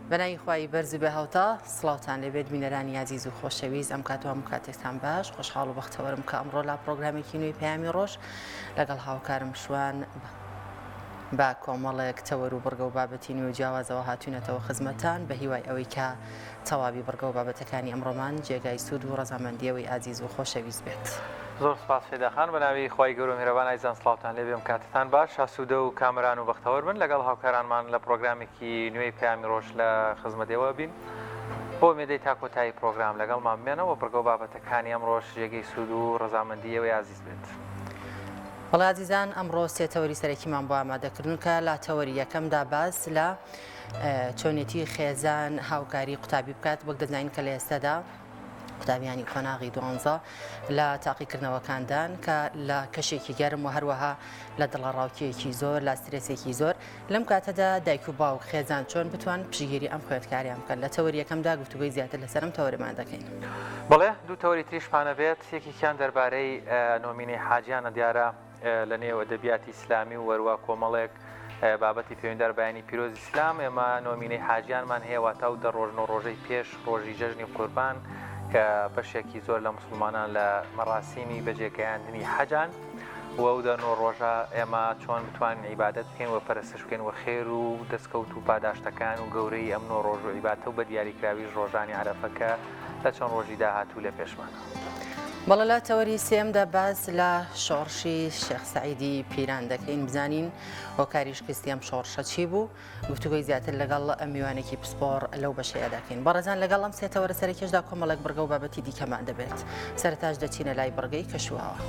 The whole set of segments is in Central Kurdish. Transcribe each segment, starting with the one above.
بەناوی خوای بەرز و بەهاوتا سڵاوتان لەبێت بینەرانی عزیز و خۆشەویست ئەم کاتەوە هەموو کاتێکتان باش خۆشحاڵ و بەختەوەرم کە ئەمڕۆ لا پرۆگرامێکی نوێی پەیامی ڕۆژ لەگەڵ هاوکارم شوان با کۆمەڵێک تەوەر و بڕگە و بابەتی نوێ و جیاوازەوە هاتوونەتەوە خزمەتان بە هیوای ئەوەی کە تەواوی بڕگە و بابەتەکانی ئەمڕۆمان جێگای سوود و ڕەزامەندیەوەی عزیز و خۆشەویست بێت. زۆر سپاس فێداخان بەناوی خی گەورە و میهرەبان ئایزان سڵاوتان لێ بێم کاتتان باش شاسوودە و کامران و بەختەوەر بن لەگەڵ هاوکارانمان لە پرۆگرامێکی نوێی پەیامی ڕۆژ لە خزمەتەوە بین بۆ مێدەی تاکۆتایی پرۆگرام لەگەڵمان بمێنەوە بڕگە و بابەتەکانی ئەمڕۆژ جێگەی سوود و ڕەزامەندیەوەی عزیز بێت. بەڵێ عزیزان ئەمڕۆ سێ تەوەری سەرەکیمان بۆ ئامادەکردن کە لا تەوەری یەکەمدا باس لە چۆنێتی خێزان هاوکاری قوتابی بکات وەک دەزانین کە لە ئێستادا قوتابیانی قۆناغی 12 لە تاقیکردنەوەکاندان کە لە کەشێکی گەرم و هەروەها لە دڵەڕاوکیەکی زۆر لە سترێسێکی زۆر لەم کاتەدا دایک و باوک خێزان چۆن بتوان پشگیری ئەم خوێندکاریان بکەن لە تەوەری یەکەمدا گفتوگوی زیاتر لەسەرم تەوەرمان دەکەین. بەڵێ دوو تەوەری تریشمانە بێت یەکێکیان دەربارەی نۆمینەی حاجیانە دیارە لە نێو ئەدەبیاتی ئیسلامی و وەروە کۆمەڵێک بابەتی پەیوەنددار بەیانی پیرۆزی ئیسلام ئێمە نۆمینەی حاجیانمان هەیە واتە و دەڕۆژن و ڕۆژەی پێش ڕۆژی جەژنی قوربان کە بەشێکی زۆر لە مسلمانان لە مەراسیمی بەجێگەیاندنی حەجان و ئەو دەنۆ ڕۆژە ئێمە چۆن بتوانین عیبادەت بکەین و پەرستش بکەین و خێر و دەستکەوت و پاداشتەکان و گەورەی ئەم نۆ ڕۆژ و عیبادەتە و بە دیاریکراوی ڕۆژانی عەرەفەکە لە چەند ڕۆژی داهاتوو لە پێشمانە. بەڵێ لە تەوەری سێمدا باس لە شۆڕشی شێخ سەعیدی پیران دەکەین بزانین هۆکاری شکستی ئەم شۆڕشە چی بوو گفتوگوی زیاتر لەگەڵ ئەم میوانێکی پسپۆر لەو بەشەیە دەکەین. بەڕێزان لەگەڵ ئەم سێ تەوەرە سەرەکیشدا کۆمەڵێک بڕگە و بابەتی دیکەمان دەبێت سەرتاش دەچینە لای بڕگەی کەشوهاوە.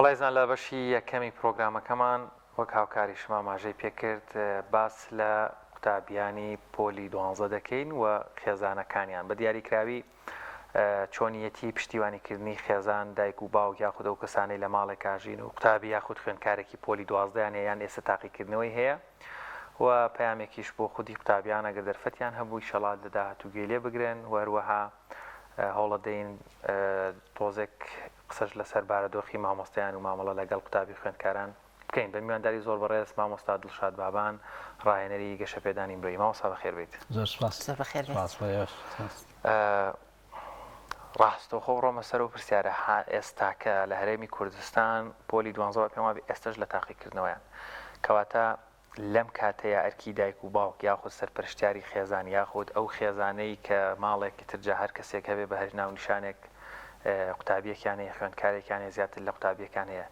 بەڵێزان لە بەشی یەکەمی پرۆگرامەکەمان وەک هاوکاریشمان ماژەی پێکرد باس لە قوتابیانی پۆلی 12 دەکەین و خێزانەکانیان بە دیاریکراوی چۆنیەتی پشتیوانیکردنی خێزان دایک و باوک یاخود ئەو کەسانەی لە ماڵێک کاژین و قوتابی یاخود خوێندکارێکی پۆلی 12یان یان ئێستا تاقیکردنەوەی هەیە و پەیامێکیش بۆ خودی قوتابیان ئەگەر دەرفەتیان هەبووی شەڵات لە داهاتوو گوێلێ بگرن و هەروەها هەوڵە دەین تۆزێک قسەش لەسەر بارەدۆخی مامۆستایان و مامەڵە لەگەڵ قوتابی خوێندکاران بکەین بە میوانداری زۆر بەڕێز مامۆستا دڵشاد بابان ڕاهێنەری گەشەپێدانی برۆی مامۆستا بەخێر بیت. زۆر سپاس. ڕاستەوخۆ ڕۆمە سەر و پرسیارە ئێستا کە لە هەرێمی کوردستان پۆلی 12 پێم وابێ ئێستش لە تاقیکردنەوەیان کەواتە لەم کاتەیە ئەرکی دایک و باوک یاخود سەرپەرشتیاری خێزان یاخود ئەو خێزانەی کە ماڵێکی ترجە هەر کەسێک هەبێ بە هەر ناو نیشانێک قوتابیەکان هەیە خوێندکارێکان هەیە زیاتر لە قوتابیەکان هەیە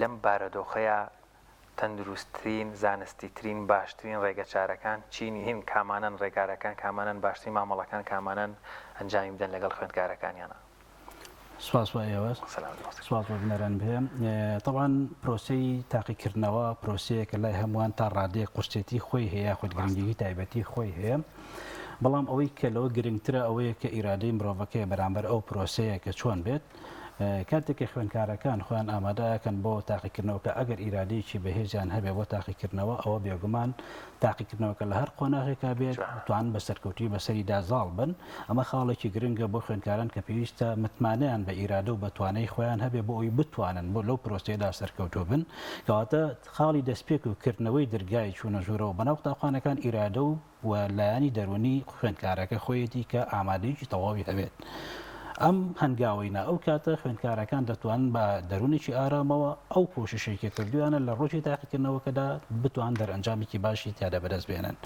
لەم بارەدۆخەیە تەندروستترین زانستیترین باشترین ڕێگە چارەکان چینی هین کامانن ڕێگارەکان کامانن باشترین مامەڵەکان کامانن ئەنجامی بدەن لەگەڵ خوێندکارەکانیانە. سپاس وایەوە سپاس بۆ بنەران بێ طبعاً پرۆسەی تاقیکردنەوە پرۆسەیەکە لای هەمووان تا ڕادەیە قوشتێتی خۆی هەیە خودگرنگی تایبەتی خۆی هەیە بەڵام ئەوەی کە لەوە گرنگترە ئەوەیە کە ئیرادەی مرۆڤەکەی بەرامبەر ئەو پرۆسەیە کە چۆن بێت کاتێکی خوێندکارەکان خۆیان ئامادەکەن بۆ تاقیکردنەوە کە ئەگەر ئیرادەیەکی بەهێزیان هەبێ بۆ تاقیکردنەوە ئەوە بێگومان تاقیکردنەوەکە لە هەر قۆناغێکا بێت توان بە سەرکەوتی بەسەری دازاڵ بن ئەمە خاڵێکی گرنگە بۆ خوێندکاران کە پێویستە متمانەیان بە ئیرادە و بە توانای خۆیان هەبێ بۆ ئەوی بتوانن بۆ لەو پرۆسەیەدا سەرکەوتۆ بن کەواتە خاڵی دەستپێک و کردنەوەی دەرگای چوونە ژوورەوە بەناو قوتابخانەکان ئیرادە و لایانی دەرونی خوێندکارەکە خۆیەتی کە ئامادەیەکی تەواوی هەبێت. ئەم هەنگاوینە ئەو کاتە خوێندکارەکان دەتوانن بە دەرونێکی ئارامەوە ئەو پۆششێکی کردویانە لە ڕۆژی تاقیکردنەوەکەدا بتوان دەرئەنجامێکی باشی تیادا بەدەست بێنن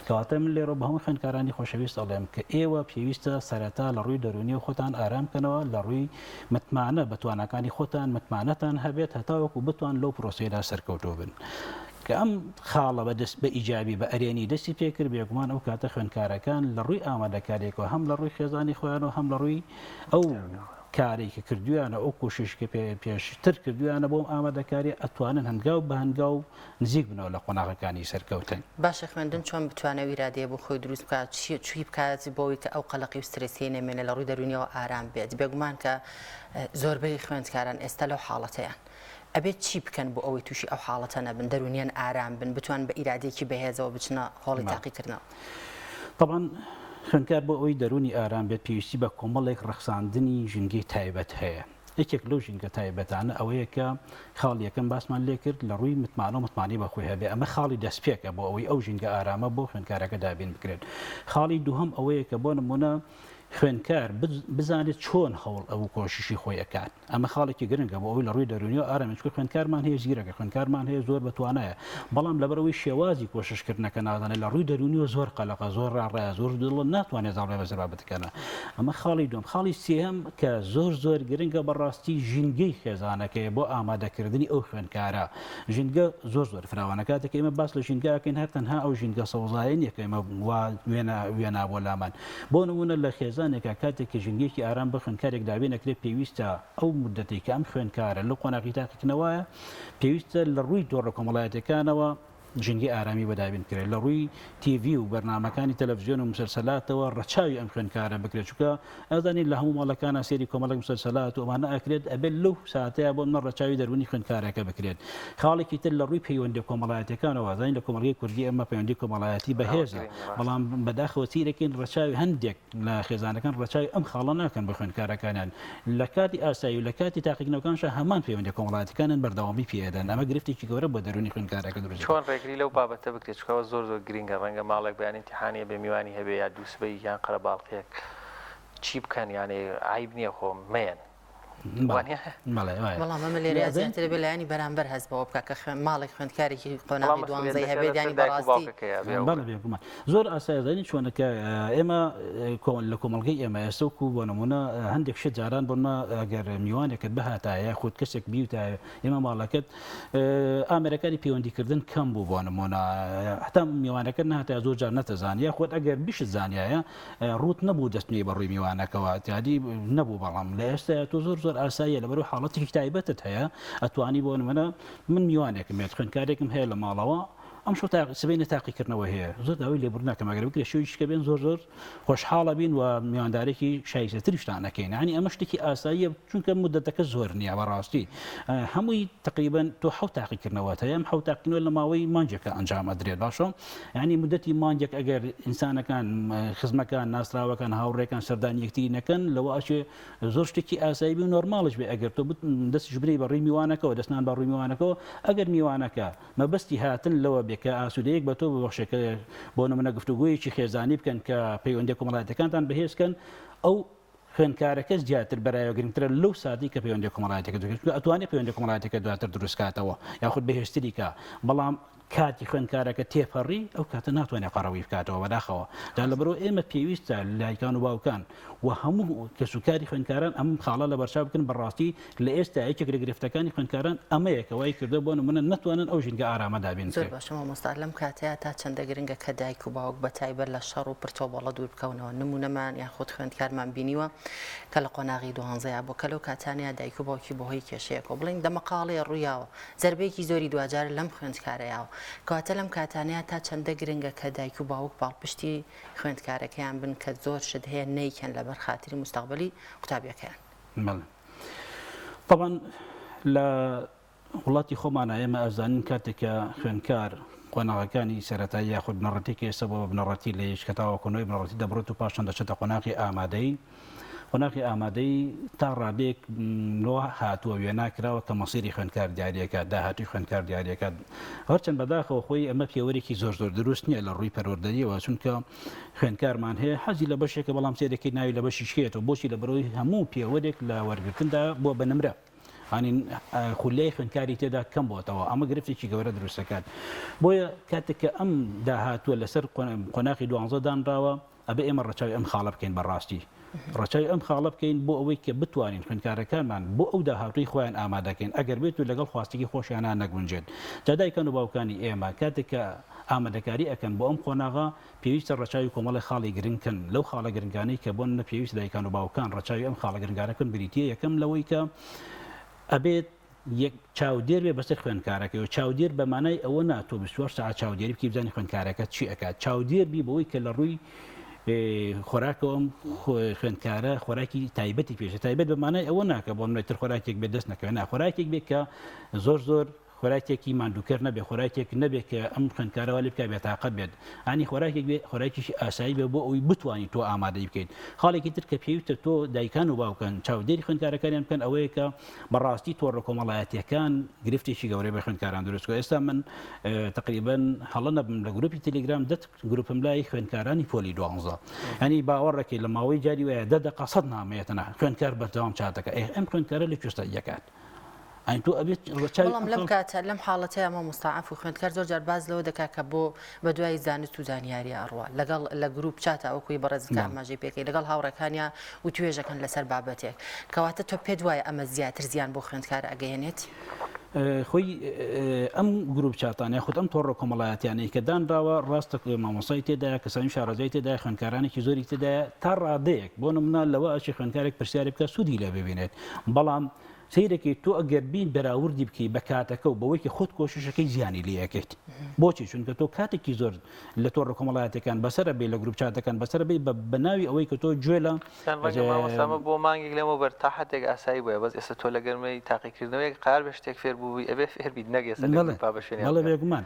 کەواتە من لێرە بە هەموو خوێندکارانی خۆشەویست ئەڵێم کە ئێوە پێویستە سەرەتا لە ڕووی دەرونی و خۆتان ئارامکەنەوە لە ڕووی متمانە بە توانەکانی خۆتان متمانەتان هەبێت هەتاوەکو بتوان لەو پرۆسەیەدا سەرکەوتۆ بن. کە ئەم خاڵە بەدەست بە ئیجابی بە ئەرێنی دەستی پێکرد بێگومان ئەو کاتە خوێندکارەکان لە ڕووی ئامادەکاریەکەوە هەم لە ڕووی خێزانی خۆیان و هەم لە ڕووی ئەو کارێکی کردویانە ئەو کوششکە پێشتر کردویانە بۆم ئامادەکاری ئەتوانن هەنگاو بە هەنگاو نزیک بنەوە لە قۆناغەکانی سەرکەوتن. باشە خوێندن چۆن بتوانێت ویرادەیە بۆ خۆی دروست بکات چی بکات بۆەوەی کە ئەو قەلەقی و سترێسی نەمێنێت لە ڕووی دەرونیەوە ئارام بێت بێگومان کە زۆربەی خوێندکاران ئێستا لەو حاڵەتەیان ئەبێت چی بکەن بۆ ئەوەی تووشی ئەو حاڵەتە نەبن دەرونیان ئارام بن بتوان بە ئیرادێکی بەهێزەوە بچنە هۆڵی تاقیکردنەوە. طبعاً خوێندکار بۆ ئەوەی دەرونی ئارام بێت پێویستی بە کۆمەڵێک ڕەخساندنی ژینگەی تایبەت هەیە. یەکێک لەو ژینگە تایبەتانە ئەوەیە کە خاڵی یەکەم باسمان لێ کرد لە ڕووی متمانە و متمانی بەخۆی هەبێ ئەمە خاڵی دەستپێکە بۆ ئەوەی ئەو ژینگە ئارامە بۆ خوێندکارەکە دابین بکرێت. خاڵی دووهەم ئەوەیە کە بۆ نمونە خوێندکار بزانێت چۆن هەوڵ ئەو کۆششی خۆی ئەکات ئەمە خاڵێکی گرنگە بۆ ئەوی لە ڕووی دەرونیەوە ئارامچکە خوێندکارمان هەیە زیرەکە خوێندکارمان هەیە زۆر بەتوانایە بەڵام لەبەرەوەی شێوازی کۆششکردنەکە نازانێت لە ڕووی دەرونیەوە زۆر قەلەقە زۆر ڕاڕایە زۆر دڵ ناتوانێت زاڵێ بەزرا بتکەنە ئەمە خاڵی دوم خاڵی سێهەم کە زۆر گرنگە بەڕاستی ژینگەی خێزانەکەی بۆ ئامادەکردنی ئەو خوێندکارە ژینگە زۆر فراوانە کاتێک ئێمە باس لە ژینگەکەین هەر تەنها ئەو ژینگە سەوزایین یەکە ئێمە وێنا بۆ لامان بۆ نمونە لە خێزانێکە کاتێک ژینگەیەکی ئارام بە خوێندکارێک دابێنەکرێت پێویستە ئەو مدەتێک کە ئەم خوێندکارە لە قۆناغی تاقیکردنەوەیە پێویستە لە ڕووی دۆڕە کۆمەڵایەتەکانەوە ژینگی ئارامی بەدابین کرێت لە ڕووی تیڤ و بەرنامەکانی تەلەڤیزیۆن و مسلسلاتەوە ڕەچاوی ئەم خوێندکارە بکرێت چونکە ئەزانین لە هەموو ماڵەکانە سێری کۆمەڵێک مسلسلات و ئەمانە ئەکرێت ئەبێت لەو ساتەیە بۆ منە ڕەچاوی دەرونی خوێندکارەکە بکرێت خاڵێکی تر لە ڕووی پەیوەندی کۆمەڵایەتەکانەوە ئەزانین لە کۆمەڵگەی کوردی ئەمە پەیوەندی کۆمەڵایەتی بەهێزە بەڵام بەداخەوە چیرەکەین ڕەچاوی هەندێک لە خێزانەکان ڕەچاوی ئەم خاڵە ناکەن بە خوێندکارەکانیان لە کاتی ئاسایی و لە کاتی تاقیکردنەوەکانش هەمان پەیوەندی کۆمەڵایەتەکانن بەردەوامی پێدەن ئەمە گرفتێکی گەورە بۆ دەرونی خوێندکارەکە دروست چۆن ڕێگری لەو بابەتە بکرێت چکەوە زۆر گرینگە ڕەنگە ماڵێک بەیان ئیمتیحانیە بە میوانی هەبێ یا دووسبەی یان قەرەباڵقێک چی بکەن یانێ عیب نییە خۆ مێن بەڵام ئەمە لێرە زیاتر بە لایانی بەرامبەر هەست بەوە بکە کە ماڵێک خوێندکارێکی قۆناغی دوانزەی هەبێت ینی بەڕاستی زۆر ئاساییزانی چۆنەکە ئێمە لە کۆمەڵگەی ئێمە ئێستەوکو بۆ نمونە هەندێک شت جاران بۆنمە ئەگەر میوانێکت بەهاتایە خۆت کەسێک بیوتە ئێمە ماڵەکەت ئامێرەکانی پەیوەندیکردن کەم بوو بۆ نمونە حتا میوانەکە نهاتە زۆر جار نەتەزانیە خۆت ئەگەر بیشت زانایە ڕوت نەبوو دەستنی بە ڕووی میوانەکەەوە تیادی نەبوو بەڵام لە ئێستا تۆ زۆر ئاساییە لەبەرەوە حاڵەتێکی تایبەتت هەیە ئەتوانی بۆ نمونە من میوانێکم بێت خوێندکارێکم هەیە لە ماڵەوە ئەم شو سبەینە تاقیکردنەوە هەیە زۆر داوای لێبوور ناکەم ئەگەر بکرێت شێویشکە بێن زۆر خۆشحاڵە بین و میواندارێکی شایستەتریشتان نەکەین ینی ئەمە شتێکی ئاساییە چونکە مدەتەکە زۆر نییە بەڕاستی هەمووی تقریبا تۆ حەوت تاقیکردنەوە هەیە ئەم حەوت تاقیکردنەوە لە ماوەی مانجێکە ئەنجام ئەدرێت باشە ینی مدەتی مانجێک ئەگەر ئینسانەکان خزمەکان ناسراوەکان هاوڕێکان سەردانی یەکتری نەکەن لەوە ئەچێ زۆر شتێکی ئاسایی و نۆرماڵش بێ ئەگەر تۆ دەستش برێ بە ڕووی میوانەکەەوە دەستان بە ڕووی میوانەکەەوە ئەگەر میوانەکە مەبەستی هاتن لەوە بێکە ئاسوودەیەک بە تۆ ببەخشێکە بۆ نمونە گفتوگویەکی خێزانی بکەن کە پەیوەندی کۆمەڵایەتەکانتان بەهێزکەن ئەو خوێندکارەکە زیاتر بەرایەوە گرنگترە لەو سادی کە پەیوەندی کۆمەڵایەتەکە ئەتوانێت پەیوەندی کۆمەڵایەتەکە دواتر دروستکاتەوە یاخود بەهێزتری کە بەڵام کاتی خوێندکارەکە تێپەڕی ئەو کاتە ناتوانێت قەڕەوی بکاتەوە بەداخەوە دا لەبەرەوە ئێمە پێویستە لایکان و باوکان و هەموو کەسوکاری خوێندکاران ئەم خاڵە لە بەرچاو بکەن بەڕاستی لە ئێستا یەکێک لە گرفتەکانی خوێندکاران ئەمەیەکەوەی کردو بۆ نمونە نتوانن ئەو ژینگە ئارامە دابین. زۆر باشەوە مۆستا لەم کاتەیە تا چەندە گرنگە کە دایک و باوک بە تایبەت لە شەڕ و پرتۆبەڵە دوور بکەونەوە. نمونەمان یاخود خوێندکارمان بینیوە کە لە قۆناغی 12 بۆ کە لەو کاتانەیە دایک و باوکی بەهۆی کێشەیەکەوە بڵین دەمەقاڵەیە ڕوویاوە زەربەیەکی زۆری دوجار لەم خوێندکارەیەوە کەواتە لەم کاتانەیە تا چەندە گرنگە کە دایک و باوک باڵپشتی خوێندکارەکەیان بن کە زۆر شت هەیە نەیکەن لەبەر خاتری مستەقبەلی قوتابیەکەیان. طبعا لە وڵاتی خۆمانە ئێمە ئەزانین کاتێکە خوێندکار قۆناغەکانی سەرەتایی یاخود بنەڕەتێکی ئێستا بۆ بنەڕەتی لە یشکەتاوەکۆنەوەی بنەڕەتی دەبڕێت و پاشان دەچێتە قۆناغی ئامادەی قۆناغی ئامادەی تا ڕادێک نۆ هاتووە وێناکراوە کە مەسیری خوێندکار دیاریەکە داهاتوی خوێندکار دیاریەکە هەرچەند بەداخەوە خۆی ئەمە پێوەرێکی زۆر دروست نییە لە ڕووی پەروەردەریەوە چونکە خوێندکارمان هەیە حەزی لە بەشێکە بەڵام سێرەکەی ناوی لە بەشی شێتەوە بۆچی لە بەرەوەی هەموو پێوەرێک لە وەرگرتندا بۆ بەنمرە ئەنین خولیای خوێندکاری تێدا کەم بۆتەوە ئەمە گرفتێکی گەورە دروستەکات بۆیە کاتێک کە ئەم داهاتووە لەسەر قۆناغی 12 دانراوە ئەبێ ئێمە ڕەچاوی ئەم خاڵە بکەین بەڕاستی ڕەچاوی ئەم خاڵە بکەین بۆ ئەوەی کە بتوانین خوێندکارەکانمان بۆ ئەو داهاتووی خۆیان ئامادەکەین ئەگەر بێت و لەگەڵ خواستێکی خۆشیانان نەگونجێت جادایکان و باوکانی ئێمە کاتێک کە ئامادەکاری ئەەکەن بۆ ئەم قۆناغا پێویستە ڕەچاوی کۆمەڵی خاڵی گرنگکەن لەو خاڵە گرنگانەی کە بۆن نەپێویست دایکان و باوکان ڕەچاوی ئەم خاڵە گرنگانەکەن بریتە یەکەم لەوەی کە ئەبێت یەک چاودێر بێ بەسەر خوێندکارەکە و چاودێر بەمانای ئەوە ناتۆ 24 ساعت چاودێری بکەی بزانانی خوێندکارەکە چی ئەکات چاودێر بی بەوەی کە لە ڕووی خۆراکەوەم خوێندکارە خۆراکی تایبەتی پێشە تایبەت بەمانای ئەوە ناکە بۆ منێتتر خۆراکێک بێ دەست نەکەوێت خۆراکێک بێت کە زۆر خۆراکێکی ماندووکەر نەبێ خۆراکێک نەبێت کە ئەم خوێندکارەوە لێ بکە بێتاقەت بێت ئانی خۆراکێک بێ خۆراکیشی ئاسایی بێ بۆ ئەوی بتوانانی تۆ ئامادەی بکەیت خاڵێکی تر کە پێویستە تۆ دایکان و باوکەن چاودێری خوێندکارەکانیان بکەن ئەوەیە کە بەڕاستی تۆڕە کۆمەڵایەتیەکان گرفتێکی گەورەی بە خوێندکاران دروستکە ئێستا من تقریبا هەڵە نەبم لە گروپی تەلگرام گروپم لای خوێندکارانی پۆلی 12 ئەنی باوەڕێکی لە ماوەی جاری وایە 10 دقە 100 نامەیەتەنە خوێندکار بەردەوام چاتەکە ئەم خوێندکارە لە کوێستە یەکات بەڵام لەم کاتە لەم حاڵەتەیە ئەمە مستعاف و خوێندکار زۆر جار باز لەوە دەکا کە بۆ بە دوای زانست و زانیاری ئەڕوا لەگەڵ لە گروپ چاتە ئەوکوی بەڕێزکە ئاماژەی پێکەی لەگەڵ هاوڕەکانیا و توێژەکەن لەسەر بابەتێک کەواتە تۆ پێت وایە ئەمە زیاتر زیان بۆ خوێندکار ئەگەیەنێت خۆی ئەم گروپ چاتانە خودت ئەم تۆڕە کۆمەڵایەتیانەی کە دانراوە ڕاستە مامۆسای تێدایە کەسانی شارەزای تێدای خوێندکارانێکی زۆری تێدایە تا ڕادەیەک بۆ نمونە لەوە ئەچی خوێندکارێک پرسیاری بکە سوودی لێ ببینێت بەڵام سیرەکەی تۆ ئەگەر بین بەراوردی بکەی بە کاتەکە و بەوەی کە خۆت کۆششەکەی زیانی لەکەیت بۆچی چونکە تۆ کاتێکی زۆر لە تۆڕە کۆمەڵایەتەکان بەسرە بێ لە گروپ چاتەکان بەسرە بێ بە ناوی ئەوەی کە تۆ گوێ لە بۆ مانگێک لەمە بەر تا حدێک ئاسایی بووە بەس ئێستا تۆ لە گەرمەی تاقیکردنەوەی قار بە شتێک فێر بووی ئەبێ فێربیت نەگەێسەڵە بێگومان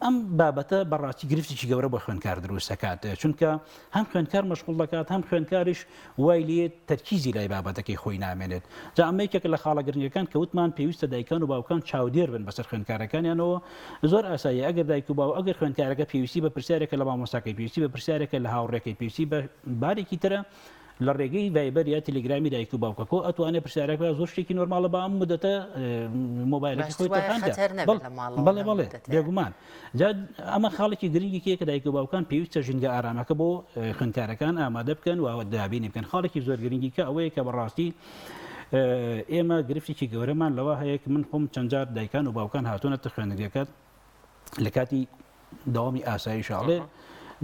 ئەم بابەتە بەڕاستی گرفتێکی گەورە بۆ خوێندکار دروستەکات چونکە هەم خوێندکار مەشغوڵ دەکات هەم خوێندکاریش وای لێ تەرکیزی لای بابەتەکەی خۆی نامێنێت جا ئەمەیەکێک لە خاڵە گرنگەکان کە وتمان پێویستە دایکان و باوکان چاودێر بن بەسەر خوێندکارەکانیانەوە زۆر ئاساییە ئەگەر دایک و باو ئەگەر خوێندکارەکە پێویستی بە پرسیارێکە لە مامۆستاکەی پێویستی بە پرسیارێکە لە هاوڕێکەی پێویستی بە بارێکی ترە لە ڕێگەی ڤایبەر یا تەلگرامی دایک و باوکەکە ئەتوانێت پرسیارەکە زۆر شتێکی نۆرماڵە بە ئەم مدەتە مۆبایلەکەی خۆی بەڵێ بێگومان جا ئەمە خاڵێکی گرنگی کێ کە دایک و باوکان پێویستە ژینگە ئارامەکە بۆ خوێندکارەکان ئامادە بکەن و دابینی بکەن خاڵێکی زۆر گرنگی کە ئەوەیە کە بەڕاستی ئێمە گرفتێکی گەورەمان لەوە هەیە کە من خۆم چەند جار دایکان و باوکان هاتوونەتە خوێندنگەکەت لە کاتی داوامی ئاسایی شاڵێ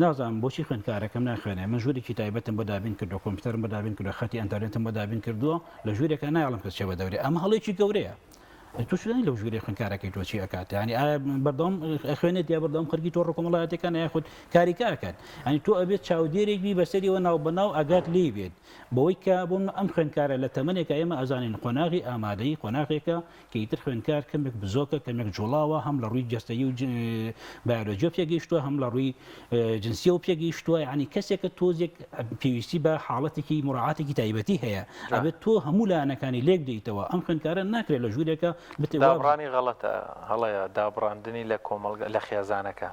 نازانم بۆچی خوێندکارەکەم ناخوێنێ من ژوورێکی تایبەتم بۆ دابین کردو کۆمپیوتەرم بۆ دابین کردو خەتی ئەنتەرنێتم بۆ دابین کردووە لە ژوورێکە نایڵم کەس چێوە دەورێ ئەمە هەڵێکی گەورەیە تو شدنی لەو ژوورێ خوێندکارەکەی تۆ چی ئەکات ینی ئایا بەردەوام خوێنێت یا بەردەوام خەرگی تۆڕە کۆمەڵایەتەکان یاخود کاریکە ئەکات ئەنی تۆ ئەبێت چاودێرێکی بەسەریەوە ناو بەناو ئەگات لێ بێت بەوەی کە بۆ ئەم خوێندکارە لە تەمەنێکە ئێمە ئەزانین قۆناغی ئامادەی قۆناغێکە کە ئیتر خوێندکار کەمێک بزۆکە کەمێک جوڵاوە هەم لە ڕووی جەستەیی و بایۆلۆجیۆ پێگەیشتووە هەم لە ڕووی جنسیە و پێگەیشتووە ینی کەسێکە تۆزێک پێویستی بە حاڵەتێکی مڕعاتێکی تایبەتی هەیە ئەبێت تۆ هەموو لایەنەکانی لێک دەیتەوە ئەم خوێندکارە ناکرێت لە ژوورێکە دابڕانی غەڵەتە هەڵەیە دابڕاندنی لە کۆمەڵگە لە خێزانەکە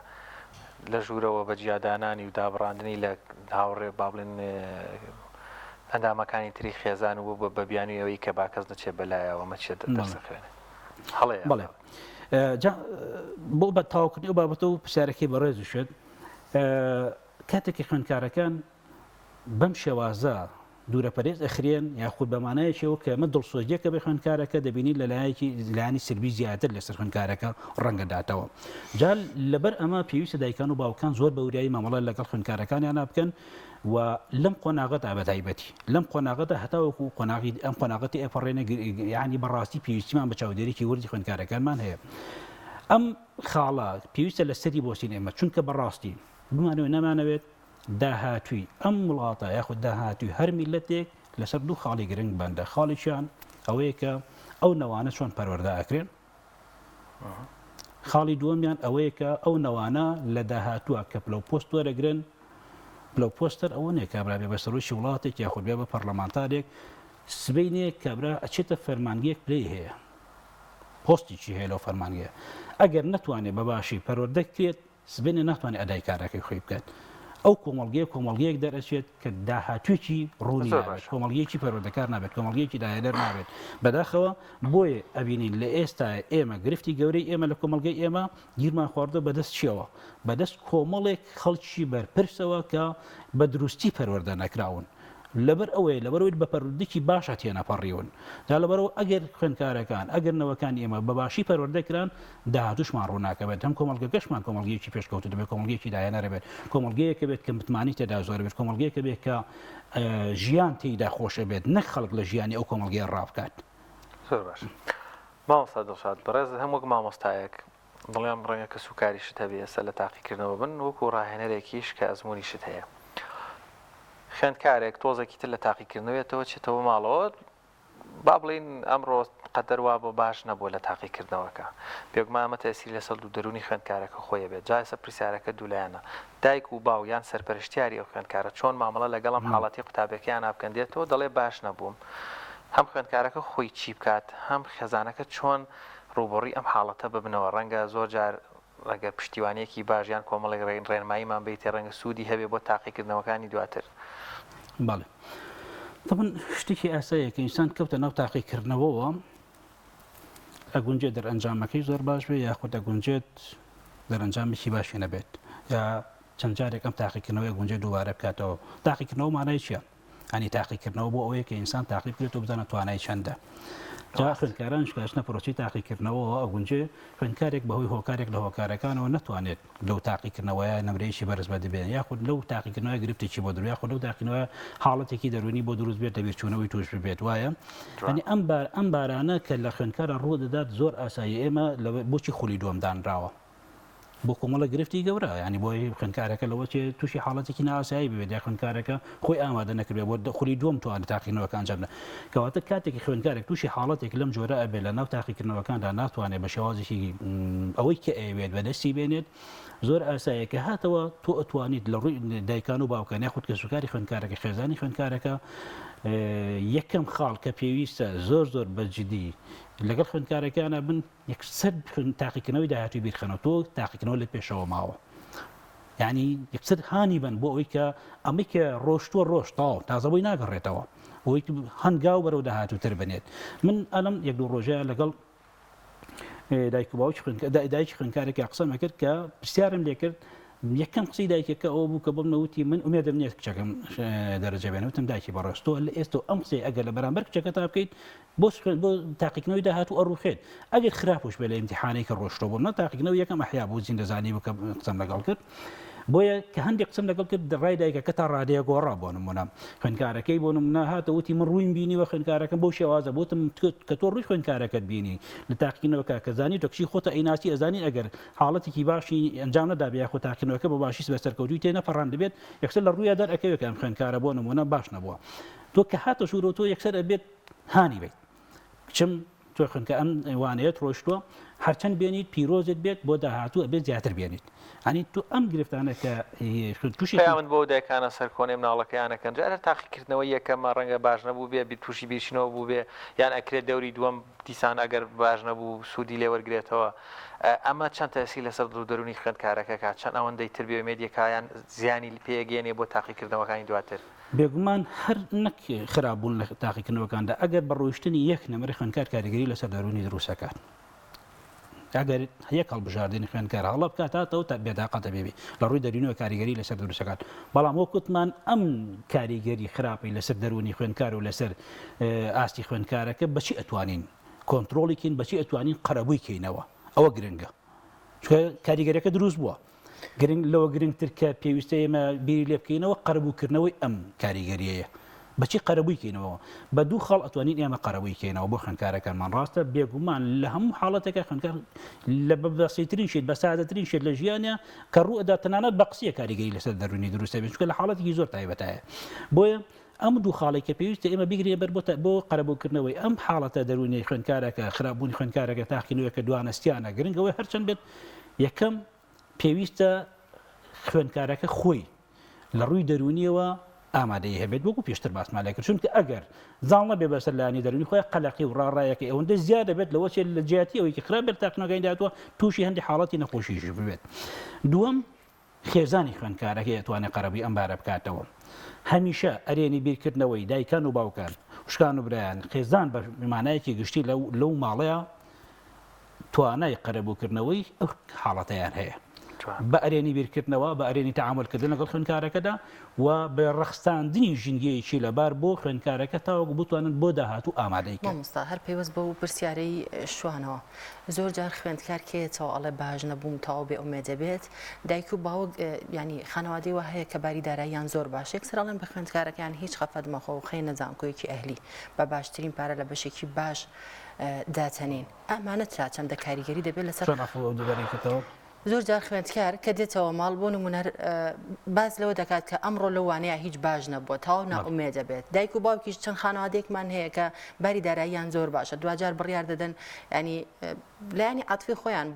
لە ژوورەوە بە جیادانانی و دابڕاندنی لە هاوڕێ با بڵێن ئەندامەکانی تری خێزان و بە بیانی ئەوەی کە باکەس دەچێت بەلایەوە مەچێت دەرسەخوێنێ هەڵەیە بەڵێ بۆ بە تاواکردنی و بابەتە و پرسیارەکەی بەڕێز شێت کاتێکی خوێندکارەکان بەم شێوازە دوورەپەرێز ئەخرێن یاخود بەمانایەکەوە کە ئەمە دڵسۆزیەکە بە خوێندکارەکە دەبینی لەلایەکی لایانی سربی زیاتر لەسەر خوێندکارەکە ڕەنگەداتەوە جال لەبەر ئەمە پێویستە دایکان و باوکان زۆر بەوریایی مامەڵە لەگەڵ خوێندکارەکانیان بکەن و لەم قۆناغەتە بەتایبەتی لەم قۆناغەتە هەتاوەکو ئەم قۆناغەتی ئەپەڕێنە یعنی بەڕاستی پێویستیمان بە چاودێرێکی وردی خوێندکارەکانمان هەیە ئەم خاڵە پێویستە لە سەری بۆچین ئێمە چونکە بەڕاستی بمانەوە نەمانەوێت داهاتووی ئەم وڵاتە یاخود داهاتووی هەر میلەتێک لەسەر دوو خاڵی گرنگ بەندە خاڵیشیان ئەوەیە کە ئەو نەوانە چۆن پەروەردە ئەکرێن خاڵی دووەمیان ئەوەیە کە ئەو نەوانە لە داهاتووە کە پلە پۆست وەرەگرن پلە پۆستەر ئەوە نێک کابرا بێ بە سەرۆکی وڵاتێک یاخود بێ بە پەرلەمانتارێک سبەینێک کابرا ئەچێتە فەرمانگەیەک پلەی هەیە پۆستێکی هەیە لەو فەرمانگەیە ئەگەر نەتوانێت بە باشی پەروەردە کرێت سبەینێ ناتوانێت ئەدای کارەکەی خۆی بکات ئەو کۆمەڵگەیەک دەرەچێت کە داهاتوویکی ڕوونی نابێت کۆمەڵگەیەکی پەروەردەکار نابێت کۆمەڵگەیەکی داهێدەر نابێت بەداخەوە بۆیە ئەبینین لە ئێستا ئێمە گرفتی گەورەی ئێمە لە کۆمەڵگەی ئێمە گیرمان خواردە بەدەست چیەوە بەدەست کۆمەڵێک خەڵکی بەرپرسەوە کە بە دروستی پەروەردە نەکراون لەبەر ئەوەیە لەبەرەوەی بە پەروەردەیەکی باشە تێنەپەڕیون دا لەبەرەوە ئەگەر خوێندکارەکان ئەگەر نەوەکان ئێمە بە باشی پەروەردەکران داهاتووشمان ڕووناکەبێت هەم کۆمەڵگەکەشمان کۆمەڵگەیەکی پێشکەوتو دەبێت کۆمەڵگەیەکی داهێنەرە بێت کۆمەڵگەیەکە بێت کە متمانی تێدا زۆر بێت کۆمەڵگەیەکە بێت کە ژیان تێیدا خۆشە بێت نەک خەڵک لە ژیانی ئەو کۆمەڵگەیە ڕابکات زۆر باش مامۆستا دڵشاد بەڕێز هەم وەک مامۆستایەک بڵیان ڕەنگە کە سوکاریشت هەبێ ئێستا لە تاقیکردنەوە بن وەکو ڕاهێنەرێکیش کە ئەزممویشت هەیە خوێندکارێک تۆزێکی تر لە تاقیکردنەوەیەتەوە چێتەوە ماڵەوە با بڵین ئەمڕۆ قەدەروا بۆ باش نەبووە لە تاقیکردنەوەکە بێگومانمە تەسیری لەسەر و دەرونی خوێندکارەکە خۆیە بێت جایسە پرسیارەکە دوولایەنە دایک و باو یان سەرپەرشتیاری ئەو خوێندکارە چۆن مامەڵە لەگەڵم حاڵەتی قوتابەکەیان بکەندێتەوە دەڵێ باش نەبووم هەم خوێندکارەکە خۆی چی بکات هەم خێزانەکە چۆن ڕوبڕی ئەم حاڵەتە ببنەوە ڕەنگە زۆر جار ڕەگەر پشتیوانیەکی باشیان کۆمەڵێک ڕێنماییمان بیتێ ڕەنگە سوودی هەبێ بۆ تاقیکردنەوەکانی دواتر بەڵێ طبعا شتێکی ئاساییە کە ئینسان کەوتە ناو تاقیکردنەوەەوە ئەگونجێت دەرئەنجامەکەی زۆر باش بێ یاخود ئەگونجێت دەرئەنجامێکی باشی نەبێت یا چەند جارێک ئەم تاقیکردنەوەی گونجێت دووبارە بکاتەوە تاقیکردنەوە مانای چییە؟ ئەنی تاقیکردنەوە بۆ ئەوەیە کە ئینسان تاقیب بکرێت و بزانە توانای چەندە جا خوێندکاران شکاشنە پرۆسی تاقیکردنەوەەوە ئەگونجێ خوێندکارێک بەهۆی هۆکارێک لە هۆکارەکانەوە ناتوانێت لەو تاقیکردنەوەیە نمرەیەکی بەرز بە دەبێت یاخود لەو تاقیکردنەوەی گرفتێکی بۆ دروست یاخود لەو تاقیکردنەوەی حاڵەتێکی دەرونی بۆ دروست بێت دەبیرچوونەوەی توش ببێت وایە ئەنی ئەم بارانە کە لە خوێندکارە ڕوو دەدات زۆر ئاسایی ئێمە بۆچی خولی دووەمدانراوە بۆ کۆمەڵە گرفتی گەورە ینی بۆی خوێندکارەکە لەوە تووشی حاڵەتێکی ناسایی ببێت یا خوێندکارەکە خۆی ئامادە نەکرێت بۆ خولی دووەم توانێت تاقیکردنەوەکە ئەنجام بدات کەواتە کاتێکی خوێندکارێک تووشی حاڵەتێک لەم جۆرە ئەبێت لە ناو تاقیکردنەوەکاندا ناتوانێت بە شێوازێکی ئەوەی کە ئەوێت بەدەستی بێنێت زۆر ئاساییە کە هاتەوە تۆ ئەتوانیت لە ڕووی دایکان و باوکان یاخود کە سوکاری خوێندکارەکە خێزانی خوێندکارەکە یەکەم خاڵ کە پێویستە زۆر بەجددی لەگەڵ خوێندکارەکانە بن یەکسەر تاقیکردنەوەی داهاتوی بیرخەنەوە تۆ تاقیکردنەوە لە پێشەوە ماوە یعنی یەکسەر هانی بن بۆ ئەوەی کە ئەمەی کە ڕۆشتووە ڕۆشتاوە تازەبووی ناگەڕێتەوە بۆی هەنگاو بەرەو داهاتووتر بنێت من ئەلم یەک دوو ڕۆژەیە لەگەڵ دایکی خوێندکارێکی قسەمە کرد کە پرسیارم لێ کرد یەکەم قسەی دایکەکە ئەوە بوو کە بۆم نەوتی من ئومێدەم نییە کچەکەم دەرەجە بێنەوتم دایکی بەڕۆستۆ لە ئێستا ئەم قسەی ئەگەر لە بەرامبەر کچەکە تا بکەیت بۆ تاقیکردنەوەی داهاتوو ئەڕوخێت ئەگەر خراپش بێ لە ئیمتیحانەی کە ڕۆشتۆ بوو نە تاقیکردنەوە یەکەم ئەحیا بوو زیندەزانی بوو کە قسەم لەگەڵ کرد بۆیە کە هەندێک قسم لەگەڵ کرد ڕای دایکەکە تا ڕادەیە گۆڕا بۆ نمونە خوێندکارەکەی بۆ نمونە هاتەوتی من ڕوویم بینیوە خوێندکارەکەم بۆ شێوازە بۆتم کە تۆ ڕووی خوێندکارەکەت بینی لە تاقیکردنەوەکە کە زانی تۆ کچی خۆتە ئەیناسی ئەزانی ئەگەر حاڵەتێکی باشی ئەنجام نەدابێ یاخۆ تاقیکردنەوەکە بە باشی بەسەرکەوتوی تێ نەپەڕان دەبێت یەکسەر لە ڕوویە دەرئەکەوێت کە ئەم خوێندکارە بۆ نمونە باش نەبووە تۆ کە هاتە ژوورۆ تۆ یەکسەر ئەبێت هانی بیت کچم تۆ خوێندکە ئەم وانەیەت ڕۆشتووە هەرچەند بێنیت پیرۆزت بێت بۆ داهاتوو ئەبێت زیاتر بێنیت ئەنی تو ئەم گرفتانە کە تووشی من بۆ دایکانە سەر کۆنێ مناڵەکەیانەکەن جارە تاقیکردنەوەی یەکەمە ڕەنگە باش نەبوو بێ بی تووشی بیرچینەوە بوو بێ یان ئەکرێت دەوری دووەم دیسان ئەگەر باش نەبوو سوودی لێوەرگێتەوە ئەمە چەند تەسی لەسەر دەرونی خوێندکارەکە کات چەند ئەوەندەی تر بێمێدیەکایان زیانی پێگەێنێ بۆ تاقیکردنەوەکانی دواتر بێگومان هەر نەک خراپبوون لە تاقیکردنەوەکاندا ئەگەر بە ڕۆیشتنی یەک نەمەری خوێندکار کاریگەری لەسەر دەرونی دروستەکان ئەگەر هەیە هەڵبژاردننی خوێنکار هەڵە بکاتاتەوە تا بێداقەتە بێبی لە ڕووی دەرونەوە کاریگەری لەسەر دروستەکان بەڵام وەکوتمان ئەم کاریگەری خراپی لەسەر دەرونی خوێنکار و لەسەر ئاستی خوێنکارەکە بەچی ئەتوانین کۆنتترۆڵیکین بەچی ئەتوانین قەرەبووی کەینەوە ئەوە گرنگە کاریگەریەکە دروست بووە گرنگ لەوە گرنگتر کە پێویستە ئێمە بیری لێ بکەینەوە قەرەبووکردنەوەی ئەم کاریگەریەیە بەچی قەرەبووی کەینەوە بە دوو خاڵ ئەتوانین ئێمە قەرەبووی کەینەوە بۆ خوێنکارەکانمان ڕاستە بێگومان لە هەموو حاڵەتێکە خوێنکار لە بەبەسیترین شێت بە سادەترین شێت لە ژیانە کە ڕوو ئەدا تەنانەت بە قسیە کاریگەری لەسەر دەرونی دروستە بێت چونکە لە حاڵەتێکی زۆر تایبەتایە بۆیە ئەم دوو خاڵی کە پێویستە ئێمە بیگرێ بەر بۆ قەرەبووکردنەوەی ئەم حاڵەتە دەرونی خوێنکارەکە خراپبوونی خوێنکارەکە تاقینەوە کە دوانستیانە گرنگەوەی هەرچەند بێت یەکەم پێویستە خوێنکارەکە خۆی لە ڕووی دەرونیەوە ئامادەی هەبێت وەکو پێشتر باسمان لێ کرد چونکە ئەگەر زاڵ نەبێ بەسەر لایانی دەرونی خۆی قەلەقی و ڕاڕایەکە ئەوەندە زیاد دەبێت لەوە چێت لە جیاتی ئەوەی کە خراپ بێت تاقنەکەی داتوە تووشی هەندی حاڵەتی نەخۆشیش ببێت دووەم خێزانی خوێنکارەکەی ئەتوانێت قەرەبووی ئەمبارە بکاتەوە هەمیشە ئەرێنی بیرکردنەوەی دایکان و باوکان وشکان و برایان خێزان بە مانایەکی گشتی لەو ماڵەیە توانای قەرەبووکردنەوەی ئەو حاڵەتەیان هەیە بە ئەرێنی بیرکردنەوە بە ئەرێنی تەعاملکردن لەگەڵ خوێنکارەکەدا و بە ڕەخستاندنی ژینگەیەکی لەبار بۆ خوێنکارەکە تاوەکو بتوانن بۆ داهاتوو ئامادەیکە مامۆستا هەر پێوەست بە و پرسیارەی شوانەوە زۆر جار خوێندکار کێتەوە ئەڵێ باش نەبووم تاو بێ ئومێدە بێت دایک و باوک ینی خانەوادەی وە هەیە کە باری داراییان زۆر باش یەکسەر ئەڵێن بە خوێندکارەکان هیچ خەفەت مەخۆ و خەی نەزانکۆیەکی ئەهلی بە باشترین پارە لە بەشێکی باش داتەنین ئەمانە تا چەندە کاریگەری دەبێت لەسەر زۆر جار خوێندکار کە دێتەوە ماڵ بۆ نمونەر باز لەوە دەکات کە ئەمڕۆ لەوانەیە هیچ باش نەبووە تاو ناومێدە بێت دایک و باوکیش چەند خانەوادێکمان هەیە کە باری داراییان زۆر باشە دوجار بڕیار دەدەن ینی لایانی عاتفی خۆیان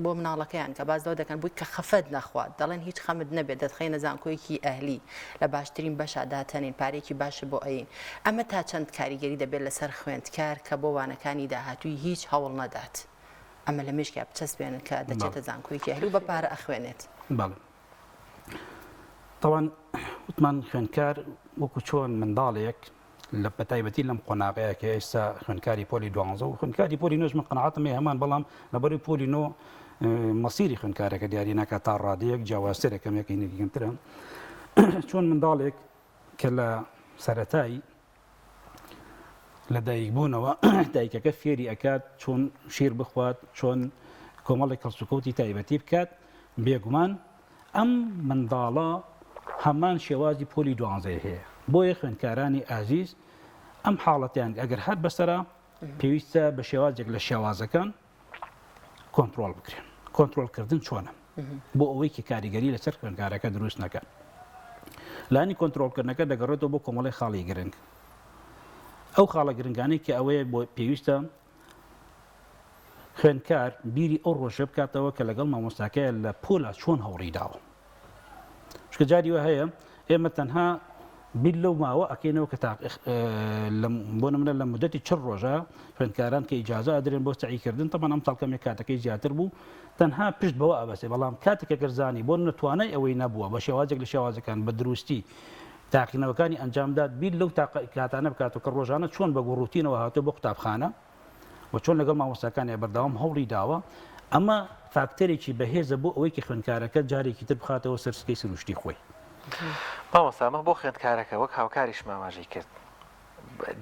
بۆ مناڵەکەیان کە باز لەوە دەکەن بووی کە خەفەت نەخوات دەڵێن هیچ خەمت نەبێت دەتخەینە زانکۆیەکی ئەهلی لە باشترین بەشە داتەنین پارێکی باشە بۆ ئەین ئەمە تا چەند کاریگەری دەبێت لەسەر خوێندکار کە بۆ وانەکانی داهاتووی هیچ هەوڵ نەدات ئەمە لە مێشکیا بچەسبێنن کە دەچێتە زانکۆیەکی ئەهلی و بە پارە ئەخوێنێت بەڵێ تاوان وتمان خوێنکار وەکو چۆن منداڵێک لە بەتایبەتی لەم قۆناغەیە کە ئێستا خوێنکاری پۆلی 12 و خوێنکاری پۆلی نۆژ من قەنەعاتم هەمان بەڵام لەبەری پۆلی نۆ مەسیری خوێنکارەکە دیاری ناکات تا ڕادەیەک جیاوازترە کەمێکی نەگەمترە چۆن منداڵێک کە لە سەرەتایی لە دایکبوونەوە دایکەکە فێری ئەکات چۆن شیر بخوات چۆن کۆمەڵی کەڵسوکەوتی تایبەتی بکات بێگومان ئەم منداڵە هەمان شێوازی پۆلی 12 هەیە بۆیە خوێندکارانی ئازیز ئەم حاڵەتیان ئەگەر هەر بەسەرا پێویستە بە شێوازێک لە شێوازەکان کۆنتترۆل بکرێن کۆنتترۆلکردن چۆنە بۆ ئەوەی کە کاریگەری لەسەر خوێندکارەکە دروست نەکات لانی کۆنتترۆلکردنەکە دەگەڕێتەوە بۆ کۆمەڵی خاڵی گرنگ ئەو خاڵە گرنگانی کە ئەوەیە بۆ پێویستە خوێندکار بیری ئەو ڕۆژە بکاتەوە کە لەگەڵ مامۆستاکەیە لە پۆلا چۆن هەوڕی داوە چکە جاریوە هەیە ئێمە تەنها بیر لەو ماوە ئەکەینەوە کە بۆ نمونە لە مدەتی چ ڕۆژە خوێندکاران کە ئیجازە ئەدرێن بۆ سعیکردن تەمان ئەم تاڵکەمێک کاتەکەی زیاتر بوو تەنها پشت بەوە ئەبەسێ بەڵام کاتێکە گەرزانی بۆ نەتوانای ئەوەی نەبووە بە شێوازێک لە شێوازەکان بە دروستی تاقینەوەکانی ئەنجامدات بیر لەو کاتانە بکات و کە ڕۆژانە چۆن بە گوڕوتینەوە هاتووە بۆ قوتابخانە و چۆن لەگەڵ مامۆستاکانی بەردەوام هەوڵی داوە ئەمە فاکتەرێکی بەهێزە بۆ ئەوەی کە خوێندکارەکە جارێکی تر بخاتەوە سەرسکەی سروشتی خۆی مامۆستا بۆ خوێندکارەکە وەک هاوکاریش ماماژەی کرد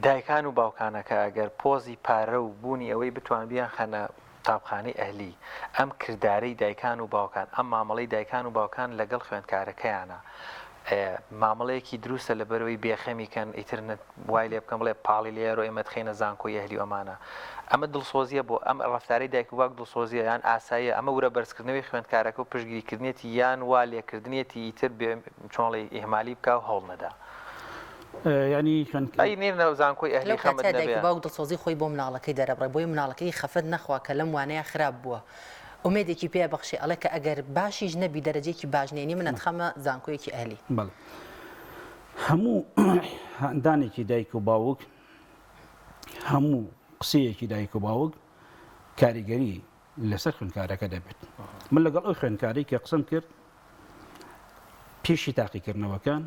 دایکان و باوکانەکە ئەگەر پۆزی پارە و بوونی ئەوەی بتوان بیان خەنە قوتابخانەی ئەهلی ئەم کردارەی دایکان و باوکان ئەم مامەڵەی دایکان و باوکان لەگەڵ خوێندکارەکەیانە مامەڵەیەکی دروستە لە بەرەوەی بێخەمیکەن ئیترنت وای لێ بکەم بڵێ پاڵی لێرۆ ئێمە تخینە زانکۆی ئەهلی ئەمانە ئەمە دڵسۆزیە بۆ ئەم ڕەفتارەی دایک و باوک دڵسۆزیە یان ئاساییە ئەمە ورە بەرزکردنەوەی خوێندکارەکە و پشتگیریکردنێتی یان وا لێکردنێتی ئیتر چۆنڵی ئیهمالی بکە و هەوڵ نەدا ینی ئەی نێرنە زانکۆی ئەهلی خەمت نەبێت دایک و باوک دڵسۆزی خۆی بۆ مناڵەکەی دەرەبڕێ بۆی مناڵەکەی خەفەت نەخوا کە لەم وانەیە خراپ بووە ئومێدێکی پێ بەخشی ئەڵێ کە ئەگەر باشیش نەبی دەرەجێکی باشنێنی منەت خەمە زانکۆیەکی ئەهلی بەڵێ هەموو هەندانێکی دایک و باوک هەموو قسەیەکی دایک و باوک کاریگەری لەسەر خوێندکارەکە دەبێت من لەگەڵ ئەو خوێندکاری کە قسەم کرد پێشی تاقیکردنەوەکان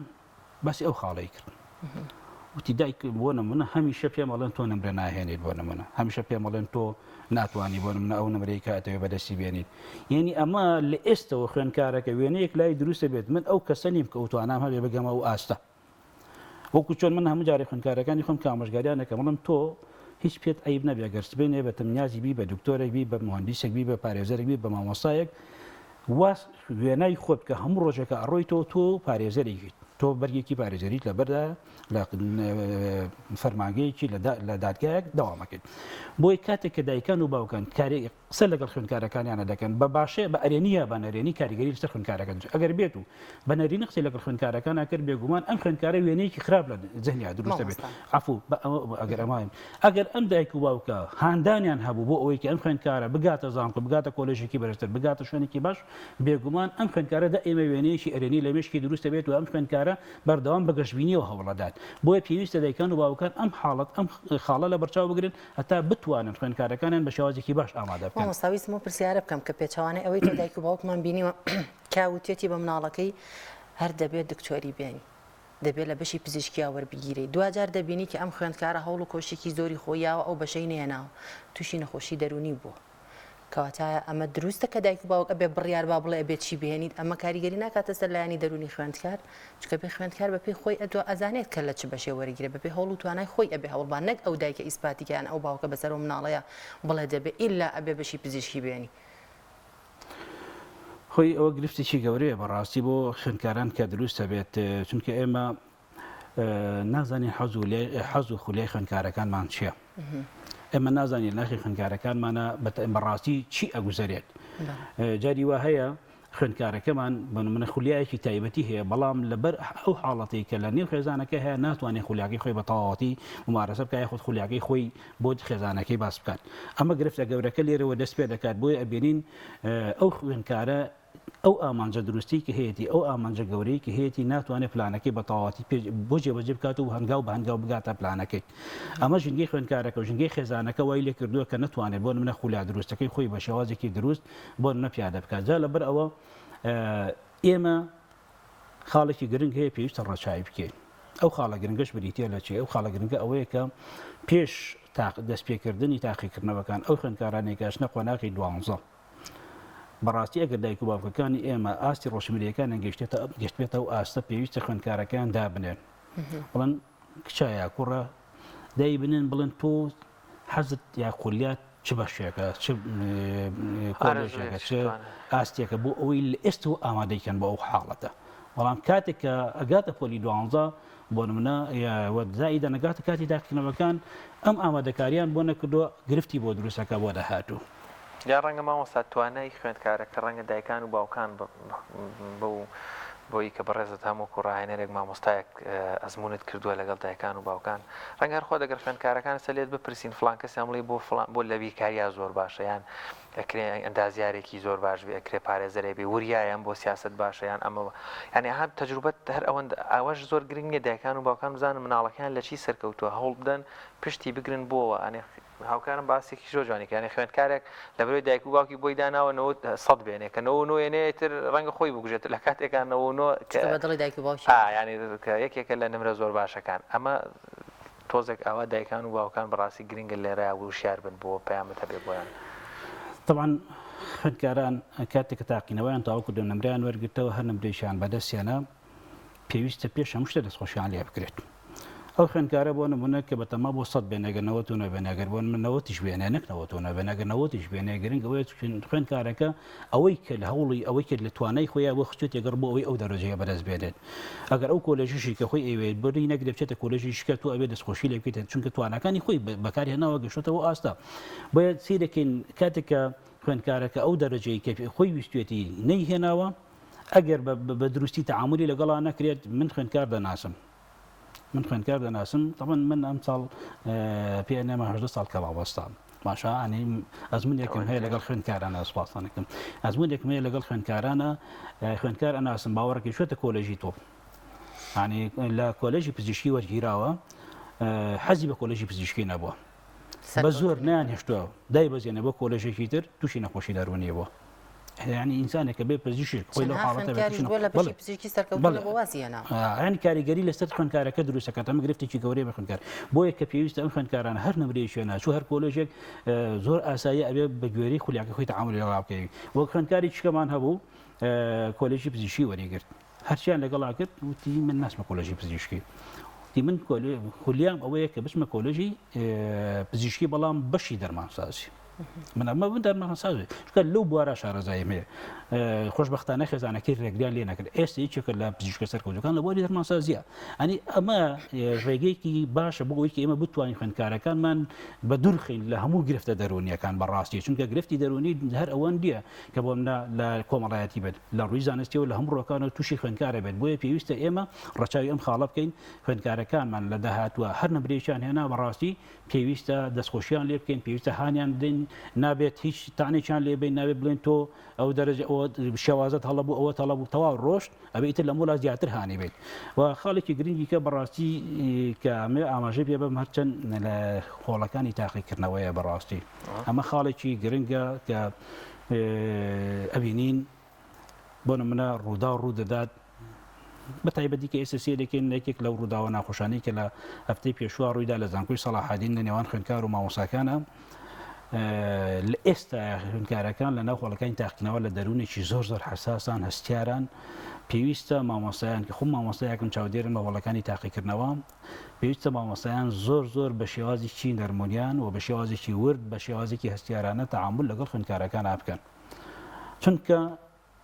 باسی ئەو خاڵەی کرد وتی دایک بۆ نمونە هەمیشە پێم ئەڵێن تۆ نمرە ناهێنیت بۆ نمونە هەمیشە پێم ئەڵێن تۆ ناتوانانی بۆ نمونە ئەو نمرەی کاتەوە بەدەستی بێنیت یعنی ئەمە لە ئێستەوە خوێندکارەکە وێنەیەک لای دروستە بێت من ئەو کەسە نیم کە ئەوتوانام هەبێ بگەمە و ئاستە وەکو چۆن من هەموو جارێ خوێندکارەکانی خۆم کامەژگاریانەکە بڵم تۆ هیچ پێت عیب نەبێ گەر سبێنێ بە تەمنیازی بی بە دکتۆرێک بی بە مهندیسێک بی بە پارێزەرێک بی بە مامۆستایەک واس وێنای خۆت کە هەموو ڕۆژێکە ئەڕۆیتەوە تۆ پارێزەرێکیت تۆ بەرگێکی پارێزەریت لەبەردا لە فەرمانگەیەکی لە دادگایەک داوامەکەیت بۆی کاتێک کە دایکان و باوکان قسە لەگەڵ خوێندکارەکانیانە دەکەن بە باشێ بە ئەرێنیە بە نەرێنی کاریگەری لەسەر خوێندکارەکان ئەگەر بێت و بە نەرێنی قسەی لەگەڵ خوێندکارەکان کرد بێگومان ئەم خوێندکارە وێنەیەکی خراپ لە ذهنیا دروستە بێت عفو ئەگەر ئەمایم ئەگەر ئەم دایک و باوکە هاندانیان هەبوو بۆ ئەوەی کە ئەم خوێندکارە بگاتە زانکۆ بگاتە کۆلێژێکی بەرزتر بگاتە شوێنێکی باش بێگومان ئەم خوێندکارە دا ئێمە وێنەیەکی ئەرێنی لە مێشکی دروستە بێت و ئەم خوێندکارە بەردەوام بەگەشتبینیەوە هەوڵەدات بۆیە پێویستە دایکان و باوکان ئەم حاڵەت ئەم خاڵە لە بەرچاو بگرن هەتا بتوانن خوێندکارەکانیان بە شێوازێکی باش ئامادە بکەن. مامۆستاویستم و پرسیارە بکەم کە پێچوانەی ئەوەی تۆ دایک و باوکمان بینیوە کاوتێتی بە مناڵەکەی هەر دەبێت دکتۆری بێنی دەبێت لە بەشی پزیشکیا وەربگیری دوجار دەبینی کە ئەم خوێندکارە هەوڵ و کۆشێکی زۆری خۆیاوە ئەو بەشەی نێناوە تووشی نەخۆشی دەرونی بووە کەواتایە ئەمە دروستە کە دایک و باوک ئەبێ بڕیار با بڵێ ئەبێت چی بهێنیت ئەمە کاریگەری ناکاتە سەر لایانی دەرونی خوێندکار چکە پێی خوێندکار بە پێی خۆی ئەدوە ئەزانێت کە لە چ بەشێ وەرگرێ بە پێی هەوڵ و توانای خۆی ئەبێ هەوڵبان نەک ئەو دایکە ئیسپاتیکیان ئەو باوکە بەسەر و مناڵەیە بڵێ دەبێ ئیلا ئەبێ بەشی پزیشکی بێنی خۆی ئەوە گرفتێکی گەورەیە بەڕاستی بۆ خوێندکاران کە دروستە بێت چونکە ئێمە نازانین حەز و خولیای خوێندکارەکانمان چییە ئێمە نازانین ناخی خوێندکارەکانمانە بەڕاستی چی ئەگوزارێت جاری وا هەیە خوێندکارەکەمان بنمونە خولیایەکی تایبەتی هەیە بەڵام لەبەر ئەو حاڵەتی کە لە نێو خێزانەکە هەیە ناتوانێت خولیاکەی خۆی بە تەواوەتی ممارەسە بکە خۆت خولیاکەی خۆی بۆ خێزانەکەی باس بکات ئەمە گرفتە گەورەکە لێرەوە دەست پێ دەکات بۆیە ئەبینین ئەو خوێندکارە ئەو ئامانجە دروستی کە هەیەی ئەو ئامانجە گەورەی کە هەیەی ناتوانێت پلانەکەی بە تەواوەتی بۆ جێبەجێ بکات و هەنگاو بە هەنگاو بگاتە پلانەکەی ئەمە ژنگی خوێندکارەکە و ژنگی خێزانەکە وای لێ کردووە کە نتوانێت بۆ منە خولیا دروستەکەی خۆی بە شێوازێکی دروست بۆ منە پیادە بکات جا لەبەر ئەوە ئێمە خاڵێکی گرنگ هەیە پێویستە ڕەچاوی بکەین ئەو خاڵە گرنگەش بریتە لە چێ ئەو خاڵە گرنگە ئەوەیە کە پێش دەستپێکردنی تاقیکردنەوەکان ئەو خوێندکارانێکاش نە قۆناغی 12 بەڕاستی ئەگەر دایک و باوکەکانی ئێمە ئاستی ڕۆژمێریەکانیان گەشتێتە و ئاستە پێویستە خوێندکارەکان دابنێن بڵێن کچایە کوڕە دای بنێن بڵێن تۆ حەزت یا خولیات چ بەشێکە چ کۆلێژێکە چ ئاستێکە بۆ ئەوەی لە ئێستا و ئامادەیکەن بۆ ئەو حاڵەتە بەڵام کاتێک کە ئەگاتە پۆلی 12 بۆ نمونە زائیدە نەگاتە کاتی داخستنەوەکان ئەم ئامادەکاریان بۆ نەکردووە گرفتی بۆ دروستەکە بۆ دەهاتوو یا ڕەنگە مامۆستا توانای خوێندکارەکە ڕەنگە دایکان و باوکان بۆی کە بەڕێزت هەموو کوڕاهێنەرێک مامۆستایەک ئەزمونت کردووە لەگەڵ دایکان و باوکان ڕەنگە هەرخۆ دەگەر خوێندکارەکان سەلێت بپرسین فڵان کەس ئەمڵی بۆ لە بیرکاریە زۆر باشە یان ئەکرێ ئەندازیارێکی زۆر باش بێ ئەکرێ پارێزەرێ بێ وریایان بۆ سیاست باشە یان ئەمە یعنی هەم تەجروبەت هەر ئەوەش زۆر گرنگە دایکان و باوکان بزانن مناڵەکان لە چی سەرکەوتووە هەوڵ بدەن پشتی بگرن بۆەوە ئەنێ هاوکارم باسێکی زۆر جوانێکیانێ خوێندکارێک لە بەرەوەی دایک و باوکی بۆی داناوە 100 بێنێ کە 99 تر ڕەنگە خۆی بگوژێت لە کاتێکان 99 دایک و باوکی ینی یەکێکە لە نمرە زۆر باشەکان ئەمە تۆزێک ئەوە دایکان و باوکان بەڕاستی گرنگە لێرە و شیار بن بۆ پەیامەت هەبێ بۆیان طبعا خوێندکاران کاتێککە تاقینەوەیان تاوەکو دە نمریان وەرگتەوە هەر نمرەیشیان بەدەستیانە پێویستە پێش هەموو شتە دەستخۆشیان لێ بکرێت ئەو خوێندکارە بۆ نمونە کە بەتەما بۆ 100 بێنەگەنەوە تو نەبێنەگەر بۆن منەوەتیش بێنێ نەکنەوە بێنەگەنەوەتیش بێنێ گرنگ ئەوەیە خوێندکارەکە ئەوەی کە لە هەوڵی ئەوەی کرد لە توانای خۆیان بۆ خچێت ێگەر بۆ ئەوەی ئەو دەرەجەیە بەدەست بێنێت ئەگەر ئەو کۆلێژیشی کە خۆی ئەوێت بەری نەک دەبچێتە کۆلێژی شکە تو ئەوێ دەستخۆشی لێ بکەیت چونکە توانەکانی خۆی بەکاری هێناوە گەشتەوە ئاستا بۆیە سی دەکەین کاتێککە خوێندکارەکە ئەو دەرەجەی کە خۆی ویستێتی نەیهێناوە ئەگەر بە دروستی تەعاملی لەگەڵا نەکرێت من خوێندکار دەناسم من خوێندکار دەناسم طبعا من ئەم ساڵ پێ نێمە 18 ساڵ کەڵاوەستان باشە ئەنی ئەزمونێکم هەیە لەگەڵ خوێندکارانە سوپاسانەکەم ئەزمونێکم هەیە لەگەڵ خوێندکارانە خوێندکار ئەناسم باوەڕێکی شوێتە کۆلێژی تۆ ینی لە کۆلێژی پزیشکی وەرگیراوە حەزی بە کۆلێژی پزیشکی نەبووە بە زۆر نیان هێشتووە دای بەزیێنە بۆ کۆلێژێکی تر تووشی نەخۆشی دەرونیەوە ینی ئینسانێکە بێ پزیشک خۆی لەو حاڵەتە بۆ لە بەشی پزیشکی سەرکەوتن بۆ وازیەنا ینی کاریگەری لەسەر خوێندکارەکە دروستەکات ئەمە گرفتێکی گەورەی بە خوێندکار بۆیە کە پێویستە ئەم خوێندکاران هەر نمرەی شوێنە چوو هەر کۆلۆژێک زۆر ئاسایی ئەبێ بە گوێرەی خولیاکە خۆی تەعامل لەگەڵا بکەوی وەک خوێندکاری چکەمان هەبوو کۆلێژی پزیشکی وەریگرت هەرچیان لەگەڵا کرد وتی من ناسمە کۆلۆژی پزیشکی وتی من خولیام ئەوەیە کە بچمە کۆلۆژی پزیشکی بەڵام بەشی دەرمانسازی من ئەمە بن دەرمانسازی چکە لەو بوارە شارەزاییم هەیە خۆشبەختانە خێزانەکەی ڕێگریان لێ نەکرد ئێستا هیچێکە لە پزیشکە سەرکەوتەکان لە بۆری دەرمانسازیە ئەنی ئەمە ڕێگەیەکی باشە بۆ ئەوەی کە ئێمە بتوانین خوێندکارەکانمان بە دوورخین لە هەموو گرفتە دەرونیەکان بەڕاستی چونکە گرفتی دەرونی هەر ئەوەن دیە کە بۆ منە لە کۆمەڵایەتی بێت لە ڕووی زانستیەوە لە هەموو ڕۆکانە تووشی خوێندکارە بێت بۆیە پێویستە ئێمە ڕەچاوی ئەم خاڵە بکەین خوێندکارەکانمان لە داهاتوە هەر نمرێکیان هێنا بەڕاستی پێویستە دەستخۆشییان لێ بکەین پێویستە هانیان بدەین نابێت هیچ تانێکیان لێ بین نابێت بڵێن تۆ ئەو دەرەجە ئەوە شێوازت هەڵەبوو ئەوە تەڵەبوو تەواو ڕۆشت ئەبێ ئیتر لە مۆلا زیاتر هانی بێت و خاڵێکی گرنگی کە بەڕاستی کە ئەمێ ئاماژەی پێ بەم هەرچەند لە خۆڵەکانی تاقیکردنەوەیە بەڕاستی ئەمە خاڵێکی گرنگە کە ئەبینین بۆ نمونە ڕوودا و ڕوو دەدات بە تایبەتی کە ئێستا سێرێکین یەکێک لەو ڕووداوە ناخۆشانەی کە لە هەفتەی پێشوە ڕوویدا لە زانکۆی سەلاحەدین لە نێوان خوێندکار و مامۆساکانە لە ئێستا خوێندکارەکان لە ناو خۆڵەکانی تاقیکردنەوە لە دەرونێکی زۆر زۆر حساسان هەستیاران پێویستە مامۆستایان کە خۆم مامۆستایەکەم چاودێرن بە وڵەکانی تاقیکردنەوە پێویستە مامۆستایان زۆر بە شێوازێکی نەرمونیان و بە شێوازێکی ورد بە شێوازێکی هەستیارانە تەعامل لەگەڵ خوێندکارەکان بکەن چونکە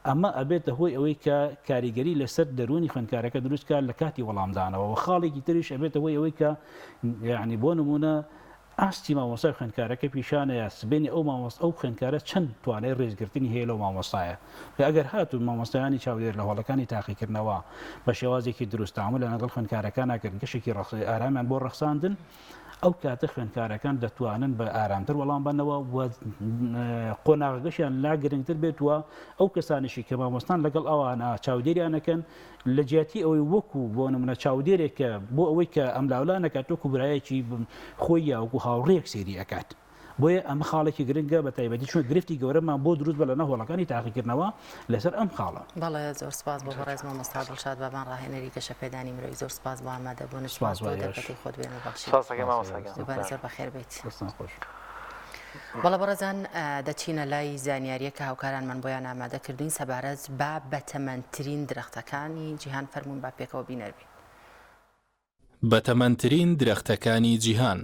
ئەمە ئەبێتە هۆی ئەوەی کە کاریگەری لەسەر دەرونی خوێندکارەکە دروستکە لە کاتی وەڵامدانەوە و خاڵێکی تریش ئەبێتە هۆی ئەوەی کە یعنی بۆ نمونە ئاستی مامۆستای خوێندکارەکە پیشانەیە سبێنی ئەو مامۆست ئەو خوێندکارە چەند توانای ڕێزگرتنی هەیە لەو مامۆستایە ئەگەر هاتوو مامۆستایانی چاودێر لە هۆڵەکانی تاقیکردنەوە بە شێوازێکی دروست تەعامل لەگەڵ خوێندکارەکان ناکردن گەشێکی ئارامیان بۆ ڕەخساندن ئەو کاتە خوێندکارەکان دەتوانن بە ئارامتر وەڵام بنەوە و قۆناغەکەشیان لا گرنگتر بێتوە ئەو کەسانیشی کە مامۆستان لەگەڵ ئەوانە چاودێریانەکەن لە جیاتی ئەوەی وەکو بۆ نمونە چاودێرێکە بۆ ئەوەی کە ئەم لاولانەکات وەکو برایەکی خۆی یاوەکو هاوڕێک سێری ئەکات بۆیە ئەمە خاڵێکی گرنگە بە تایبەتی چون گرفتی گەورەمان بۆ دروست بە لە نەهۆڵەکانی تاقیکردنەوە لەسەر ئەم خاڵە بەڵێ زۆر سپاس بۆ بەڕێز مامۆستا دڵشاد بابان ڕاهێنەری گەشە پێدانی مرۆڤی زۆر سپاس بۆ ئامادەبوون سپاس بۆ دەرفەتی خۆت بێن و بەخشی زۆر بەخێر بیت بەڵێ بەڕێزان دەچینە لای زانیاریە کە هاوکارانمان بۆیان ئامادەکردوین سەبارەت بە بەتەمەنترین درەختەکانی جیهان فەرموون با پێکەوە بینەربین بەتەمەنترین درەختەکانی جیهان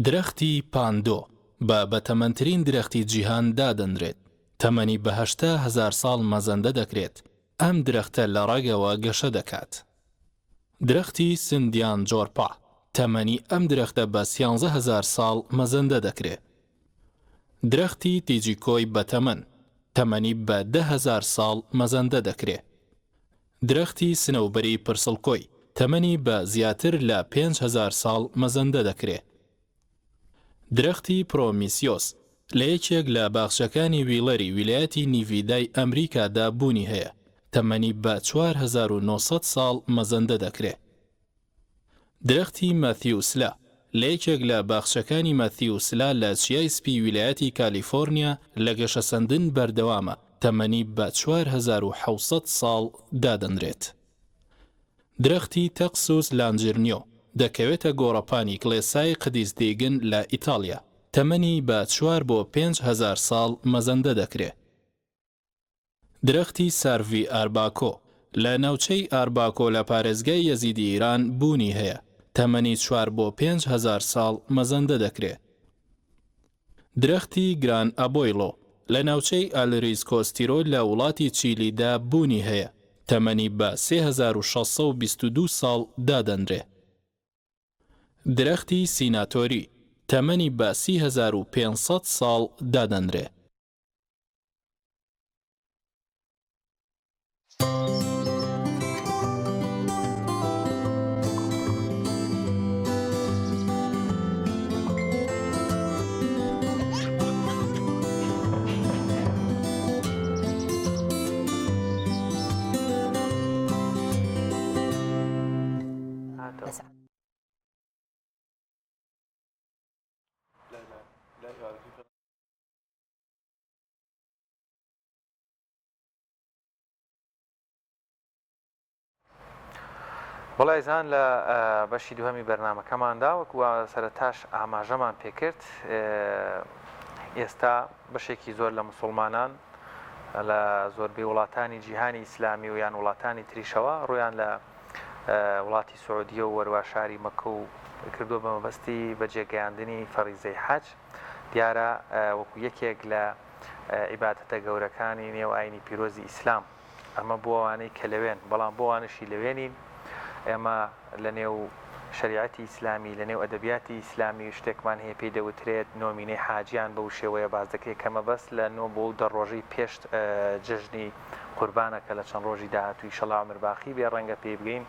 درەختی پاندۆ بە بەتەمەنترین درەختی جیهان دادەنرێت تەمەنی بە 800,000 ساڵ مەزەندە دەکرێت ئەم درەختە لە ڕێگەوە گەشە دەکات درەختی سندیان جۆرپا تەمەنی ئەم درەختە بە 13,000 ساڵ مەزەندە دەکرێت درەختی تیجیکۆی بەتەمەن تەمەنی بە 10,000 ساڵ مەزەندە دەکرێت درەختی سنەوبەری پرسڵکۆی تەمەنی بە زیاتر لە 5,000 ساڵ مەزەندە دەکرێت درەختی پرۆمیسیۆس لە یەکێک لە باخچەکانی ویلەری ویلایەتی نیڤیدای ئەمریکادا بوونی هەیە تەمەنی بە 4,900 ساڵ مەزەندە دەکرێت درەختی مەتیوسلا لە یەکێک لە باخچەکانی مەتیوسلا لە چیای سپی ویلایەتی کالیفۆرنیا لە گەشەسەندن بەردەوامە تەمەنی بە 4,700 ساڵ دادەنرێت درەختی تەقسوس لانجرنیۆ دەکەوێتە گۆڕەپانی کڵێسای قدیس دیگن لە ئیتالیا تەمەنی بە 4 بۆ 5,000 ساڵ مەزەندە دەکرێت درەختی ساروی ئارباکۆ لە ناوچەی ئارباکۆ لە پارێزگای یەزیدی ئیران بوونی هەیە تەمەنی 4 بۆ 5,000 ساڵ مەزەندە دەکرێت درەختی گران ئەبۆیلۆ لە ناوچەی ئالریز کۆستیرۆ لە وڵاتی چیلیدا بوونی هەیە تەمەنی بە 3,622 ساڵ دادەنرێت درەختی سیناتۆری تەمەنی بە 30,500 ساڵ دادەنرێت بەڵایزان لە بەشی دوهەمی بەرنامەکەماندا وەکووە سەرەتاش ئاماژەمان پێکرد ئێستا بەشێکی زۆر لە مسلمانان لە زۆربەی وڵاتانی جیهانی ئیسلامی و یان وڵاتانی تریشەوە ڕویان لە وڵاتی سعودیە و وەروە شاری مەکە و کردووە بە مەبەستی بەجێگەیاندنی فەریزەی حەج دیارە وەکو یەکێک لە عیبادەتە گەورەکانی نێو ئاینی پیرۆزی ئیسلام ئەمە بۆ ئەوانەی کە لەوێن بەڵام بۆ ئەوانشی لەوێنین ئێمە لە نێو شریعەتی ئیسلامی لە نێو ئەدەبیاتی ئیسلامی شتێکمان هەیە پێی دەوترێت نۆمینەی حاجیان بەو شێوەیە باز دەکرێت کە مەبەست لە نۆ بۆ دە ڕۆژەی پێش جژنی قوربانەکە لە چەند ڕۆژی داهاتووی ئینشەڵڵا عومرباخی بێ ڕەنگە پێی بگەین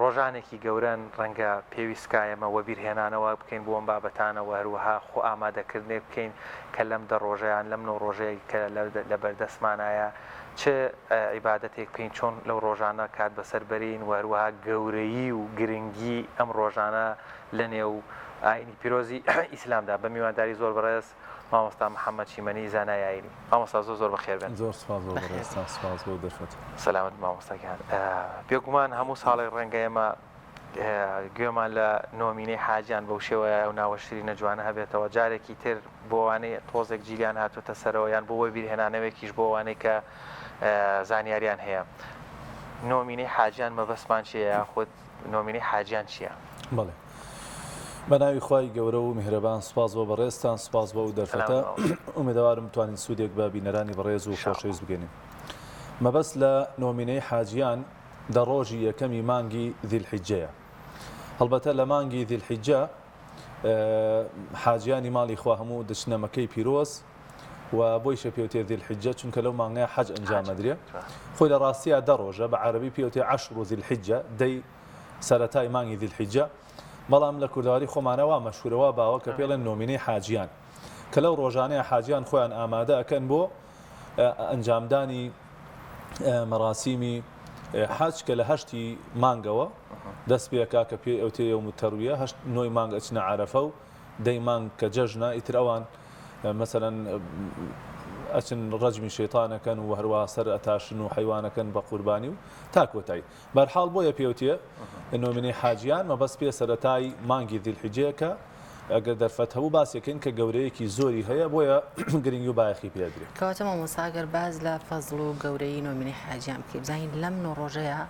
ڕۆژانێکی گەورەن ڕەنگە پێویستکە ئێمە وەبیرهێنانەوە بکەین بۆ ئەم بابەتانەوە هەروەها خۆ ئامادەکردنێ بکەین کە لەم دە ڕۆژەیان لەم نۆ ڕۆژەیە کە لە بەردەستمانایە چه عیبادەتێک بکەین چۆن لەو ڕۆژانە کات بەسەربەرین و هەروەها گەورەیی و گرنگی ئەم ڕۆژانە لە نێو ئاینی پیرۆزی ئیسلامدا بە میوانداری زۆر بەڕێز مامۆستا محەممەد چیمەنی زانای ئاینی مامۆستا زۆر بەخێر بێن. زۆر سپاس بۆ دەرفەت. سەلامت مامۆستاکان. بێگومان هەموو ساڵی ڕەنگە ئێمە گوێمان لە نۆمینەی حاجیان بەو شێوەیە و ناوەشتری نەجوانە هەبێتەوە جارێکی تر بۆ ئەوانەی تۆزێک جیلیان هاتوۆتە سەرەوە یان بۆ وەبیرهێنانەوەیکیش بۆ ئەوانەی کە زانیاریان هەیە نۆمینەی حاجیان مەبەستمان چیە یاخود نۆمینەی حاجیان چییە؟ بەڵێ بە ناوی خوای گەورە و میهرەبان سوپاس بۆ بەڕێزتان سوپاس بۆ و دەرفەتە ئومێدەوارم بتوانین سوودێک بە بینەرانی بەڕێز و خۆشەویست بگەینین. مەبەست لە نۆمینەی حاجیان دە ڕۆژی یەکەمی مانگی ذیلحیجەیە. هەڵبەتە لە مانگی ذیلحیجە حاجیانی ماڵی خوا هەموو دەچنە مەکەی پیرۆز و بۆی پێوتێ ذیلحیجە چونکە لەو مانگەیە حەج ئەنجام ئەدرێ خۆی لە ڕاستیە دە ڕۆژە بە عەرەبی پێوتێ عەشر ذیلحیجە دەی سەرەتای مانگی ذیلحیجە بەڵام لە کوردەواری خۆمانەوە مەشهورەوە باوە کە پێڵێن نۆمینەی حاجیان کە لەو ڕۆژانەیە حاجیان خۆیان ئامادە ئەکەن بۆ ئەنجامدانی مەراسیمی حەج کە لە هەشتی مانگەوە دەست پێکا کە پێ ئەوتێ یەوم التەرویە هەشت نۆی مانگ ئەچنە عەرەفە و دەی مانگ کە جەژنە ئیتر ئەوان مەسەلەن ئەچن ڕەجمی شەیتانەکەن و هەروەها سەر ئەتاشن و حەیوانەکەن بە قوربانی و تا کۆتایی بەرحاڵ بۆیە پێوتێ نۆمینەی حاجیان مەبەست پێ سەرەتای مانگی ذیلحیجەیە کە ئەگەر دەرفەت هەبوو باسێکن کە گەورەیەکی زۆری هەیە بۆیە گرنگی و بایەخی پێدرێت. کەواتە مامۆستا ئەگەر باز لە فەزڵ و گەورەی نۆمینەی حاجیان بکەین بزانین لەم نۆ ڕۆژەیە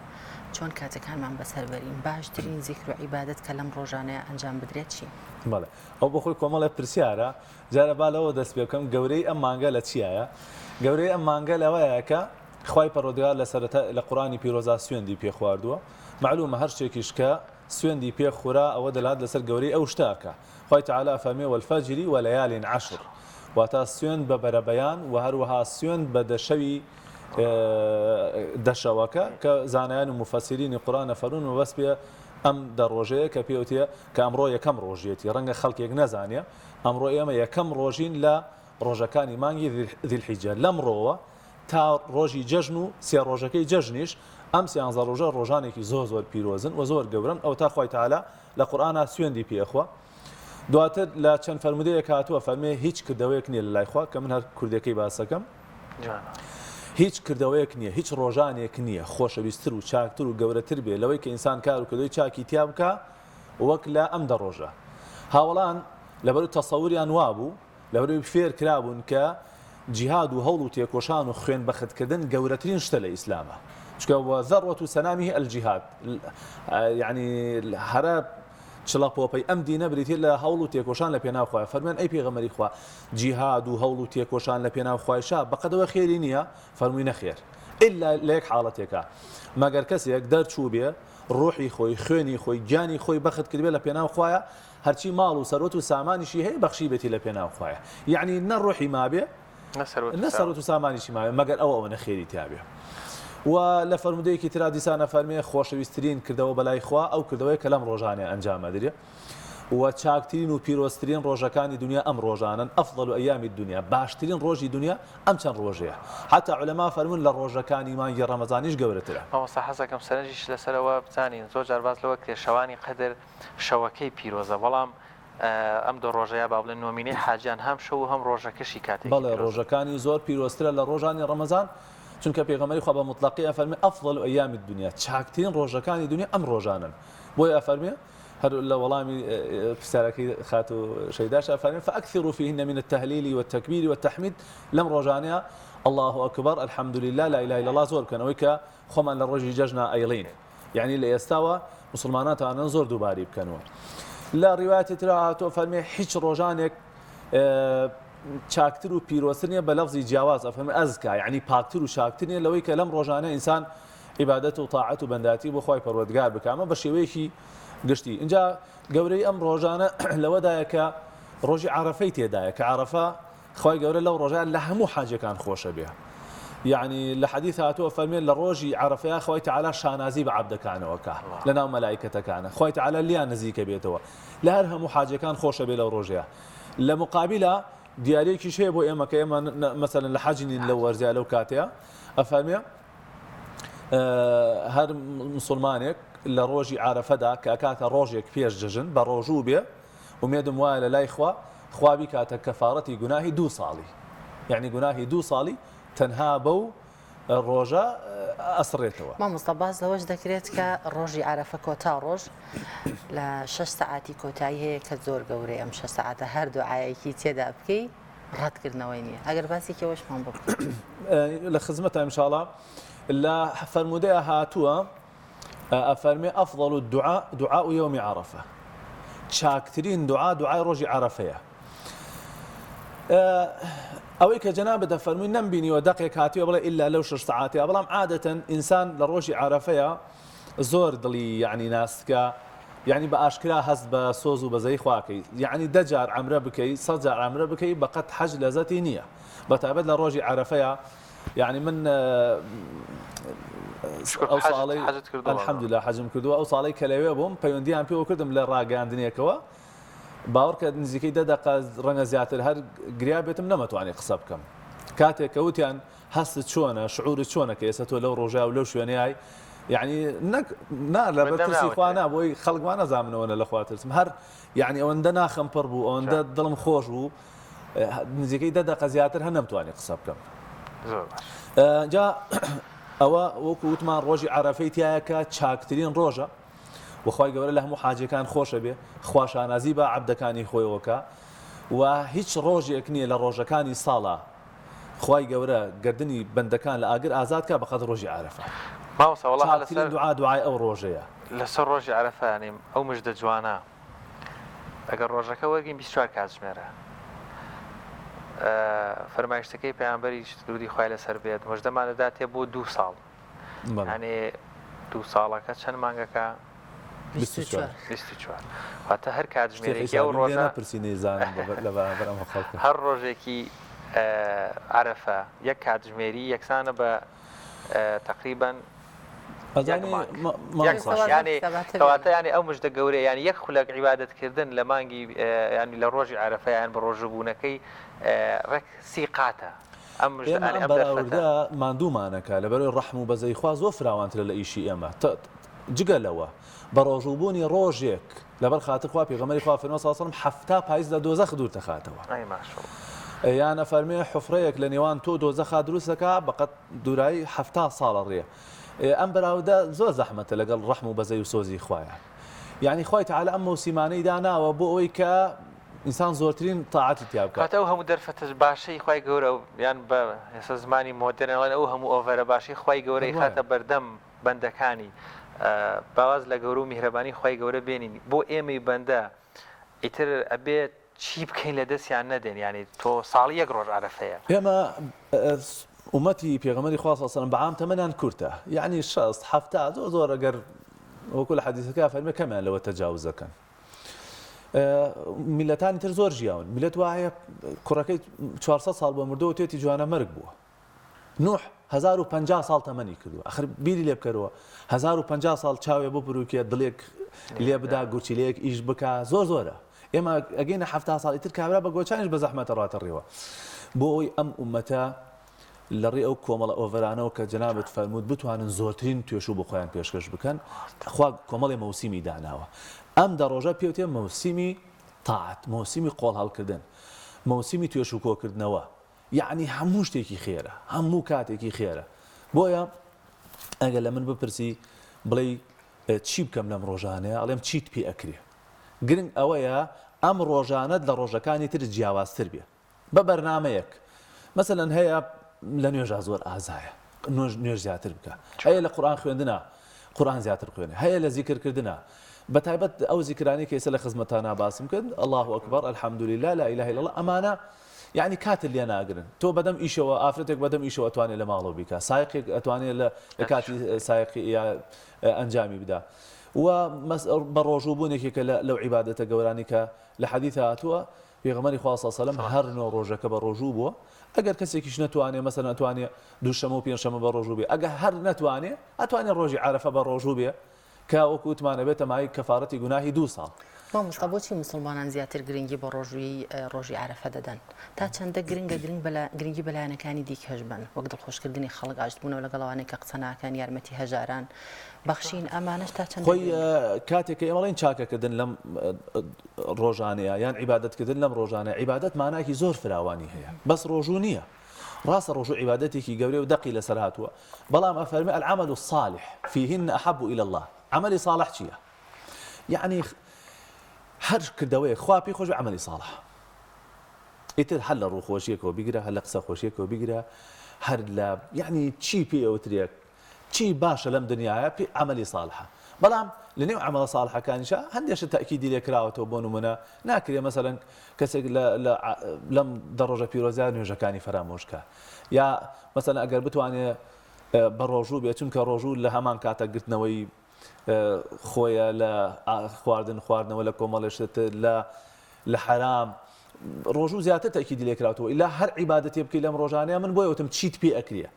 چۆن کاتەکانمان بەسەربەرین باشترین زیکر و عیبادەت کە لەم ڕۆژانەیە ئەنجام بدرێت چی؟ بەڵێ ئەو بە خۆی کۆمەڵە پرسیارە جارە با لەوە دەست پێ بکەم گەورەی ئەم مانگە لە چیایە؟ گەورەی ئەم مانگە لەوەیە کە خوای پەروەردگار لە قورآنی پیرۆزا سوێندی پێ خواردووە معلومە هەر شتێکیش کە سوێندی پێ خورا ئەوە دەلات لەسەر گەورەی ئەو شتاکە خوای تەعالا فەرمێ وەالفەجر وەلەیالین عەشر واتە سوێند بە بەرەبەیان و هەروەها سوێند بە دەشەوی دەشەوەکە کە زانایان و مفەسیرینی قورئان فەرمون و بەس پێ ئەم دە ڕۆژەیە کە پێوتێ کە ئەمڕۆ یەکەم ڕۆژێتی ڕەنگە خەڵکێک نەزانێ ئەمڕۆ ئێمە یەکەم ڕۆژین لە ڕۆژەکانی مانگی ذیلحیجە لەمڕۆوە تا ڕۆژی جەژن و سێ ڕۆژەکەی جەژنیش ئەم سیانزە ڕۆژە ڕۆژانێکی زۆر پیرۆزن و زۆر گەورن ئەو تا خوای تەعالا لە قورئانە سوێندی پێخوا دواتر لە چەند فەرمودەیەک هاتووە فەرمێ هیچ کردەوەیەک نییە لە لای خوا کە من هەر کوردەکەی باسەکەم هیچ کردەوەیەک نییە هیچ ڕۆژانێک نییە خۆشەویستتر و چاکتر و گەورەتر بێ لەوەی کە ئینسان کار و کردەوەی چاکی تیا بکە وەک لە ئەم دە ڕۆژە هاوڵان لەبەر تەسەووریان وابوو لەبەر فێر کرابوون کە جیهاد و هەوڵ و تێکۆشان و خوێن بەختکردن گەورەترین شتە لە ئیسلامە چکە ذەڕوەت و سەنامی ئەلجیهاد یعنی هەرە چڵەپۆپەی ئەم دینە بریتێ لە هەوڵ و تێکۆشان لە پێناو خوای فەرمێن ئەی پێغەمبەری خوا جیهاد و هەوڵ و تێکۆشان لە پێناو خوایشا بەقەدەوە خێری نییە فەرمووی نەخێر ئللا لە یەک حاڵەتێکە مەگەر کەسێک دەرچوو بێ ڕۆحی خۆی خوێنی خۆی گیانی خۆی بەخت کردبێ لە پێناو خوایە هەرچی ماڵ و سەرۆت و سامانیشی هەیە بەخشی بێتی لە پێناو خوایە یعنی نە ڕۆحی مابێ نە سەرۆت و سامانیشی مابێ مەگەر ئەوە نەخێری تابێ و لە فەرمودەیەکی ترا دیسانە فەرمێ خۆشەویستترین کردەوە بەلای خوا ئەو کردەوەی کە لەم ڕۆژانێ ئەنجام ئەدرێ و چاکترین و پیرۆزترین ڕۆژەکانی دنیا ئەم ڕۆژانن ئەفضل و ئەیامی دنیا باشترین ڕۆژی دنیا ئەم چەند ڕۆژەیە حتا عولەما فەرمون لە ڕۆژەکانی مانگی ڕەمەزانیش گەورەترە مامۆستا حەزەکەم سەرنجیش لەسەرەوە بزانین زۆر جار باز لەوە کرێ شەوانی قەدر شەوەکەی پیرۆزە بەڵام ئەم دو ڕۆژەیە با بڵێن نۆمینەی حاجیان هەم شەو و هەم ڕۆژەکەشی کاتێک بەڵێ ڕۆژەکانی زۆر پیرۆسترە لە ڕۆژانی ڕەمەزان چونکە پێغەمبەری خوا بە مطلقی ئەفەرمێ ئەفضل ئەیامی دنیا چاکترین ڕۆژەکانی دنیا ئەم ڕۆژانن بۆی ئەفەرمێ هەر لە وەڵامی پرسیارەکەی خات و شەیداش ئەفەرمێ فأكثروا فيهن من التهليل والتكبير والتحميد لەم ڕۆژانەیە الله أكبر الحمد لله لا إله إلا الله زۆر بکەنەوەی کە خۆمان لە ڕۆژی جەژنا ئەیڵین یعنی لە ئێستاوە مسلماناتانە زۆر دووباری بکەنەوە لە ڕیواەتی ترا هاتۆ فەرمێ هیچ ڕۆژانێک چاکتر و پیرۆستر نیە بە لەفزی جیاواز ئەفەرمێ ئەزکا یعنی پاکتر و شاکتر نیە لەوەی کە لەم ڕۆژانە ئینسان عیبادەت و تاعەت و بەنداتی بۆ خۆی پەروەردگار بکامە بە شێوەیەکی گشتی اینجا گەورەی ئەم ڕۆژانە لەوەدایە کە ڕۆژی عەرەفەی تێدایە کە عەرەفە خۆی گەورە لەو ڕۆژان لە هەموو حاجەکان خۆشە بێ يعني لحديث هاتوه فەرمێن لە ڕۆژی عەرەفەیە خۆی تەعالا شانازی بە عەبدەکانەوەکە لەناو مەلایکەتەکانە خۆی تەعالا لیان نزیکە بێتەوە لە هەر هەموو حاجەکان خۆشە بێ لەو ڕۆژەیە لە مقابلە دیارێکیش هەیە بۆ ئێمە کە ئێمە مەسەلەن لە حەجنین لەو وەرزە لەو کاتەیە ئەفەرمێ هەر مسلمانێک لە ڕۆژی عەرەفەدا کە ئەکاتە ڕۆژێک پێش جەژن بە ڕۆژوو بێ ومێدم وایە لە لای خوا بیکاتە کەفارەتی گوناهی 2 ساڵی یعنی گوناهی 2 ساڵی تەنها بەو ڕۆژە ئەسڕێتەوە مامۆستا باز لەوەش دەکرێت کە ڕۆژی عەرەفە کۆتا ڕۆژ لە 6 سەعاتی کۆتایی هەیە کە زۆر گەورەی ئەم 6 سەعاتە هەر دوعایەکی تێدا بکەی ڕەتکردنەوەی نییە ئەگەر باسێکەوەشمان بکەین لە خزمەتە ئینشاءڵڵا لە فەرمودەیە هاتووە ئەفەرمێ ئەفضل الدعاء دعاء يوم عرفة چاکترین دوعای ڕۆژی عەرەفەیە ئەوەی کە جەنابەت دەفەرمووی نەمبینیوە دەقێک هاتیوە بڵێ ئیلا لەو 6 سەعاتەیە بەڵام عادەتەن ئینسان لە ڕۆژی عەرەفەیە زۆر دڵی یعنی ناستکە یعنی بە ئاشکرا هەست بە سۆز و بەزەی خواکەی یعنی 10 جار عەمرە بکەی 100 جار عەمرە بکەی بەقەت حەج لەزەتی نییە بەتایبەت لە ڕۆژی عەرەفەیە یعنی من ئەو ساڵی الحەمدولله حەجم کردووە ئەو ساڵی کە لەوێ بووم پەیوەندیان پێوە کردم لە ڕاگەاندنێکەوە باوەڕ کە نزیکەی 10 دقە ڕەنگە زیاتر هەر گریا بێتم نەمەتوانی قسە بکەم کاتێک کە وتیان هەستت چۆنە شعورت چۆنە کە ئێستا تۆ لەو ڕۆژە و لەو شوێنەیە یعنی لەبەر ترسی خوا نابۆی خەڵکمان نەزانمنەوە لە خوا ترسم هەر یعنی ئەوەندە ناخەم پڕ بوو ئەوەندە دڵم خۆش بوو نزیکەی 10 دقە زیاتر هەر نەمتوانی قسە بکەم جا ئەوە وەکو وتمان ڕۆژی عەرەفەی تایە کە چاکترین ڕۆژە وخوای گەورە لە هەموو حاجەکان خۆشە بێ خوا شانازی بە عەبدەکانی خۆیەوەکە و هیچ ڕۆژێک نییە لە ڕۆژەکانی ساڵە خوای گەورە گردنی بەندەکان لە ئاگر ئازادکە بەقەت ڕۆژی عەرەفە چاکترین دوعای ئەو ڕۆژەیە لەسەر ڕۆژی عەرەفە ینی ئەو مژدە جوانە ئەگەر ڕۆژەکە وەرگین 24 کاتژمێرە فەرمایشتەکەی پەیامبەری درودی خوای لەسەر بێت مژدەمانەدا تێ بۆ 2 ساڵ یعنی 2 ساڵەکە چەند مانگەکە 24 واتە هەر کاتژمێرێکی ئەو ڕۆژە هەر ڕۆژێکی عەرەفە یەک کاتژمێری یەکسانە بە تقریباً کەواتە ینی ئەو مژدە گەورەیە ینی یەک خولەک عیبادەتکردن لە مانگی ینی لە ڕۆژی عەرەفە یان بە ڕۆژبوونەکەی ڕێک 30 قاتە ئەم بەراوردا ماندوومانەکە لەبەرەوەی ڕەحم و بەزەی خوا زۆر فراوانترە لە ئیشی ئێمە جگە لەوە بە ڕۆژوبوونی ڕۆژێک لەبەر خاتر خوا پێغەمبەری خوا فەرمووی صلی الله علیه و سلم 7 پاییز لە دۆزەخ دوور دەخاتەوە یانە فەرمێ حفرەیەک لە نێوان تۆ دۆزەخا دروست دەکا بەقەت دوورایی 7 ساڵە ڕێ ئەم بەراوردا زۆر زەحمەتە لەگەڵ ڕەحم و بەزەی و سۆزی خوایە یعنی خوای تەعالا ئەم مەوسیمانەی داناوە بۆ ئەوەی کە ئینسان زۆرترین تاعاتی تیا بکات ئەو هەموو دەرفەتە باشەی خوای گەورە یان بە ئێستا زمانی مۆدرنەوە ئەو هەموو ئۆڤەرە باشی خوای گەورەی خاتە بەردەم بەندەکانی باواز لە گەورە و میهرەبانی خوای گەورە بێنین بۆ ئێمەی بەندە ئیتر ئەبێت چی بکەین لە دەستیان نەدێن ینی تۆ ساڵی یەک ڕۆژ عەرەفەیە ئێمە ئومەتی پێغەمبەری خوا صلی الله علیه و سلم بەعام تەمەنیان کورتە یعنی 60 70 زۆر ئەگەر وەکو لە حەدیثەکە فەرمێ کەمیان لەوە تەجاوز دەکەن میلەتانی تر زۆر ژیاون میلەت وایە کوڕەکەی 400 ساڵ بۆ مردەوە توێتی جوانە مەرگ بووە نوح 1050 ساڵ تەمەنی کردووە ئەخر بیری لێ بکەرەوە 1050 ساڵ چاوێ بۆ بروکێ دڵێک لێ بدا گورچیلەیەک ئیش بکە زۆرە ئێمە ئەگەینە 7 ساڵی تر کابرا بە گۆچانیش بە زەحمەتە ڕاتەڕێەوە بۆ ئەوی ئەم ئومەتە لەڕێ ئەو کۆمەڵە ئۆڤەرانەوە کە جەنابەت فەرمووت بتوانن زۆرترین توێشوو بۆ خۆیان پێشکەش بکەن خوا کۆمەڵی مەوسیمی داناوە ئەم دەڕۆژە پێوتێ مەوسیمی تاعەت مەوسیمی قۆڵ هەڵکردن مەوسیمی توێش و کۆکردنەوە یعنی هەموو شتێکی خێرە هەموو کاتێکی خێرە بۆیە ئەگەر لە من بپرسی بڵێ چی بکەم لەم ڕۆژانەیە ئەڵێم چیت پێ ئەکرێ گرنگ ئەوەیە ئەم ڕۆژانەت لە ڕۆژەکانی تر جیاوازتر بێ بە بەرنامەیەک مەسەلەن هەیە لە نوێژا زۆر ئازایە نوێژ زیاتر بکە هەیە لە قورئان خوێندنە قورئان زیاتر خوێنێ هەیە لە زیکرکردنە بەتایبەت ئەو زیکرانی کە ئێستا لە خزمەتانە باسم کرد الله ئەکبەر الحەمدولله لا إله إلا الله ئەمانە یعنی کاتت لێ ناگرن تۆ بەدەم ئیشەوە ئافرەتێک بەدەم ئیشەوە ئەتوانێت لە ماڵەوە بیکە سایقێک ئەتوانێت لە کاتی سایقی یا ئەنجامی بدا و بە ڕۆژووبوونێکێکە لەو عیبادەتە گەورانی کە لە حەدیث هاتووە پێغەمبەری خوا صلی الله علیه و سلم هەر نوع ڕۆژەکە بە ڕۆژوو بووە ئەگەر کەسێکیش نەتوانێت مەسەلەن ئەتوانێت دووشەمە و پێنجشەمە بە ڕۆژوو بێ ئەگەر هەر نەتوانێت ئەتوانێت ڕۆژی عەرەفە بە ڕۆژوو بێ کە وەکو وتمانە بێتە مای کەفارەتی گوناهی 2 ساڵ مامۆستا بۆچی مسلمانان زیاتر گرنگی بە ڕۆژی عەرەفە دەدەن تا چەندە گرنگی بەلایەنەکانی دیکەش بن وەک دڵخۆشکردنی خەڵک ئاشتبوونەوە لەگەڵەوانەی کە قسە ناکەن یارمەتی هەژاران بەخشین ئەمانەش تا چەند خۆی کاتێک کە ئێمەڵێن چاکەکردن لەم ڕۆژانەیە یان عیبادەتکردن لەم ڕۆژانە عیبادەت ماناکی زۆر فراوانی هەیە بەس ڕۆژوو نییە ڕاستە ڕۆژوو عیبادەتێکی گەورەی و دەقی لەسەر هاتووە بەڵام ئەفەرمێ العمل الصالح فيهن أحب إلى الله عملی صالح چییە یعنی هەر کردەوەی خوا پێی خۆش عملی صالح ئیتر هەر لە ڕووخۆشیەکەوە بیگرە هەر لە قسە خۆشیەکەوە بیگرە هەر لە یعنی چی پێ ئەوترێک چی باشە لەم دنیاە پێ عملی صالحە بەڵام لە نێو عملە صالحەکانیشە هەندێکشە تەئکیدی لێ کراوەتەوە بۆ نمونە ناکرێ مەسەلەن کەسێک لەم دە ڕۆژە پیرۆزیان نوێژەکانی فەرامۆشکە یا مەسەلەن ئەگەر بتوانێت بە ڕۆژوو بێت چونکە ڕۆژوو لە هەمان کاتە گرتنەوەی خۆیە لە خواردنەوە لە کۆمەڵێشت لە حرام ڕۆژوو زیاتر تەکیدی لێ کراوەتەوە ئیلا هەر عیبادەتی بکەی لەم ڕۆژانەیە من بۆیە وتم چیت پێ ئەکرێ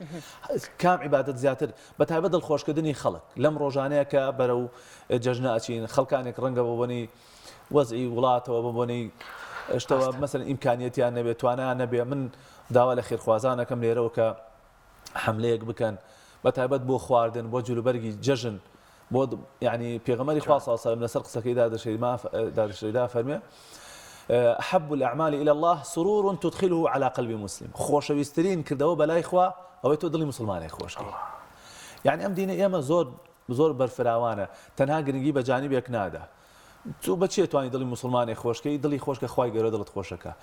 کام عیبادەت زیاتر بەتایبەت دڵخۆشکردنی خەڵک لەم ڕۆژانەیە کە بەرەو جەژنە ئەچین خەڵکانێک ڕەنگە بۆنی وەزعی وڵاتەوە بۆنی شتەوە مەسەلەن ئیمکانیەتیان نەبێت توانایان نەبێ من داوا لە خێرخوازانەکەم لێرەوە کە حملەیەک بکەن بەتایبەت بۆ خواردن بۆ جلوبەرگی جەژن بۆ یعنی پێغەمبەری خوا صلی الله علیه و سلم لەسەر قسەکەیدا دادەشێدا فەرمێ أحب الأعمال إلى الله سرور تدخله على قلب مسلم خۆشەویستترین کردەوە بەلای خوا ئەوەی تۆ دڵی مسلمانێک خۆشکەی یعنی ئەم دینە ئێمە زۆر بەرفراوانە تەنها گرنگی بە جانیبێک نادا تو بەچێ توانی دڵی مسلمانێک خۆشکەی دڵی خۆشکە خوای گەورە دڵت خۆشەکە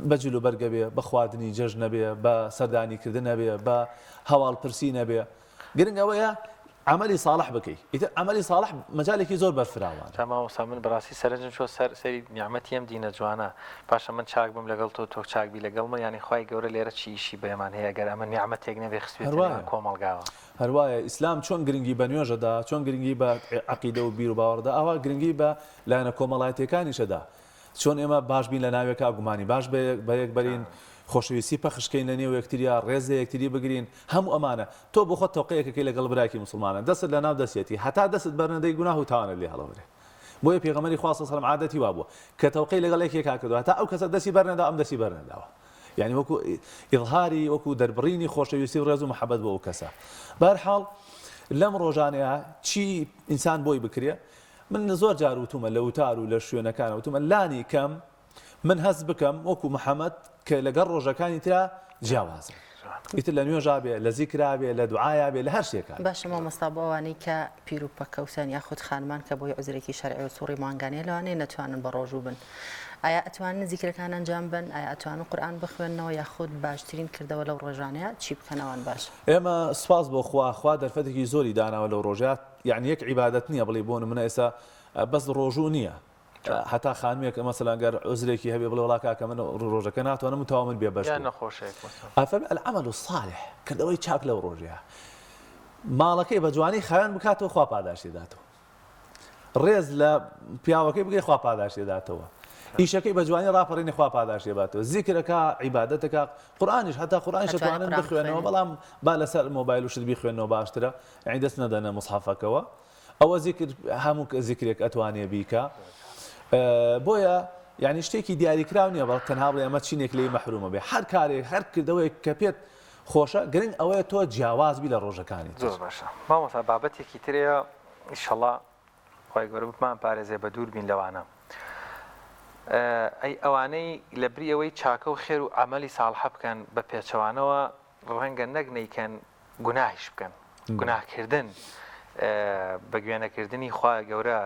بە جلوبەرگە بێ بە خواردنی جەژن نەبێ بە سەردانیکردن نەبێ بە هەواڵپرسی نەبێ گرنگ ئەوەیە عملی صالح بکەی ئیتر عملی صالح مەجالێکی زۆر بەرفراوان تەماوەسا من بەڕاستی سەرنجم چۆ سەری نیعمەتی ئەم دینە جوانە پاشە من چاک بم لەگەڵ تۆ چاکبی لەگەڵمە ینی خوای گەورە لێرە چی ئیشی بەێمان هەیە گەر ئەمە نیعمەتێک نەبێ خستێت کۆمەڵگاوە هەروایە ئیسلام چۆن گرنگی بە نوێژەدا چۆن گرنگی بە عەقیدە و بیر و باوەڕدا ئەوە گرنگی بە لایەنە کۆمەڵایەتیەکانیشەدا چۆن ئێمە باش بین لە ناوێکا گومانی باش بەیەک بەرین خۆشەویستی پەخشکەین لە نێو یەکتریا ڕێزە یەکتری بگرین هەموو ئەمانە تۆ بۆ خۆت تەوقەیەکەکەی لەگەڵ برایکی مسلمانە دەست لە ناو دەستێتی هەتا دەست بەرنەدەی گوناه و تاوانە لێ هەڵەورێ بۆیە پێغەمبەری خوا صلی الله علیه و سلم عادەتی وا بووە کە تەوقەی لەگەڵ یەکێکا کردووە هەتا ئەو کەسە دەستی بەرنەدا ئەم دەستی بەرنەداوە یعنی وەکو ئیظهاری وەکو دەربڕینی خۆشەویستی و ڕێز و محەبەت بۆ ئەو کەسە بەرحاڵ لەم ڕۆژانەیە چی ئینسان بۆی بکرێ من زۆر جار وتومە لە وتار و لە شوێنەکانە وتومە لانی کەم من هەست بکەم وەکو محەممەد کە لەگەڵ ڕۆژەکانی ترا جیاوازە ئیتر لە نوێژا بێ لە زیکرا بێ لە دوعایا بێ لە هەر شتێکە باشە مامۆستا بۆ ئەوانەی کە پیر و پەکەوتن یاخود خانمان کە بۆی عوزرێکی شەرعی و سوڕی ماگانەیە لەوانەیە نەتوانن بە ڕۆژوو بن ئایا ئەتوانن زیکرەکان ئەنجام بن ئایا ئەتوانن قورئان بخوێنەوە یاخود باشترین کردەوە لەو ڕۆژانەیە چی بکەنەوەن باش ئێمە سپاس بۆ خوا دەرفەتێکی زۆری داناوە لەو ڕۆژات یعنی یەک عیبادەت نییە بڵێ بۆ نمونە ئێستا بەس ڕۆژوو نییە حتا خانمێک مەسەلەن گەر عوزرێکی هەبێ بڵێ وڵا کاکە من ڕۆژەکە ناتوانم متاوا من بێ بەش ئەفەرمێ العمل الصالح کردەوەی چاک لەو ڕۆژەیە ماڵەکەی بە جوانی خاوێن بکاتەوە خوا پاداشتی دێداتەوە ڕێز لە پیاوەکەی بگەی خوا پاداشتی دێداتەوە ئیشەکەی بە جوانی ڕاپەڕینی خوا پاداشتی دێداتەوە زیکرەکە عیبادەتەکە قورئانیش هەتا قورئانیش دەتوانن بخوێنەوە بەڵام با لەسەر مۆبایل و شت بیخوێنەوە باشترە یعنی دەست نەدەنە مصحەفەکەوە ئەوە زیکر هەموو زیکرێک ئەتوانێ بیکە بۆیە یعنی شتێکی دیاریکراو نییە بەڵ تەنها بڵێ ئەمە چینێک لێی مەحرومە بێ هەر کارێک هەر کردەوەیک کە پێت خۆشە گرنگ ئەوەیە تۆ جیاوازبی لە ڕۆژەکانی زۆر باشە مامۆستا بابەتێکی ترەیە ئینشەڵڵا خوای گەورە بمان پارێزێ بە دوور بین لەوانە ئەی ئەوانەی لە بری ئەوەی چاکە و خێر و عەمەلی ساڵحە بکەن بە پێچەوانەوە ڕەنگە نەگنەیکەن گوناهیش بکەن گوناهکردن بە گوێنەکردنی خوا گەورە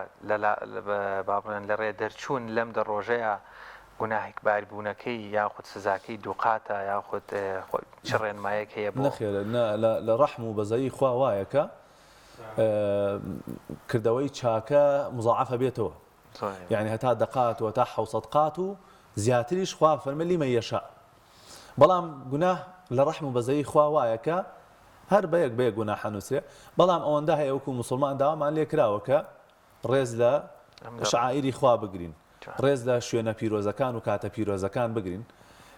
بابڵێن لە ڕێ دەرچوون لەم دە ڕۆژەیە گوناهێک باریبوونەکەی یاخود سزاکەی دووقاتە یاخود چ ڕێنمایەک هەیە بۆ نەخێرە لە ڕەحم و بەزایی خوا وایەکە کردەوەی چاکە مزاعفە بێتەوە یعنی هەتا دەقات و تا حوسەد قات و زیاتریش خوا فەرمە لیمە یەشا بەڵام گوناه لە ڕەحم و بەزایی خوا وایەکە هەر بەیەک بەیە گوناه حەنووسێ بەڵام ئەوەندا هەیە وەکو موسڵمان داوامان لێ کراوەکە ڕێز لە شعائری خوا بگرین ڕێز لە شوێنە پیرۆزەکان و کاتە پیرۆزەکان بگرین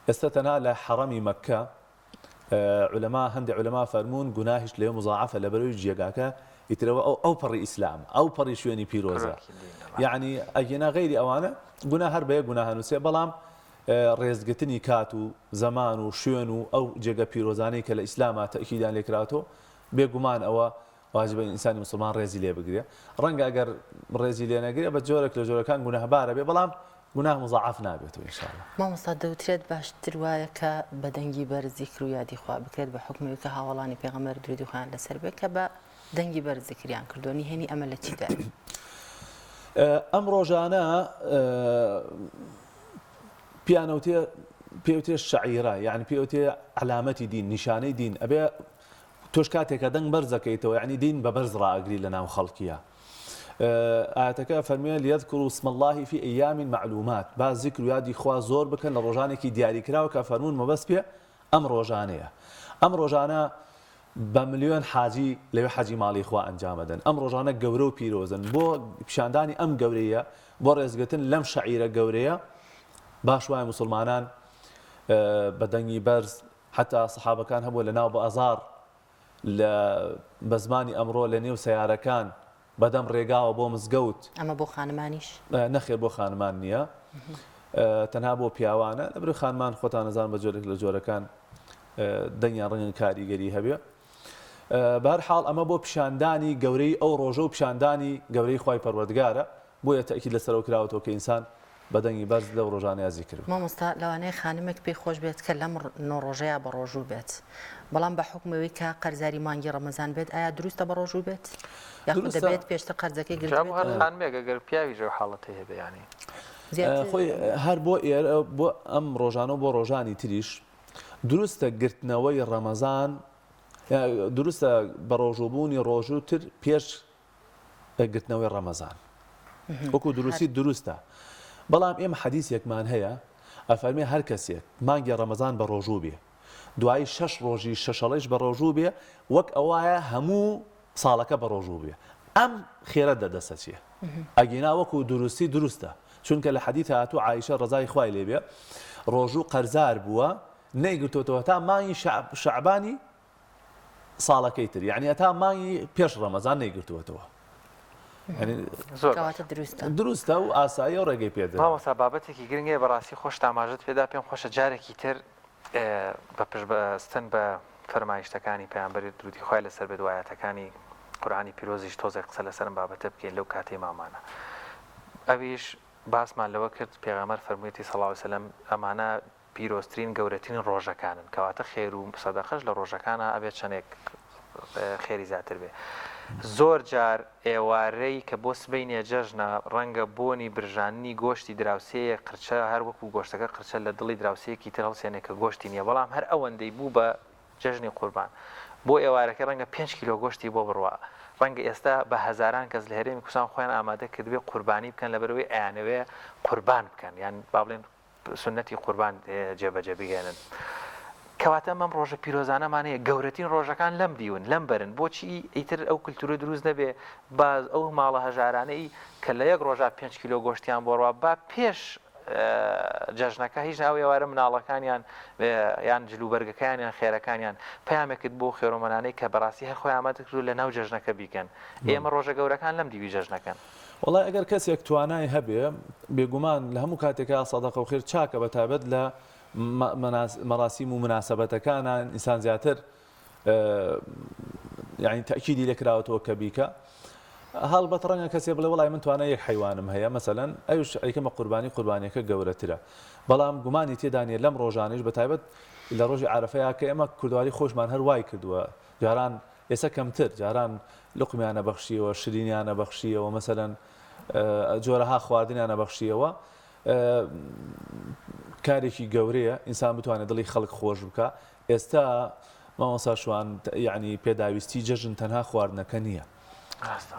ئێستا تەنها لە حەڕەمی مەککە علەما هەندێک علەما فەرموون گوناهیش لێ مزاعفە لە بەرەوەی جێگاکە ئیترەوە ئەو پەڕی ئیسلام ئەو پەڕی شوێنی پیرۆزە یعنی ئەگەنا غەیری ئەوانە گوناه هەر بەیە گوناه هەنووسێ بەڵام ڕێزگرتنی کات و زەمان و شوێن و ئەو جێگە پیرۆزانەی کە لە ئیسلامە تەکیدان لێکراتەوە بێگومان ئەوە واجبە ئینسانی مسلمان ڕێزی لێ بگرێ ڕەنگە ئەگەر ڕێزی لێ نەگرێ بە جۆرێک لە جۆرەکان گوناهبارە بێ بەڵام گوناه مزاعف نابێتەوە ئینشاءالله مامۆستا دەوترێت باشتر وایە کە بە دەنگی بەرز ذیکر و یادی خوا بکرێت بە حکمەوەی کە هاوڵانی پێغەمبەر درودی خوایان لەسەر بێت کە بە دەنگی بەرز ذیکریان کردوونی هێنی ئەمە لە چیدا ئەم ڕۆژانە پێوتێ شعیرە یعنی پێوتێ علامەتی دین نیشانەی دین ئەبێ تۆش کاتێکە دەنگ بەرزەکەیتەوە یعنی دین بە بەرز ڕائەگری لە ناو خەڵکیە ئاەتەکە فەرموویە لیەذکروا اسم الله في أيام معلومات با ذیکر و یادی خوا زۆر بکەن لە ڕۆژانێکی دیاریکراوە کە فەرموون مەبەست پێ ئەم ڕۆژانەیە ئەم ڕۆژانە بە ملیۆن حاجی لەوێ حەجی ماڵی خوا ئەنجامەدەن ئەم ڕۆژانە گەورە و پیرۆزن بۆ پیشاندانی ئەم گەورەیە بۆ ڕێزگرتن لەم شەعیرە گەورەیە باش وایە موسڵمانان بە دەنگی بەرز حتا سەحابەکان هەبوو لە ناو بە ئەزار بە زمانی ئەمڕۆ لە نێو سەیارەکان بەدەم ڕێگاوە بۆ مزگەوت ئەمە بۆ خانمانیش نەخێر بۆ خانمان نییە تەنها بۆ پیاوانە لەبرو خانمان خۆتان نەزان بە جۆرێک لە جۆرەکان دەنگیان ڕەنگن کاریگەری هەبێ بەهەرحاڵ ئەمە بۆ پیشاندانی گەورەی ئەو ڕۆژە و پیشاندانی گەورەی خوای پەروەردگارە بۆیە تەکید لەسەرەوە کراوەتەوە کە ئینسان بەدەنگی بەرز لەو ڕۆژانەیە ذیکر بکات. مامۆستا لەوانەیە خانمێک پێی خۆش بێت کە لەم ڕۆژەیە بە ڕۆژوو بێت بەڵام بە حکمەوەی کە قەرزاری مانگی ڕەمەزان بێت ئایا دروستە بە ڕۆژوو بێت یاخود دەبێت پێشتر قەرزەکەی گرت خانمێک ئەگەر پیاوی ژێ حاڵەتی هەبێ ینی خۆی هەر بۆ ئێرە بۆ ئەم ڕۆژانە و بۆ ڕۆژانی تریش دروستە گرتنەوەی ڕەمەزان دروستە بە ڕۆژوبوونی ڕۆژووتر پێش گرتنەوەی ڕەمەزان وەکو دروستی دروستە بەڵام ئێمە حەدیثێکمان هەیە ئەفەرمێ هەر کەسێک مانگی ڕەمەزان بە ڕۆژوو بێ دوای 6 ڕۆژی شەشەڵەیش بە ڕۆژوو بێ وەک ئەوایە هەموو ساڵەکە بە ڕۆژوو بێ ئەم خێرە دەدەسەچێ ئەگینا وەکو دروستی دروستە چونکە لە حەدیث هاتوو عایشە ڕەزای خوای لێ بێ ڕۆژوو قەرزار بووە نەیگرتوتەوە تا مانگی شەعبانی ساڵەکەی تر یعنی تا مانگی پێش ڕەمەزان نەیگرتووەتەوە دروستە و ئاسایی و ڕێگەی پێدا مامۆستا بابەتێکی گرنگێ بەڕاستی خۆش تاماژت پێدا پێم خۆشە جارێکی تر بە پشتبەستن بە فەرمایشتەکانی پەیامبەری درودی خوای لەسەر بێت وایەتەکانی قورئانی پیرۆزیش تۆزێک قسە لەسەرم بابەتە بکەین لەو کاتەی مامانە ئەویش باسمان لەوە کرد پێغەمبەر فەرموویەتی صلی الله علیه و سلم ئەمانە پیرۆزترین گەورەترین ڕۆژەکانن کەواتە خێر و سەدەقەش لە ڕۆژەکانە ئەبێت چەندێک خێری زیاتر بێ زۆر جار ئێوارەی کە بۆ سبەینێ جەژنە ڕەنگە بۆنی برژاننی گۆشتی دراوسەیە قرچە هەر وەکو گۆشتەکە قرچە لە دڵی دراوسەیەکی تر هەڵسێنێ کە گۆشتی نییە بەڵام هەر ئەوەندەی بوو بە جەژنی قوربان بۆ ئێوارەکە ڕەنگە 5 کیلۆ گۆشتی بۆ بڕوە ڕەنگە ئێستا بە هەزاران کەس لە هەرێمی کوردستان خۆیان ئامادە کردبێ قوربانی بکەن لەبەرەوەی ئەیانەوێ قوربان بکەن یان با بڵێن سنەتی قوربان جێبەجێ بگێنن کەواتە ئەم ڕۆژە پیرۆزانەمانەیە گەورەترین ڕۆژەکان لەم دیون لەم بەرن بۆچی ئیتر ئەو کولتورە دروست نەبێ باز ئەو ماڵە هەژارانەی کە لە یەک ڕۆژە 5 کیلۆ گۆشتیان بۆڕوا با پێش جەژنەکە هیچ ناوی ئێوارە مناڵەکانیان یان جلوبەرگەکانیان خێرەکانیان پەیامێکت بۆ خێرۆمەنانەی کە بەڕاستی هەر خۆی ئامادە کردو لە ناو جەژنەکە بیکەن ئێمە ڕۆژە گەورەکان لەم دیوی جەژنەکەن وڵای ئەگەر کەسێک توانای هەبێ بێگومان لە هەموو کاتێکە سەدەقە و خێر چاکە بەتابەت لە مەراسیم و مناسبەتەکانان ئینسان زیاتر یعنی تەکیدی لێکراوەتەوە کە بیکە هەڵبەت ڕەنگە کەسێ بڵێ وڵای من توانای یەک حیوانم هەیە مەسەلەن ئەوش ئەیکەمە قوربانیەکە گەورەترە بەڵام گومانی تێدانێ لەم ڕۆژانەش بەتایبەت لە ڕۆژی عارەفەیە کە ئێمە کوردواری خۆشمان هەر وای کردووە جاران ئێستا کەمتر جاران لقمیانە بەخشیەوە شرینیانە بەخشیەوە مەسەلەن جۆرەها خواردنیانە بەخشیەوە کارێکی گەورەیە ئینسان بتوانێت دڵی خەڵک خۆش بکە ئێستا مامۆستا شوان یعنی پێداویستی جەژن تەنها خواردنەکە نییە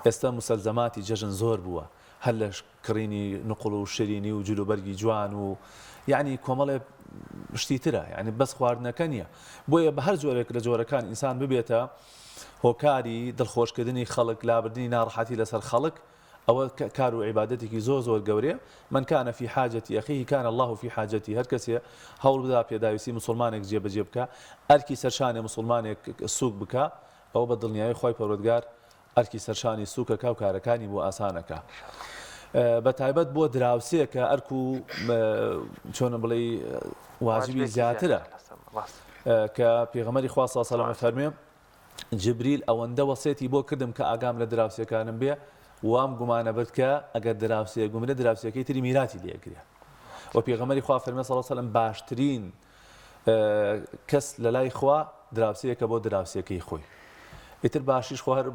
ئێستا مسەلزەماتی جەژن زۆر بووە هەر لە کڕینی نقڵ و شیرینی و جلوبەرگی جوان و یعنی کۆمەڵێ شتی ترە یعنی بەس خواردنەکە نییە بۆیە بە هەر جۆرێک لە جۆرەکان ئینسان ببێتە هۆکاری دڵخۆشکردنی خەڵک لابردنی ناڕەحەتی لەسەر خەڵک ئەوە کار و عیبادەتێکی زۆر گەورەیە من کانە فی حاجەتی ئەخیه کان الله فی حاجەتی هەر کەسێ هەوڵ بدا پێداویستی مسلمانێک جێبەجێ بکە ئەرکی سەرشانێ مسلمانێک سووک بکە ئەوە بە دڵنیایی خۆی پەروەردگار ئەرکی سەرشانی سووکەکە و کارەکانی بۆ ئاسانەکە بە تایبەت بۆ دراوسەیە کە ئەرک و چۆنە بڵێ واجبی زیاترە کە پێغەمبەری خوا صلی الله علیه و سلم فەرمێ جبریل ئەوەندە وەسێتی بۆ کردم کە ئاگام لە دراوسەکانم بێ وام گومانە برد کە ئەگەر دراوسێ گومرە دراوسەکەی تری میراتی لێگرێ و پێغەمبەری خوا فەرمێ صلی الله علیه و سلم باشترین کەس لە لای خوا دراوسەیەکە بۆ دراوسەکەی خۆی ئیتر باشیش خۆ هەر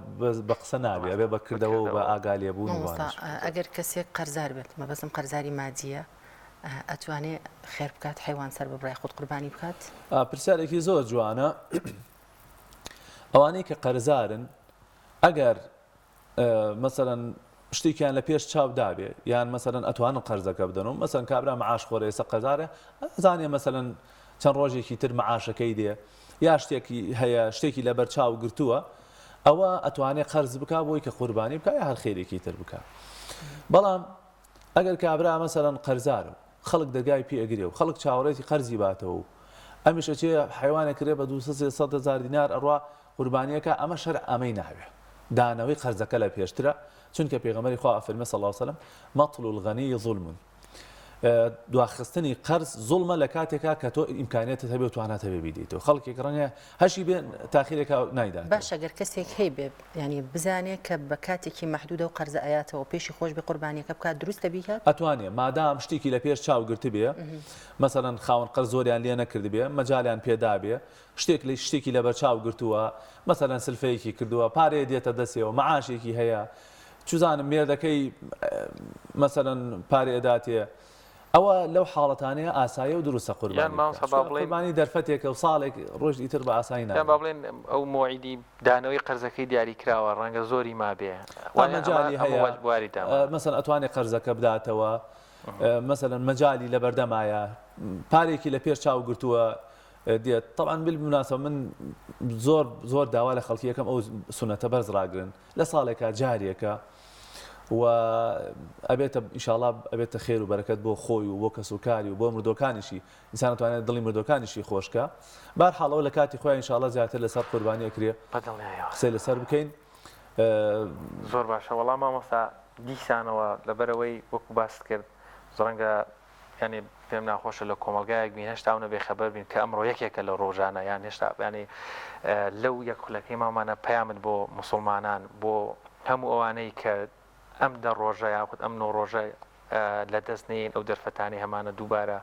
بە قسە نابێ ئەبێ بە کردەوە و بە ئاگا لێبوون ئەگەر کەسێک قەرزار بێت مەبەستم قەرزاری مادیە ئەتوانێت خێر بکات حیوان سەر بە بڕای خۆت قوربانی بکات پرسیارێکی زۆر جوانە ئەوانەی کە قەرزارن ئەگەر مەسەرەن شتێکیان لە پێش چاو دابێ یان مەسەرەن ئەتوانن قەرزەکە بدەن و مەسەرەن کابرا مەعاش خۆرە ئێستا قەرزارە ئەزانێ مەسەرەن چەند ڕۆژێکی تر مەعاشەکەی دێ یا شتێکی هەیە شتێکی لەبەر چاو گرتووە ئەوە ئەتوانێت قەرز بکە بۆی کە قوربانی بکە یا هەر خێرێکی تر بکە بەڵام ئەگەر کابرا مەسەرەن قەرزارە خەڵک دەرگای پێ ئەگرێ و خەڵک چاوەڕێتی قەرزی باتەوە ئەمیش ئەچێ حیوانێک کرێ بە 200,000 دینار ئەڕوا قوربانیەکە ئەمە شەرع ئەمەی ناوێ دانەوەی قەرزەکە لە پێشترە چونکە پێغەمبەری خوا فەرمێ صلی الله علیه و سلم مەطل الغنی ظلم دواخستنی قەرز زوڵمە لە کاتێکا کە تۆ ئیمکانیەتت هەبێ و توانات هەبێ بیدەیتەوە خەڵکێک ڕەنگە هەشی بێ تاخیرێکا نایدات باش ئەگەر کەسێک هەیە بێ ینی بزانێت کە بە کاتێکی مەحدودە و قەرزە ئاياتەوە پێشی خۆش بێ قوربانیەکە بکات دروستە بیکات ئەتوانێ مادام شتێکی لە پێش چاو گرت بێ مەسەڵەن خاوەن قەرز زۆریان لێ نەکرد بێ مەجالیان پێدا بێ شتێکی لەبەر چاو گرتووە مەسەڵەن سلفەیەکی کردووە پارەیە دێتە دەستێەوە مەعاشێکی هەیە چوزانم مێردەکەی مەسەڵەن پارێ ئەداتێ ئەوە لەو حاڵەتانەیە ئاسایە و دروستە قوربانی دەرفەتێکە و ساڵێک ڕۆژ ئیتر بە ئاسایی نابێت با بڵێن ئەو مۆعیدی دانەوەی قەرزەکەی دیاری کراوە ڕەنگە زۆری ما بێ مەجای هەیە مەسەن ئەتوانێت قەرزەکە بداتەوە مەسەلەن مەجای لە بەردەمایە پارێکی لە پێش چاو گرتووە دێت طبعا بالمناسبە من زۆر داوا لە خەڵکی یەکەم ئەو سونەتە بەرز ڕاگرن لە ساڵێکە جارێکە و ئەبێتە ئینشاءڵڵا ئەبێتە خێر و بەرەکەت بۆ خۆی و بۆ کەسوکاری و بۆ مردۆکانیشی ئینسان دەتوانێت دڵی مردۆکانیشی خۆشکە بەرحاڵەوە لە کاتی خۆیان ئینشاءڵڵا زیاتر لەسەر قوربانی ئەکرێ قسەی لەسەر بکەین زۆر باشە وەڵام مامۆستا دیسانەوە لەبەرەوەی وەکو باست کرد ڕەنگە ینی پێم ناخۆشە لە کۆمەلگایەک بین هێشتا و نەبێ خەبەر بین کە ئەمڕۆ یەکێکە لە ڕۆژانە یان هێشتا ینی لەو یەک خولەکەی مامانە پەیامت بۆ مسلمانان بۆ هەموو ئەوانەی کە ئەم دە ڕۆژە یاخود ئەم نۆ ڕۆژە لە دەستنین ئەو دەرفەتانی هەمانە دووبارە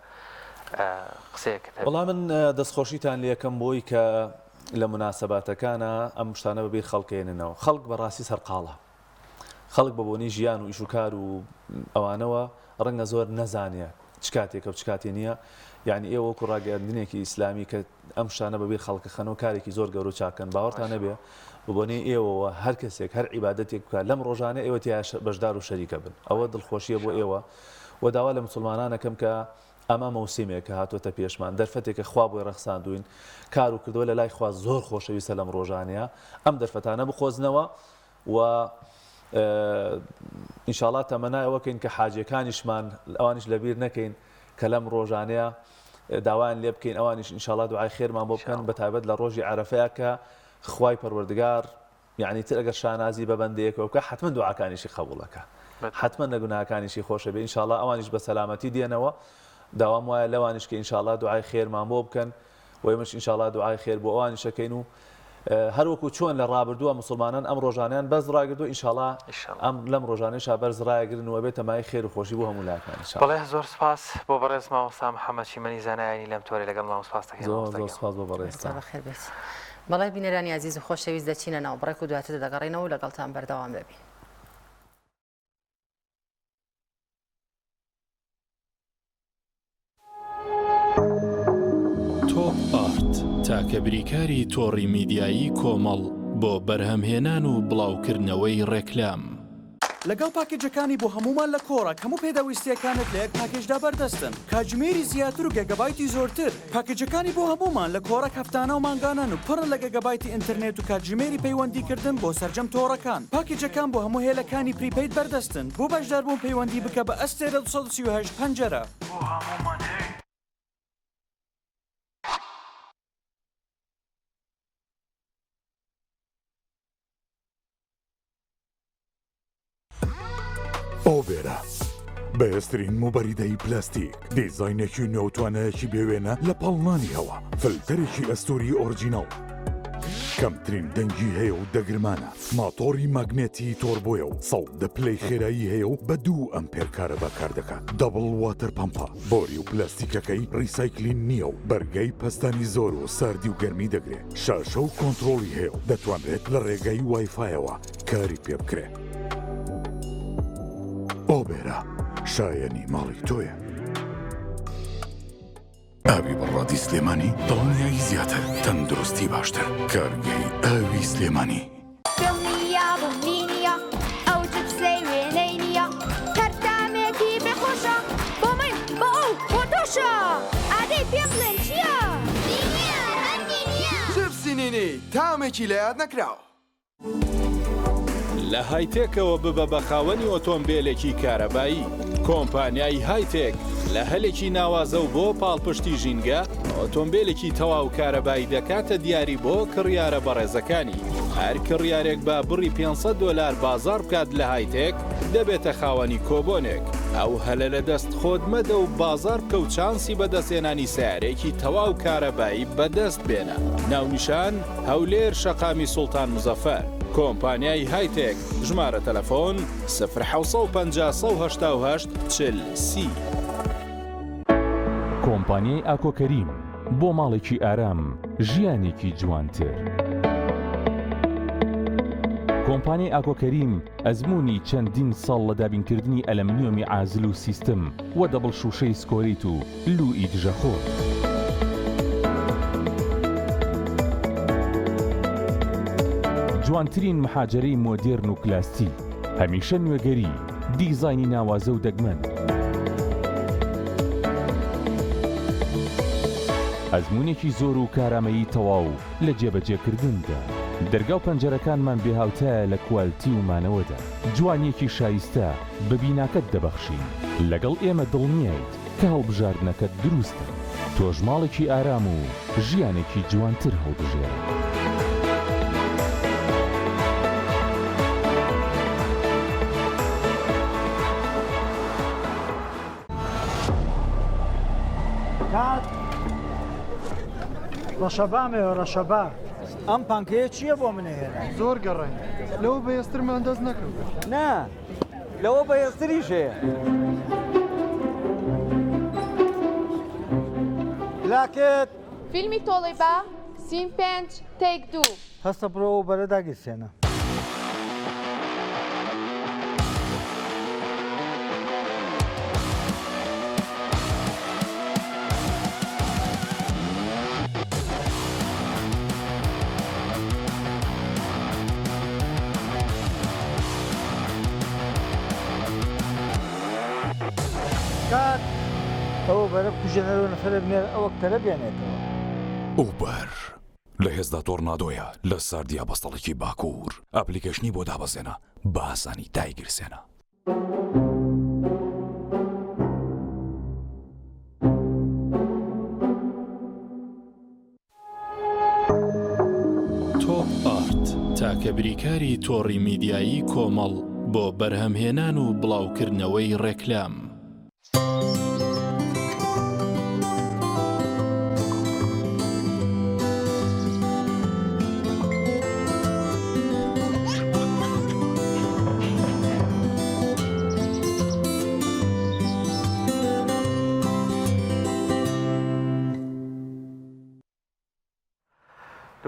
قسەیەکت وەڵام من دەستخۆشیتان لە یەکەم بۆی کە لە مناسباتەکانە ئەم شتانە بەبێ خەڵکێننەوە خەڵک بەڕاستی سەرقاڵە خەڵک بە بۆنی ژیان و ئیشوکار و ئەوانەوە ڕەنگە زۆر نەزانێ چ کاتێکە و چ کاتێ نییە یعنی ئێوە وەکو ڕاگەاندنێکی ئیسلامی کە ئەم شتانە بەبێ خەڵکە خەنەوە کارێکی زۆر گەورە و چاکەن باوەڕتان نەبێ بۆنی ئێوەوە هەر کەسێک هەر عیبادەتێک بکات لەم ڕۆژانە ئێوە بەشدار و شەریکە بن ئەوە دڵخۆشیە بۆ ئێوە و داوا لە مسلمانانەکەم کە ئەمە مەوسیمێک کە هاتوۆتە پێشمان دەرفەتێکە خوا بۆی ڕەخساندوین کار و کردووە لە لای خوا زۆر خۆشەویستە لەم ڕۆژانەیە ئەم دەرفەتانە بخۆزنەوە و ئینشاءڵڵا تەمەنای ئەوەکەین کە حاجەکانیشمان ئەوانیش لەبیر نەکەین کە لەم ڕۆژانەیە داوایان لێ بکەین ئەوانیش ئینشاءڵڵا دوعای خێرمان بۆ بکەن بەتایبەت لە ڕۆژی عەرەفەیە کە خوای پەروەردگار یعنی تر ئەگەر شانازی بە بەندەیەکەوە بکە حتمما دوعاکانیشی قبوڵەکە حتمما نەگوناهەکانیشی خۆشە بێ ئینشاءڵڵا ئەوانیش بە سەلامەتی دێنەوە داوام وایە لەوانیش کە ئینشاءڵڵا دوعای خێرمان بۆ بکەن و ئێمەش ئینشاءڵڵا دوعای خێر بۆ ئەوانیشەکەین و هەروەکو چۆن لە ڕابردووە مسلمانان ئەم ڕۆژانیان بەرز ڕاگرتووە ئینشاءڵڵا ئەم لەم ڕۆژانەیشا بەرز ڕایگرن و بێتە مای خێر و خۆشی بۆ هەموو لایەکان بەڵێ زۆر سپاس بۆ بەڕێز مامۆستا محەممەد چیمەنی زانایانی لەم تۆرە لەگەڵ مام سپاس دەکەین زۆر سپاس بۆ بەڕێز بەڵای بینەرانی عزیز و خۆشەویست دەچینە ناو بڕێک و دواتر دەگەڕێنەوە لەگەڵتان بەردەوام ببین. تۆپ ئارت تاکە بریکاری تۆڕی میدیایی کۆمەڵ بۆ بەرهەمهێنان و بڵاوکردنەوەی ڕێکلام. لەگەڵ پاکێجەکانی بۆ هەمومان لە کۆڕە هەموو پێداویستیەکانت لە یەک پاکێجدا بەردەستن کاتژمێری زیاتر و گەگەبایتی زۆرتر. پاکێجەکانی بۆ هەمومان لە کۆڕە هەفتانە و مانگانن و پڕن لە گەگەبایتی ئینتەرنێت و کاتژمێری پەیوەندیکردن بۆ سەرجەم تۆڕەکان. پاکێجەکان بۆ هەموو هێلەکانی پریپەید بەردەستن. بۆ بەشداربوون پەیوەندی بکە بە ئەستێرە 238 پەنجەرە. ئۆبێرە بەهێزترین موبەریدەی پلاستیک دیزاینێکی نەوتوانەیەکی بێوێنە لە پاڵنانی هەوا فلتەرێکی ئەستوری ئۆرجیناڵ کەمترین دەنگی هەیە و دەگرمانە ماتۆری ماگنێتی تۆربۆیە و 100 پلەی خێرایی هەیە و بە 2 ئەمپێر کارە بەکار دەکات دەبڵ واتەر پەمپە بۆری و پلاستیکەکەی ڕیسایکلین نییە و بەرگەی پەستانی زۆر و ساردی و گەرمی دەگرێت شاشە و کۆنتڕۆڵی هەیە و دەتوانرێت لە ڕێگەی وایفایەوە کاری پێ بکرێت ئۆبێرە شایەنی ماڵی تۆیە ئاوی بەڕادی سلێمانی دڵنیایی زیاتر تەندروستی باشتر کارگەی ئاوی سلێمانی دڵنیا بڵنینیە ئەو جپسەی وێنەی نییە کەرتامێکی بێخۆشە بۆ من بۆ ئەو بۆ تۆشە ئادەی پێ بڵێن چییە؟ جپسی نینی تامێکی لە یاد نەکراوە لە هایتێکەوە ببە بە خاوەنی ئۆتۆمبیلێکی کارەبایی کۆمپانیای هایتێک لە هەلێکی ناوازە و بۆ پاڵپشتی ژینگە ئۆتۆمبیلێکی تەواو کارەبایی دەکاتە دیاری بۆ کڕیارە بەڕێزەکانی هەر کڕیارێک بە بڕی $500 بازار بکات لە هایتێک دەبێتە خاوەنی کۆبۆنێک ئەو هەلە لە دەست خۆت مەدە و بازار بکە و چانسی بەدەستێنانی سیارێکی تەواو کارەبایی بەدەست بێنە ناونیشان هەولێر شەقامی سوڵتان مزەفەر کۆمپانیای هایتێک ژمارە تەلەفۆن 075 کۆمپانیای ئاکۆکەریم بۆ ماڵێکی ئارام ژیانێکی جوانتر کۆمپانیای ئاکۆکەریم ئەزمموی چەندین ساڵ لە دابینکردنی ئەلەمنیۆمی ئازل و سیستم و دەبڵ شوشەی سکۆریت و لوئی دژەخۆر جوانترین مەحاجەرەی مۆدێرن و کلاستی هەمیشە نوێگەری دیزاینی ناوازە و دەگمەن ئەزمونێکی زۆر و کارامەیی تەواو لە جێبەجێکردندا دەرگا و پەنجەرەکانمان بێهاوتایە لە کوالتی و مانەوەدا جوانیەکی شایستە بە بیناکەت دەبەخشین لەگەڵ ئێمە دڵنیایت کە هەڵبژاردنەکەت دروستە تۆش ماڵێکی ئارام و ژیانێکی جوانتر هەڵبژێرە ڕەشەبامێ ڕەشەبا ئەم پانکەیە چییە بۆ منێهێنا زۆر گەڕێن لەوە بەهێزترمان دەست نەکەوت نا لەوە بەهێزتریش هەیە لاکێت فیلمی تۆڵی بە سیم 5 تێک 2 هەستە بڕەوە بەرە داگیرسێنە ئەوە بەرە کوژێنەرەوە نەفرە بنێر ئەوە کتەرە بێنێتەوە ئوبەر لە هێزدا تۆرنادۆیە لە ساردیا بەستەڵێکی باکوور ئەپلیکەشنی بۆ دابەزێنە بە ئاسانی دایگیرسێنە تۆپ ئارت تاکە بریکاری تۆڕی میدیایی کۆمەڵ بۆ بەرهەمهێنان و بڵاوکردنەوەی ڕێکلام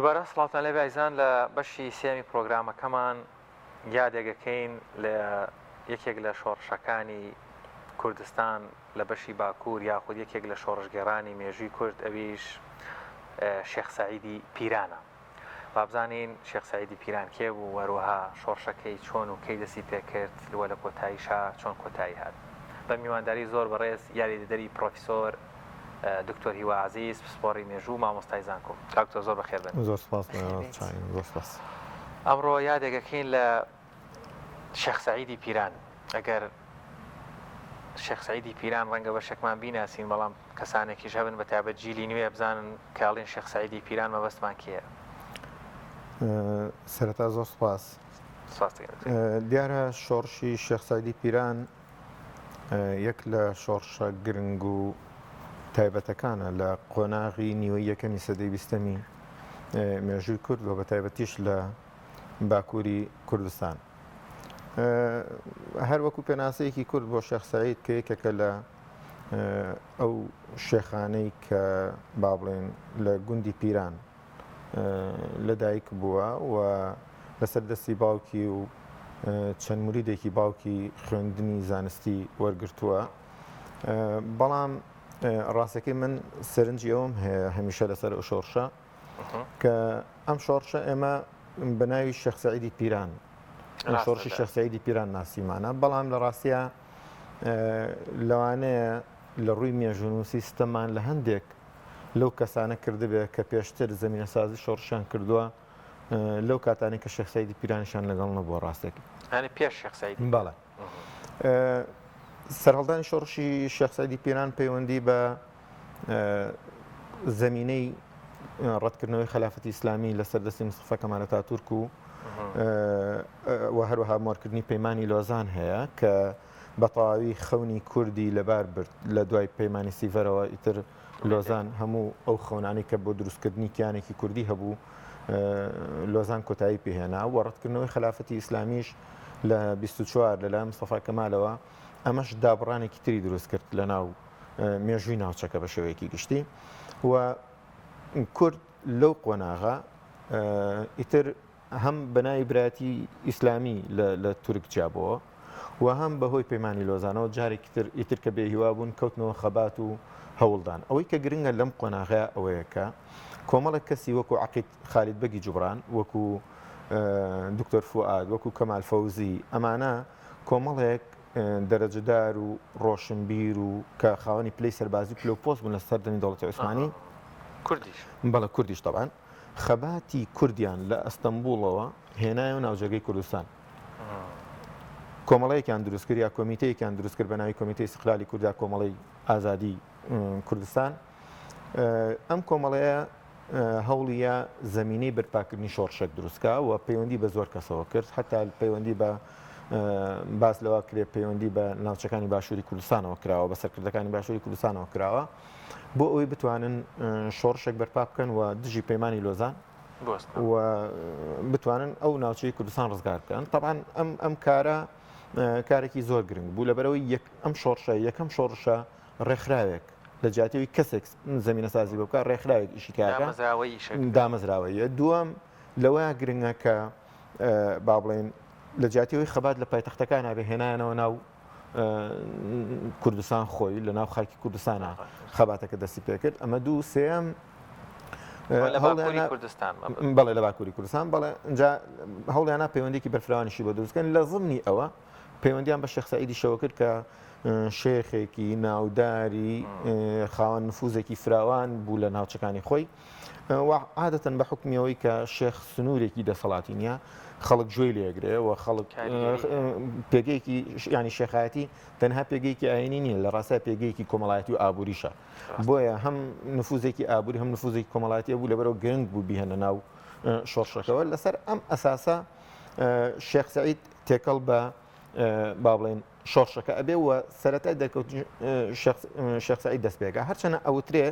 دووبارە سڵاتان لێ بەیزان لە بەشی سێمی پرۆگرامەکەمان یادێگەکەین لە یەکێک لە شۆڕشەکانی کوردستان لە بەشی باکوور یاخود یەکێک لە شۆڕژگەڕانی مێژووی کورد ئەویش شێخ سەعیدی پیرانە. بابزانین شێخ سەعیدی پیران کێ بوو وەروەها شۆڕشەکەی چۆن و کەی دەستی پێکرد لەوە لە کۆتاییشا چۆن کۆتایی هات. بە میوانداری زۆر بەڕێز یاریدەدەری پرۆفیسۆر دکتۆر هیوا عەزیز پسپۆڕی مێژوو مامۆستای زانکۆ. کاکتۆر زۆر بەخێر بن. زۆر سپاس زۆر سپاس. ئەمڕۆ یادێگەکەین لە شێخ سەعیدی پیران. ئەگەر شێخ سەعیدی پیران ڕەنگە بەشێکمان بیناسین بەڵام کەسانێکیش هەبن بە تایبەت جیلی نوێ بزانن کاڵین شێخ سەعیدی پیران مەبەستمان کێیە. سەرەتا زۆر سپاس. دیارە شۆڕشی شێخ سەعیدی پیران یەک لە شۆڕشە گرنگ و تایبەتەکانە لە قۆناغی نیوەی یەکەمی سەدەی بیستەمی مێژووی کورد و بە تایبەتیش لە باکووری کوردستان. هەر وەکو پێناسەیەکی کورد بۆ شێخ سەعید کە یەکێکە لە ئەو شێخانەی کە با بڵێن لە گوندی پیران لەدایک بووە و لەسەر دەستی باوکی و چەند موریدێکی باوکی خوێندنی زانستی وەرگرتووە. بەڵام ڕاستەکەی من سەرنجی ئەوم هەیە هەمیشە لەسەر ئەو شۆڕشە کە ئەم شۆڕشە ئێمە بە ناوی شێخ سەعیدی پیران شۆڕشی شێخ سەعیدی پیران ناسیمانە، بەڵام لە ڕاستیە لەوانەیە لە ڕووی مێژوونووسی ستەمان لە هەندێک لەو کەسانە کردبێ کە پێشتر زەمینە سازی شۆڕشیان کردووە لەو کاتانی کە شێخ سەعیدی پیرانیشان لەگەڵ نەبووە ڕاستێکی. پێش شێخ سەعیدی. بەڵێ. سەرهەڵدانی شۆڕشی شێخ سەعیدی پیران پەیوەندی بە زەمینەی ڕەتکردنەوەی خەلافەتی ئیسلامی لەسەر دەستی مستەفا کەمال ئەتاتورک و هەروەها مۆرکردنی پەیمانی لۆزان هەیە کە بە تەواوی خەونی کوردی لەبار برد لە دوای پەیمانی سیڤەرەوە ئیتر لۆزان هەموو ئەو خەونانی کە بۆ دروستکردنی کیانێکی کوردی هەبوو لۆزان کۆتایی پێهێنا و ڕەتکردنەوەی خەلافەتی ئیسلامیش لە 24 لەلایەن مستەفا کەمالەوە ئەمەش دابڕانێکی تری دروست کرد لە ناو مێژووی ناوچەکە بە شێوەیەکی گشتی و کورد لەو قۆناغا ئیتر هەم بەنای برایەتی ئیسلامی لە تورک جیابەوە و هەم بەهۆی پەیمانی لۆزانەوە جارێکی تر ئیتر کە بێهیوا بوون کەوتنەوە خەبات و هەوڵدان. ئەوەی کە گرنگە لەم قۆناغەیە ئەوەیە کە کۆمەڵێک کەسی وەکو عەقید خالید بەگی جوبران، وەکو دکتۆر فوئاد، وەکو کەمال فەوزی، ئەمانە کۆمەڵێک دەرەجەدار و ڕۆشنبیر و کە خاوەنی پلەی سەربازی پلە و پۆست بوون لە سەردەمی دەوڵەتی عوسمانی کوردیش. بەڵێ کوردیش طبعاً خەباتی کوردیان لە ئەستەمبوڵەوە هێنایە و ناوجەرگەی کوردستان. کۆمەڵەیەکیان دروستکرد یا کۆمیتەیەکیان دروستکرد بە ناوی کۆمیتەی استقلالی کوردیا کۆمەڵەی ئازادی کوردستان. ئەم کۆمەڵەیە هەوڵیە زەمینەی بەرپاکردنی شۆڕشێک دروستکە و پەیوەندی بە زۆر کەسەوە کرد، حتا پەیوەندی بە باس لەوە کرێ پەیوەندی بە ناوچەکانی باشووری کوردستانەوە کراوە، بە سەرکردەکانی باشووری کوردستانەوە کراوە بۆ ئەوەی بتوانن شۆڕشێک بەرپا بکەن و دژی پەیمانی لۆزان و بتوانن ئەو ناوچەی کوردستان ڕزگار بکەن. طبعاً ئەم کارە کارێکی زۆر گرنگ بوو لەبەرەوەی ئەم شۆڕشە یەکەم شۆڕشە ڕێکخراوێک لە جیاتەوەی کەسێک زەمینە سازی بکە ڕێکخراوێک ئیشی کارەکە دامەزراوەیە. دووەم لەوەیە گرنگە کە با بڵێن لە جیاتەوەی خەبات لە پایتەختەکان بهێنایانەوە ناو کوردستان خۆی لە ناو خاکی کوردستانە خەباتەکە دەستی پێکرد. ئەمە دوو سێم بەڵێ لە باکووری کوردستان بەڵێ اینجا هەوڵیانە پەیوەندێکی بەرفراوانیشی بۆ دروستکەن لە ضمنی ئەوە پەیوەندیان بە شێخ سەعیدی شەوە کرد کە شێخێکی ناوداری خاوەن نفوزێکی فراوان بوو لە ناوچەکانی خۆی عادەتەن بە حکمیەوەی کە شێخ سنوورێکی دەسەڵاتی نییە خەڵک گوێی لێگرێ و خەڵک پێگەیەکی ینی شێخایەتی تەنها پێگەیەکی ئاینی نییە، لە ڕاستە پێگەیەکی کۆمەڵایەتی و ئابووریشە. بۆیە هەم نفوزێکی ئابووری هەم نفوزێکی کۆمەڵایەتی بوو لەبەرەوە گرنگ بوو بیهێنە ناو شۆڕشەکەەوە. لەسەر ئەم ئەساسە شێخ سەعید تێکەڵ بە با بڵێن شۆڕشەکە ئەبێ و سەرەتای دەرکەوت شێخ سەعید دەست پێکە. هەرچەنە ئەوترێ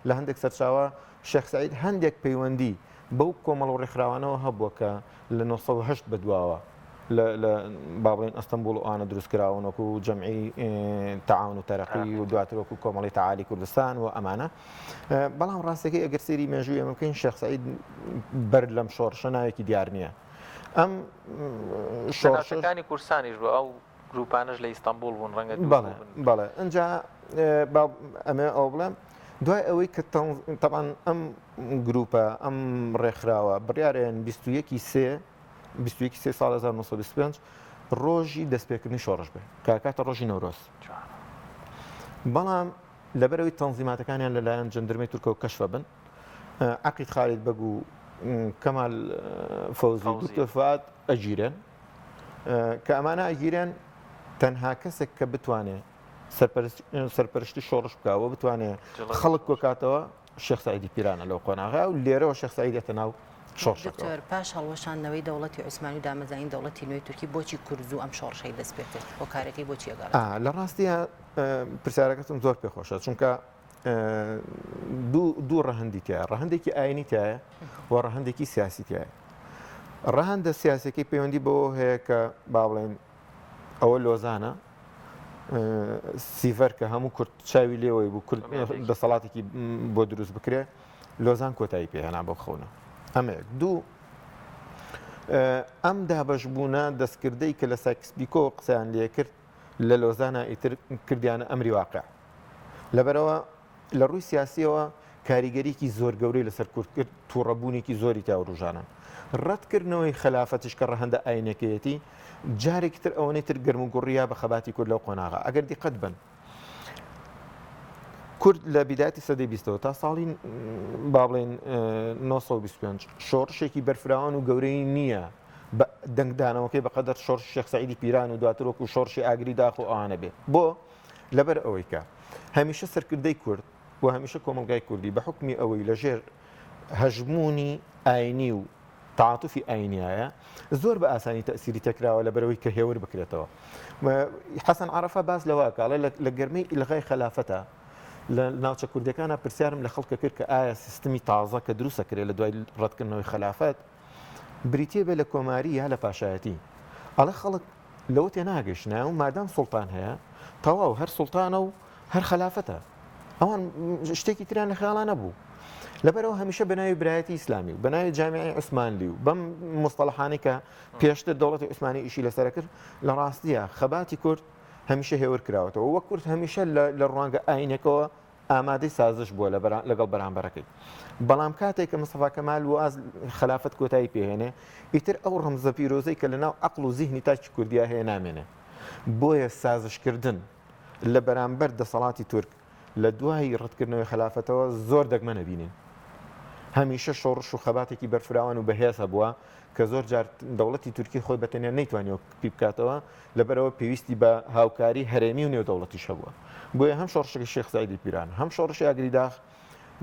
لە هەندێک سەرچاوە شێخ سەعید هەندێک پەیوەندی بەو کۆمەڵ و ڕێکخراوانەوە هەبووە کە لە 1970 بەدواوە با بڵێن ئەستەمبول و ئانە دروستکراون وەکو جەمعی تەعاون و تەرەقی و دواتر وەکو کۆمەڵی تەعالی کوردستان و ئەمانە بەڵام ڕاستەکەی ئەگەر سێری مێژووی ئێمە بکەین شێخ سەعید بەر لەم شۆڕشە ناوێکی دیار نییە ئەم شۆڕشەکانی کورسانیش بوو ئەو گروپانش لە ئیستانبول بوون ڕەنگە بەڵێ ئەجا ئەمێ ئەو بڵێم دوای ئەوەی کە تەبان ئەم گروپە ئەم ڕێکخراوە بڕیارێن 21 ساڵ 1925 ڕۆژی دەستپێکردنی شۆڕش بێ کاکاتە ڕۆژی نەورۆز بەڵام لەبەرەوەی تەنزیماتەکانیان لەلایەن جەندەرمەی تورکەوە کەشفە بن عەقید خالید بەگ و کەمال فەوزی دکتۆر فواد ئەگیرێن کە ئەمانە ئەگیرێن تەنها کەسێک کە بتوانێت سەرپەرشتی شۆڕش بکەوە بتوانێت خەڵک کۆکاتەوە شێخ سەعیدی پیرانە لەو قۆناغا و لێرەوە شێخ سەعید دێتە ناو دکتۆر پاش هەڵوەشاندنەوەی دەوڵەتی عوسمانی و دامەزراین دەوڵەتی نوێی تورکی بۆچی کورد و ئەم شۆڕشەی دەست پێ کرد هۆکارەکەی بۆچی ئەگەڕێت لە ڕاستیە پرسیارەکەتم زۆر پێخۆشە چونکە دوو ڕەهەندی تایە ڕەهەندێکی ئاینی تایە و ڕەهەندێکی سیاسی تایە ڕەهەندە سیاسەکەی پەیوەندی بەوە هەیە کە با بڵێن ئەوە لۆزانە سیڤەر کە هەموو کورد چاوی لێەوەی بوو کورد دەسەڵاتێکی بۆ دروست بکرێ لۆزان کۆتایی پێهێنا بۆ خەونە ئەمەیەک دوو ئەم دابەشبوونە دەستکردەی کە لە ساکسپیکۆ قسەیان لێ کرد لە لۆزانە ئیتر کردیانە ئەمری واقع لەبەرەوە لە ڕووی سیاسیەوە کاریگەریکی زۆر گەورەی لەسەر کورد کرد تووڕەبوونێکی زۆری تا ڕۆژانە ڕەتکردنەوەی خلافەتش کە ڕەهەندە ئاینەکەیەتی جارێکی تر ئەوەی تر گەرم و گوڕیا بە خەباتی کورد لەو قۆناغا ئەگەر دیقەت بن کورد لە بیداتی سەدەی بیستەوە تا ساڵی با بڵێن 1925 شۆڕشێکی بەرفراوان و گەورەی نییە دەنگدانەوەکەی بەقەدەر شۆڕش شێخ سەعیدی پیران و دواتر وەکو شۆڕشی ئاگری داخ و ئەوانە بێ بۆ لەبەر ئەوەی کە هەمیشە سەرکردەی کورد و هەمیشە کۆمەلگای کوردی بە حکمی ئەوەی لەژێر هەژمونی ئاینی و تعاتوفی ئاینیایە زۆر بە ئاسانی تەسیری تەکراوە لەبەرەوەی کە هێور بکرێتەوە حەسەن عەرەفە باس لەوە کاڵێ لە گەرمەی ئیلغای خلافەتە لە ناوچە کوردەکانە پرسیارم لە خەڵکە کرد کە ئایا سیستمی تازە کە دروستە کرێت لە دوای ڕەتکردنەوەی خلافەت بریتیە بێ لە کۆماری یا لە پاشایەتی ئەڵێ خەڵک لەوە تێناگەشتە و مادام سوڵتان هەیە تەواو هەر سوڵتانە و هەر خلافەتە ئەوان شتێکی تریان لە خەیاڵان نەبوو لەبەرەوە هەمیشە بەناوی برایەتی ئیسلامی و بەناوی جامیعی عوسمانلی و بەم مستەڵەحانەی کە پێشتر دەوڵەتی عوسمانی ئیشی لەسەر کرد لە ڕاستیە خەباتی کورد هەمیشە هێور کراوەتەوە وە کورد هەمیشە لە ڕوانگە ئاینەکەەوە ئامادەی سازش بووە لەگەڵ بەرامبەرەکەی بەڵام کاتێک کە مستەفا کەمال واز خلافەت کۆتایی پێهێنێ ئیتر ئەو ڕەمزە پیرۆزەی کە لەناو عەقڵ و زیهنی تاکی کوردیا هەیە نامێنێ بۆیە سازشکردن لە بەرامبەر دەسەڵاتی تورک لە دوای ڕەتکردنەوەی خلافەتەوە زۆر دەگمە نەبینین هەمیشە شۆڕش و خەباتێکی بەرفراوان و بەهێزە بووە کە زۆر جار دەوڵەتی تورکی خۆی بەتەنیا نەیتوانێت پی بکاتەوە لەبەرەوە پێویستی بە هاوکاری هەرێمی و نێودەوڵەتیش هەبووە بۆیە هەم شۆڕشەکەی شێخ سەعیدی پیران هەم شۆڕشی ئاگری داخ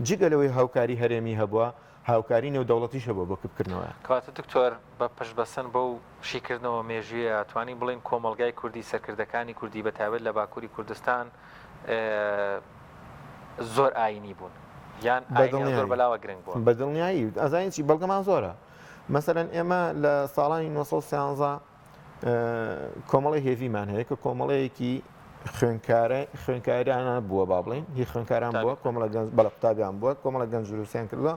جگەلەوەی هاوکاری هەرێمی هەبووە هاوکاری نێودەوڵەتیش هەبووە بۆ کردکردنەوە کەواتە دکتۆر بە پشتبەسەن بەو شیکردنەوە مێژویە ئەتوانی بڵین کۆمەلگای کوردی سەرکردەکانی کوردی بەتایبەت لە باکووری کوردستان زۆر ئاینی بوون یان زۆر بەلاوە گرنگ بووە بەدڵنیایی ئەزانیی بەڵگەمان زۆرە مەسەرەن ئێمە لە ساڵانی 1930 کۆمەڵی هێویمان هەیە کە کۆمەڵەیەکی خوێنکاریانە بووە با بڵین هی خوێنکاران بووە کۆمەڵە بەڵە قوتابیان بووە کۆمەڵە گەنج دروستیان کردووە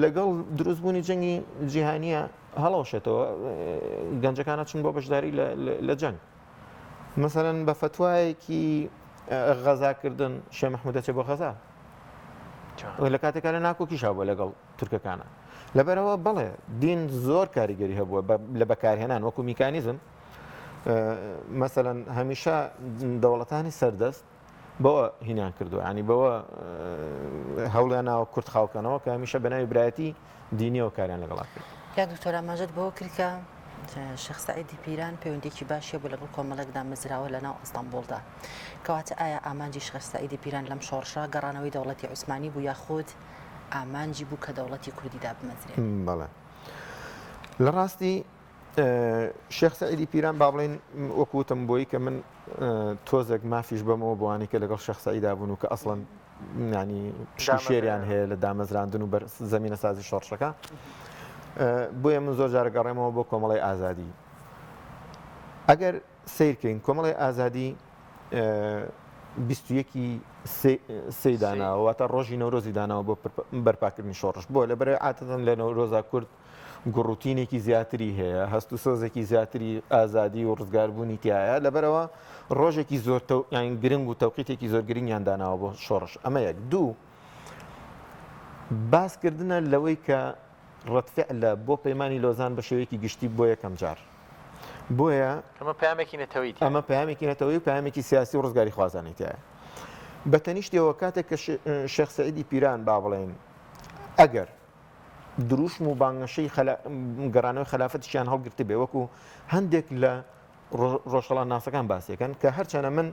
لەگەڵ دروستبوونی جەنگی جیهانیە هەڵەوشێتەوە گەنجەکانە چون بۆ بەشداری لە جەنگ مەسەرەن بە فتوایەکی غەزاکردن شێخ مەحموود دەچێت بۆ غەزا لە کاتێکانە ناکۆکیشا بووە لەگەڵ تورکەکانە لەبەرەوە بەڵێ دین زۆر کاریگەری هەبووە لە بەکارهێنان وەکو میکانیزم مەسەلەن هەمیشە دەوڵەتانی سەردەست بەوە هینیان کردووە ینی بەوە هەوڵیان ناوە کورد خاوکەنەوە کە هەمیشە بەناوی برایەتی دینیەوە کاریان لەگەڵا کرد یا دکتۆر ئاماژەت بەوە کردکە شێخ سەعیدی پیران پەیوەندێکی باشیە بۆ لەگەڵ کۆمەڵێکدا مزراوە لەناو ئەستانبوڵدا کەواتە ئایا ئامانجی شێخ سەعیدی پیران لەم شۆڕشە گەڕانەوەی دەوڵەتی عوسمانی بوو یاخود ئامانجی بوو کە دەوڵەتی کوردیدا بمەزرێت بەڵێ لە ڕاستی شێخ سەعیدی پیران با بڵێن وەکوتم بۆی کە من تۆزێک مافیش بەمەوە بوانی کە لەگەڵ شێخ سەعیدا بوون و کە ئەسڵەن ینی پشتی شێریان هەیە لە دامەزراندن و زەمینە سازی شۆڕشەکە بۆیە من زۆر جارە گەڕێمەوە بۆ کۆمەڵی ئازادی ئەگەر سیرکەین کۆمەڵی ئازادی 21 سەیداناوە واتە ڕۆژی نەورۆزی داناوە بۆ بەرپاکردنی شۆڕش بۆ لە بەرەوەی عادەتەن لە نەورۆزا کورد گوڕوتینێکی زیاتری هەیە هەست و سۆزێکی زیاتری ئازادی و ڕزگاربوونی تایە لەبەرەوە ڕۆژێکی زۆر یان گرنگ و تەوقیتێکی زۆر گرنگیان داناوە بۆ شۆڕش ئەمە یەک دوو باسکردنە لەوەی کە ڕەتفعلە بۆ پەیمانی لۆزان بە شێوەیەکی گشتی بۆ یەکەم جار بۆیە ئەمە پامێکی نەتەوەی ئەمە پامێکی نەتەوەی و پامێکی سیاسی و ڕزگاری خوازانێتایە بە تەنیشتەوە کاتێک کە شێخ سەعیدی پیران با بڵێن ئەگەر دروشم و بانگەشەی گەڕانەوەی خلافەتیشیان هەڵگرتی بێ وەکو هەندێک لە ڕۆژهەڵات ناسەکان باسیەکەن کە هەرچەنە من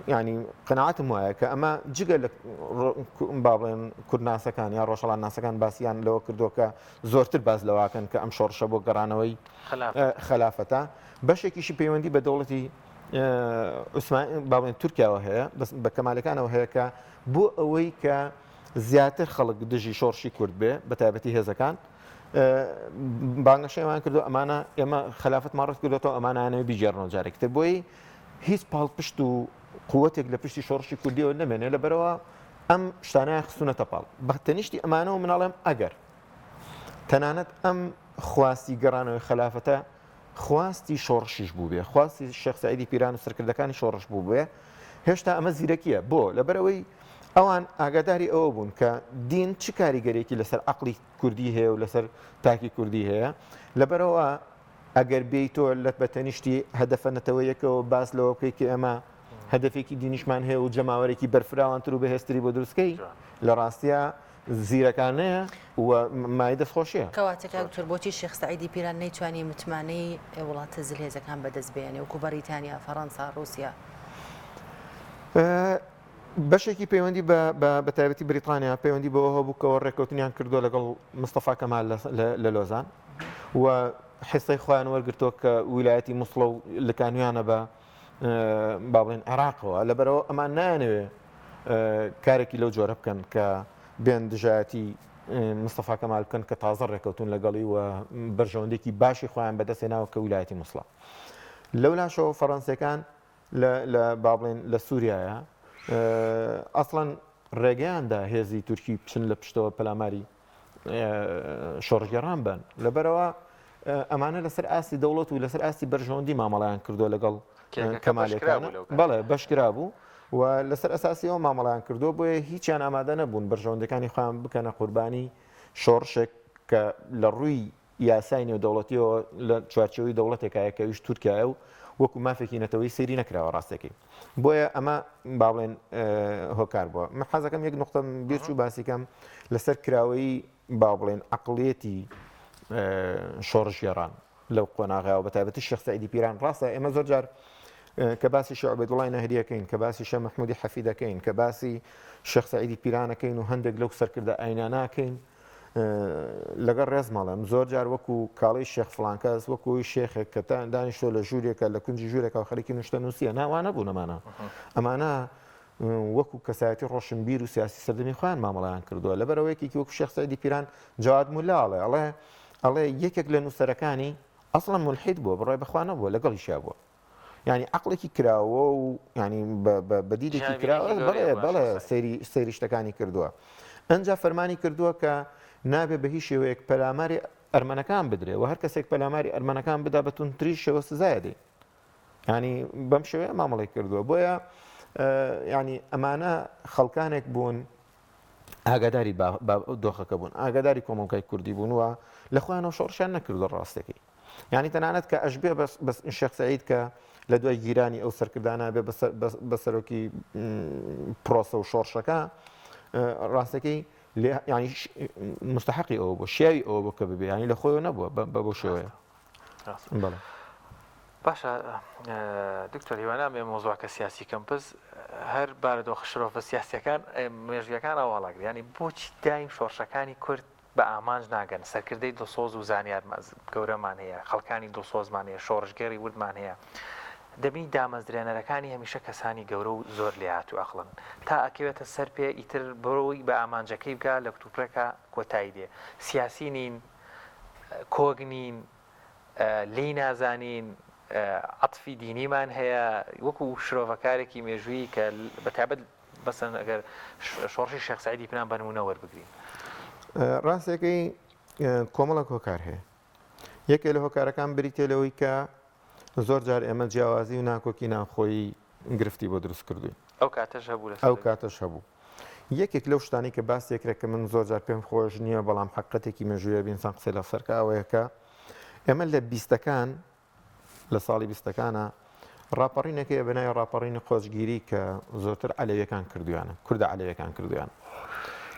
ینی قەناعەتم وایە کە ئەمە جگە لە با بڵێن کوردناسەکان یا ڕۆژهەڵات ناسەکان باسییان لەوە کردووە کە زۆرتر باز لەواکەن کە ئەم شۆڕشە بۆ گەڕانەوەی خلافەتە بەشێکیشی پەیوەندی بە دەوڵەتی باڵێن تورکیاوە هەیە بە کەمالەکانەوە هەیە کە بۆ ئەوەی کە زیاتر خەڵک دژی شۆڕشی کورد بێ بە تایبەتی هێزەکان بانگەشەیان کردو ئەمانە ئێمە خلافەت ماڕەت کردێتەوە ئەمانانەوە بیجێڕنەوە جارێکتر بۆی هیچ پاڵپشت و قووەتێک لە پشتی شۆڕشی کوردیەوە نەمێنێ لەبەرەوە ئەم شتانەیە خستونەتە پاڵ بە تەنیشتی ئەمانەوە مناڵێم ئەگەر تەنانەت ئەم خواستی گەڕانەوەی خلافەتە خواستی شۆڕشیش بوو بێ خواستی شێخ سەعیدی پیران و سەرکردەکانی شۆڕش بوو بێ هێشتا ئەمە زیرەکیە بۆ لەبەرەوەی ئەوان ئاگاداری ئەوە بوون کە دین چ کاریگەرێکی لەسەر عەقڵی کوردی هەیە و لەسەر تاکی کوردی هەیە لەبەرەوە ئەگەر بیتۆ لە بەتەنیشتی هەدەفە نەتەوەیەکەوە باس لەوە بکەی کە ئێمە هەدەفێکی دینیشمان هەیە و جەماوەرێکی بەرفراوانتر و بەهێزتری بۆ دروستکەی لە ڕاستیە زیرەکانەیە و مای دەستخۆشیە کەواتەکە دکتۆر بۆچی شێخ سەعیدی پیران نەیتوانی متمانەی وڵاتە زلهێزەکان بەدەست بێنێ وەکو بەریتانیا فەڕەنسا رووسیا بەشێکی پەیوەندی بە تایبەتی بریتانیا پەیوەندی بەوە هەبوو کەەوە ڕێکەوتنیان کردووە لەگەڵ مستەفا کەمال لە لۆزان و حیسەی خۆیان وەرگرتووە کە ویلایەتی موسڵە و لەکانویانە بە با بڵێن عێراقەوە لەبەرەوە ئەمان نایانەوێ کارێکی لەو جۆرە بکەن کە بێن دژایەتی مستەفا کەمال بکەن کە تازە ڕێکەوتون لەگەڵی و بەرژەوەندێکی باشی خۆیان بەدەستێناوە کە ویلایەتی موسڵە لەولاشەوە فەڕەنسیەکان لە با بڵێن لە سووریایە ئەسڵەن ڕێگەیاندا هێزی تورکی بچن لە پشتەوە پەلاماری شۆڕگەڕان بن لەبەرەوە ئەمانە لەسەر ئاستی دەوڵەت و لەسەر ئاستی بەرژەوەندی مامەڵیان کردووە لەگەڵ کەمالەکان بەڵێ بەشکرا بوو و لەسەر ئەساسیەوە مامەڵیان کردووە بۆیە هیچیان ئامادە نەبوون بەرژەوەندەکانی خۆیان بکەنە قوربانی شۆڕشێک کە لە ڕووی یاسای نێودەوڵەتیەوە لە چوارچێوەی دەوڵەتێکایە کە ویش تورکایە و وەکو مافێکی نەتەوەی سەیری نەکراوە ڕاستەکەی بۆیە ئەمە با بڵێن هۆکار بووە من حەزەکەم یەک نقطە بێچوو باسیکەم لەسەر کراوەی با بڵێن عەقڵیەتی شۆڕژگەڕان لەو قۆناغاوە بە تایبەتی شێخ سەعیدی پیران ڕاستە ئێمە زۆر جار کە باسی شێخ عوبەیدوڵڵای نەهریەکەین کە باسی شێخ مەحموودی حەفیدەکەین کە باسی شێخ سەعیدی پیرانەکەین و هەندێک لەو سەرکردە ئایناناکەین لەگەڵ ڕێزمەڵم زۆر جار وەکو کاڵی شێخ فڵانکەس وەکوی شێخێک کە دانیشتۆ لە ژوورێکە لە کونجی ژوورێکە و خەریکی نوشتە نووسیە ناوانە بوون ئەمانە وەکو کەسایەتی ڕۆشنبیر و سیاسی سەردەمی خۆیان مامەڵیان کردووە لەبەرەوەیەکی وەکو شێخ سەعیدی پیران جەواد مولا ئەڵێ یەکێک لە نووسەرەکانی ئەسڵەن مولحید بووە بڕای بەخوا نەبووە لەگەڵیشیا بووە ینی عەقڵێکی کراوە و ینی بەدیدێکی کراوە بەڵێ سەیری شتەکانی کردووە ئەنجا فەرمانی کردووە کە نابێ بە هیچ شێوەیەک پەلاماری ئەرمەنەکان بدرێ و هەر کەسێک پەلاماری ئەرمەنەکان بدا بە تونتری شێوە سزایە دێ ینی بەم شێوەیە مامەڵی کردووە بۆیە ینی ئەمانە خەڵکانێک بوون ئاگاداری دۆخەکە بوون ئاگاداری کۆمەڵگای کوردی بوون وە لە خۆیانەوە شۆڕشیان نەکردو ڕاستەکەی ینی تەنانەت کە ئەشبێ بە شێخ سەعید کە لە دوای گیرانی ئەو سەرکردانە بێ بەسەرۆکی پرۆسە و شۆڕشەکە ڕاستەکەی ینی مستحقی ئەوە بۆ شیاوی ئەوە بۆ کە ببێ ینی لە خۆیەوە نەبووە بۆ شێوەیە باشە دکتۆر هیوانام ئێمە مۆزوعکە سیاسی کەمپس هەر بارەدۆخ شرۆفە سیاسیەکان مێژویەکان ئاواڵاگرێ ینی بۆچی دایم شۆڕشەکانی کورد بە ئامانج ناگەن سەرکردەی دڵسۆز و زانیار گەورەمان هەیە خەڵکانی دڵسۆزمان هەیە شۆڕژگەری وردمان هەیە دەبی دامەزرێنەرەکانی هەمیشە کەسانی گەورە و زۆر لێهات و ئەخڵن تا ئەکەوێتە سەر پێ ئیتر بەرەوەی بە ئامانجەکەی بگا لە کتوپڕێکە کۆتایی دێ سیاسی نین کۆگ نین لی نازانین عەتفی دینیمان هەیە وەکو شرۆڤەکارێکی مێژووی کە بەتایبەت بەسەن ئەگەر شۆڕشی شێخ سەعیدی پنان بە نمونە وەربگرین ڕاستەکەی کۆمەڵک هۆکار هەیە یەکێ لە هۆکارەکان بریتێ لەوەی کە زۆر جار ئێمە جیاوازی و ناکۆکی ناخۆی گرفتی بۆ دروست کردوین ئەو کاتەش هەبوو ئەو کاتەش هەبوو یەکێک لەو شتانی کە باس یەکرێک کە من زۆر جار پێم خۆش نییە بەڵام حقەتێکی مێژوویە بینسان قسەی لە سەرکە ئەوەیەکە ئێمە لە بیستەکان لە ساڵی بیستەکانە ڕاپەڕینەکەی بەنای ڕاپەڕینی خۆشگیری کە زۆرتر عەلەویەکان کردویانە کوردە عەلەویەکان کردویان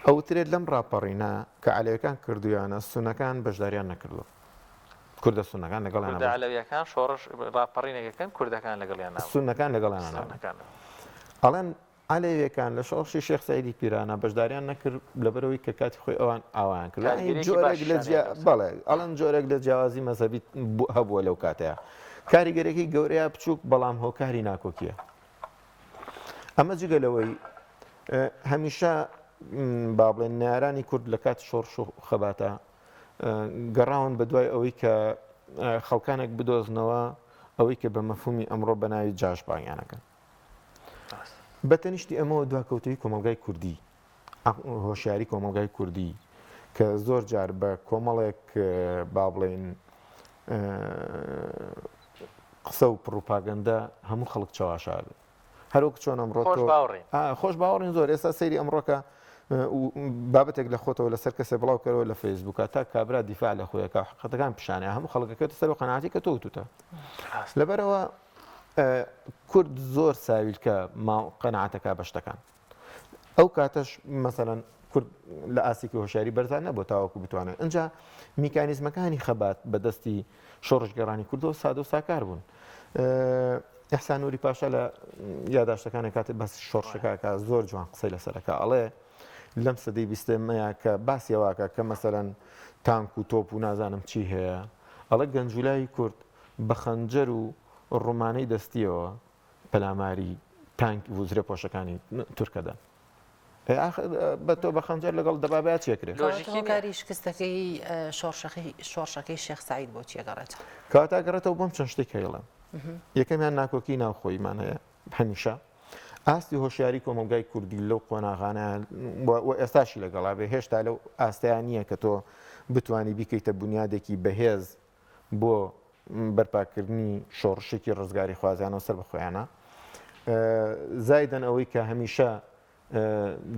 ئەوترێت لەم ڕاپەڕینە کە عەلەویەکان کردویانە سونەکان بەشداریان نەکردو کوردە سونەکان لەگەڵیان عەلەویەکان شۆڕش ڕاپەڕینێکەکەن کوردەکان لەگەڵیان سونەکان لەگەڵیان ئەڵێن عەلەویەکان لە شۆڕشی شێخ سەعیدی پیرانە بەشداریان نەکرد لەبەرەوەی کە کاتی خۆی ئەوان ئاوایان کرد بەڵێ ئەڵەن جۆرێک لە جیاوازی مەزهەبی هەبووە لەو کاتەیە کاریگەرێکی گەورەیە بچووک بەڵام هۆکاری ناکۆکیە ئەمە جگەلەوەی هەمیشە با بڵێن نارانی کورد لە کاتی شۆڕش و خەباتە گەڕاون بە دوای ئەوەی کە خەڵکانێک بدۆزنەوە ئەوەی کە بە مەفهومی ئەمڕۆ بەناوی جاشبانیانەکەن بەتەنیشتی ئەمەوە دواکەوتەی کۆمەلگای کوردی هۆشیاری کۆمەلگای کوردی کە زۆر جار بە کۆمەڵێک با بڵێن قسە و پڕوپاگەندە هەموو خەڵک چاواشار هەروەک چۆن ئەمڕۆ خۆش باوەڕین زۆر ئێستا سەیری ئەمڕۆکە بابەتێک لە خۆتەوە لەسەر کەسێ بڵاو کەرەوە لە فەیسبووکە تا کابرا دیفاع لە خۆیەکە حقەتەکان پیشانەیە هەموو خەڵکەکەت سەر و قەناعەتی کە تۆوتە لەبەرەوە کورد زۆر ساویلکە قەناعەتەکە بە شتەکان ئەو کاتەش مەسەڵەن کورد لە ئاسیکی هۆشیاری بەرزان نەبوو تاوەکو بتوانێت ئەنجا میکانیزمەکانی خەبات بەدەستی شۆڕشگەڕانی کوردەوە سادە و ساکار بوون ئەحسان نووری پاشا لە یاداشتەکانی کاتێ باسی شۆڕشەکە زۆر جوان قسەی لەسەرەکە ئەڵێ لەم سەدەی بیستەمەیە کە باسیەوەکە کە مەسەرەن تانک و تۆپ و نازانم چی هەیە ئەڵێ گەنجولای کورد بە خەنجەر و ڕوومانەی دەستیەوە پەلاماری تانک و زرە پۆشەکانی تورکەدا بە تۆ بە خەنجەر لەگەڵ دەبابەیە چێکرێت هۆکاری شکستەکەی شۆڕشەکەی شێخ سەعید بۆ چیەگەڕێت کاتاگەڕێتەوە بۆم چەند شتێک هەیەڵێم یەکەمیان ناکۆکی ناوخۆیمان هەیە هەمیشە ئاستی هۆشیاری کۆمەلگای کوردی لەو قۆناغانە ئێستاشی لەگەڵا بێ هێشتا لەو ئاستەیان نییە کە تۆ بتانی بیکەیتە بنیادێکی بەهێز بۆ بەرپاکردنی شۆڕشێکی ڕزگاری خوازیانەوە سەر بەخۆیانە زایدەن ئەوەی کە هەمیشە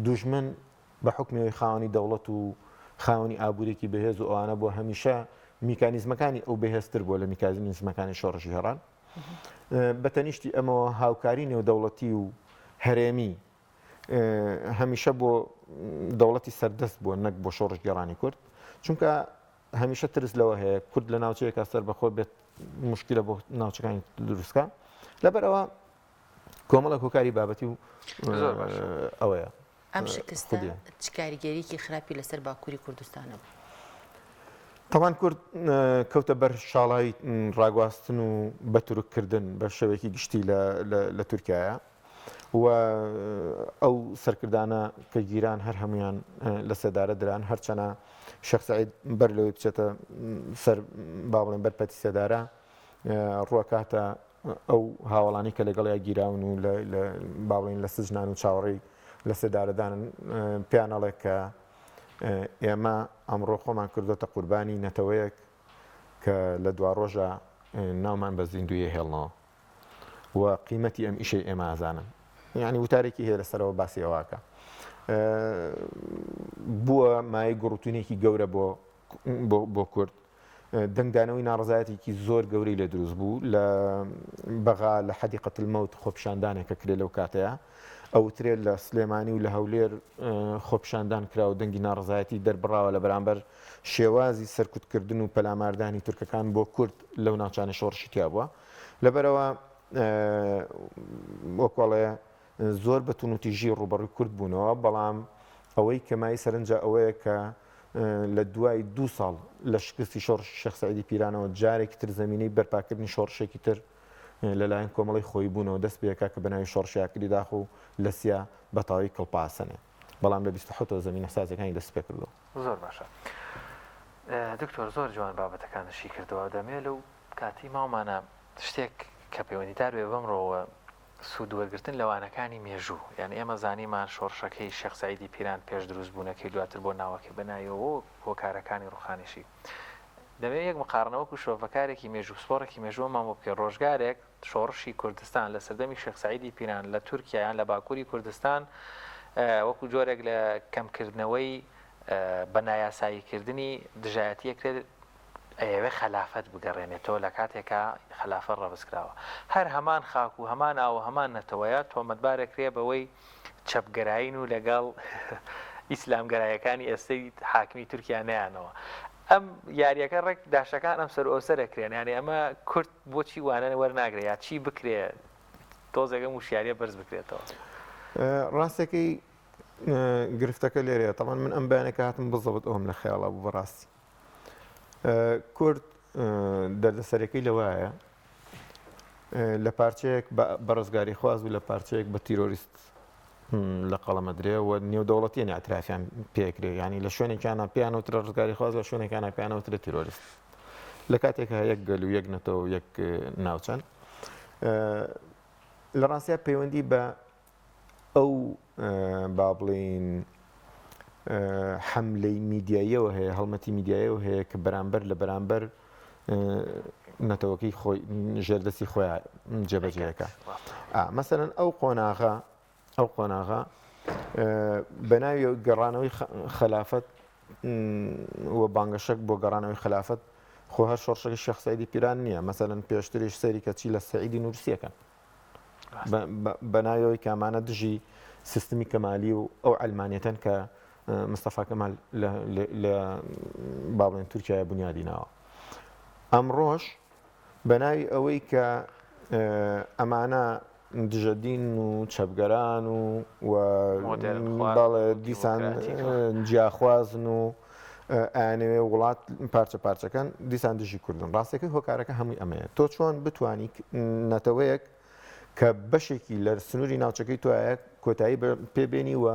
دوژمن بە حکمەوەی خاوەنی دەوڵەت و خاوەنی ئابوورێکی بەهێز و ئەوانە بۆ هەمیشە میکانیزمەکانی ئەو بەهێزتر بۆ لە میکانیزمەکانی شۆڕشی هێڕان بەتەنیشتی ئەمەوە هاوکاری نێودەوڵەتی و هەرێمی هەمیشە بۆ دەوڵەتی سەردەست بووە نەک بۆ شۆڕشگەڕانی کورد چونکە هەمیشە ترس لەوە هەیە کورد لە ناوچەیەکە سەر بەخۆ بێت مشکلە بۆ ناوچەکانی دروستکە لەبەرەوە کۆمەڵە هۆکاری بابەتی و ئەوەیە ئەم شکستە چ کاریگەریەکی خراپی لەسەر باکووری کوردستانە بوو تەوان کورد کەوتە بەر شاڵای ڕاگواستن و بەتورککردن بە شەوێکی گشتی لە تورکایە و ئەو سەرکردانە کە گیران هەر هەمویان لە سێدارە دران هەرچەنە شێخ سەعید بەر لەوەی بچێتە سەر با بڵێن بەرپەتی سێدارە ڕووەکاتە ئەو هاوڵانی کە لەگەڵیا گیراون و با بڵێن لە سجنان و چاوەڕێی لە سێدارەدانن پیانەڵێک کە ئێمە ئەمڕۆ خۆمان کردوتە قوربانی نەتەوەیەک کە لە دوا ڕۆژە ناومان بە زیندویە هێڵنەوە و قیمەتی ئەم ئیشەی ئێمە ئازانن یعنی وتارێکی هەیە لەسەرەوە باسی ئەوواکە بووە مای گوڕوتونێکی گەورە بۆ کورد دەنگدانەوەی ناڕزایەتێکی زۆر گەورەی لە دروست بوو لە بەغا لە حەدیقەت المەوت خۆپیشاندانێکە کرێ لەو کاتەیە ئەوترێت لە سلێمانی و لە هەولێر خۆپیشاندان کرا و دەنگی ناڕزایەتی دەربڕاوە لە بەرامبەر شێوازی سەرکوتکردن و پەلاماردانی تورکەکان بۆ کورد لەو ناوچانە شۆڕشی تیا بووە لەبەرەوە وەکوڵەیە زۆر بەتون و تیژی ڕوبەڕووی کورد بوونەوە بەڵام ئەوەی کەمای سەرنجە ئەوەیە کە لە دوای 2 ساڵ لە شکستی شۆڕش شێخ سەعیدی پیرانەوە جارێکی تر زمینەی بەرپاکردنی شۆڕشێکی تر لەلایەن کۆمەڵی خۆی بوونەوە دەست پێکا کە بەناوی شۆڕشیاکری داخ و لە سیا بەتاوی کڵپاسەنێ بەڵام لە 27 زمینە سازەکانی دەست پێ کردەوە زۆر باشە دکتۆر زۆر جوان بابەتەکانشی کردەوە دەمێ لەو کاتی ماومانە شتێک کە پەیوەندیدار بێ بەمڕۆوە سوودوەرگرتن لەوانەکانی مێژوو یعنی ئێمە زانیمان شۆڕشەکەی شێخ سەعیدی پیران پێش دروست بوونەکەی دواتر بۆ ناوەکەی بەنایەوە هۆکارەکانی ڕوخانیشی دەبێت یەک مقارنەوەکو شۆڤەکارێکی مێژوو سپۆڕێکی مێژووەمان بۆ بکە ڕۆژگارێک شۆڕشی کوردستان لە سەردەمی شێخ سەعیدی پیران لە تورکیایان لە باکووری کوردستان وەکو جۆرێک لە کەمکردنەوەی بەنایاساییکردنی دژایەتیەکرێت ئەوێ خلافەت بگەڕێنێتەوە لە کاتێکا خلافەت ڕەبزکراوە هەر هەمان خاک و هەمان ئاو هەمان نەتەوەیە تۆمەتبارێکرێ بەوەی چەپگەرایین و لەگەڵ ئیسلامگەرایەکانی ئێستەی حاکمی تورکیا نەیانەوە ئەم یاریەکە ڕێک داشەکان ئەم سەر ئۆسەرەکرێن یانی ئەمە کورد بۆچی وانە وەرناگرێت یا چی بکرێت تۆزێگە وشیاریە بەرز بکرێتەوە ڕاستەکەی گرفتەکە لێرەیە تەمان من ئەم بەیانێکە هاتم بزەوت ئەوم لە خەیاڵە بوو بەڕاستی کورد دەردەسەرەکەی لەوایە لە پارچەیەک بە ڕزگاری خواز و لە پارچەیەک بە تیرۆریست لە قەڵەمە درێ و نێودەوڵەتیە ئەترافیان پێکرێ ینی لە شوێنێکیانە پیانەوترە ڕزگاری خواز لە شوێنێکیانە پیانەوترە تیرۆریست لە کاتێکە یەک گەل و یەک نەتەوە یەک ناوچەند لە ڕاستیا پەیوەندی بە ئەو با بڵین حملەی میدیاییەوە هەیە هەڵمەتی میدیاییەوە هەیە کە بەرامبەر لە بەرامبەر نەتەوەکەی خۆی ژێردەستی خۆیان جێبەجێەکە مەسەرەن ئەو قۆناغا بە ناوی گەڕانەوەی خلافەت و بانگەشەک بۆ گەڕانەوەی خلافەت خۆ هەر شۆڕشەکە شێخ سەعیدی پیران نییە مەسەرەن پێشتریش سەری کەچی لە سەعیدی نورسیەکە بە ناویەوەی کامانە دژی سیستمی کەمالی و ئەو ئەلمانیەتەن کە مستەفا کەمال لە باڵێن تورکیای بنیادینەوە ئەمڕۆژ بە ناوی ئەوەی کە ئەمانە دژەدین و چەپگەران و دیسان جیاخوازن و ئەیانەوێ وڵات پارچە پارچەکان دیسان دژی کوردن ڕاستەکەی هۆکارەکە هەمووی ئەمەیە تۆ چۆن بتانی نەتەوەیەک کە بەشێکی لە سنووری ناوچەکەی توایە کۆتایی پێبێنی و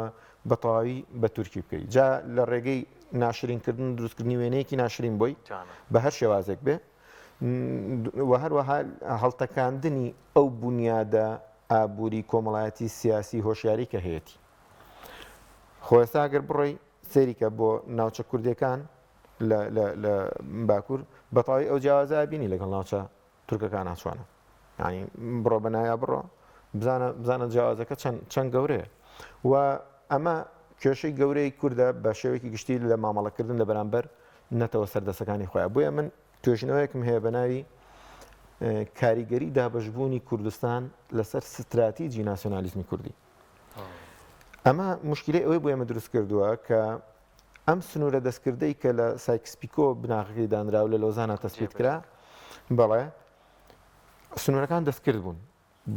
بەتەواوی بە تورکی بکەیت جا لە ڕێگەی ناشرینکردن دروستکردنی وێنەیەکی ناشرین بۆی بە هەر شێوازێک بێ و هەروەها هەڵتەکاندنی ئەو بنیادە ئابووری کۆمەڵایەتی سیاسی هۆشیاری کە هەیەی خۆێستا ئەگەر بڕۆی سێریکە بۆ ناوچە کوردەکان لە باکوور بەتەواوی ئەو جیاوازە بینی لەگەڵ ناوچە تورکەکان ناچوانە ینی بڕۆ بەنایا بڕۆ بزانە جیاوازەکە چەند گەورەیە و ئەمە کێشەی گەورەی کووردە بە شێوەیەکی گشتی لە مامەڵەکردن لە بەرامبەر نەتەوە سەردەسەکانی خۆیان بۆیە من توێژنەوەیەکم هەیە بە ناوی کاریگەری دابەشبوونی کوردستان لەسەر ستراتیجی ناسیۆنالیزمی کوردی ئەمە مشکلەی ئەوەی بۆ ئێمە دروست کردووە کە ئەم سنوورە دەستکردەی کە لە سایکسپیکۆ بناغەکەی دانرا و لە لۆزانە تەسبیت کرا بەڵێ سنوورەکان دەستکرد بوون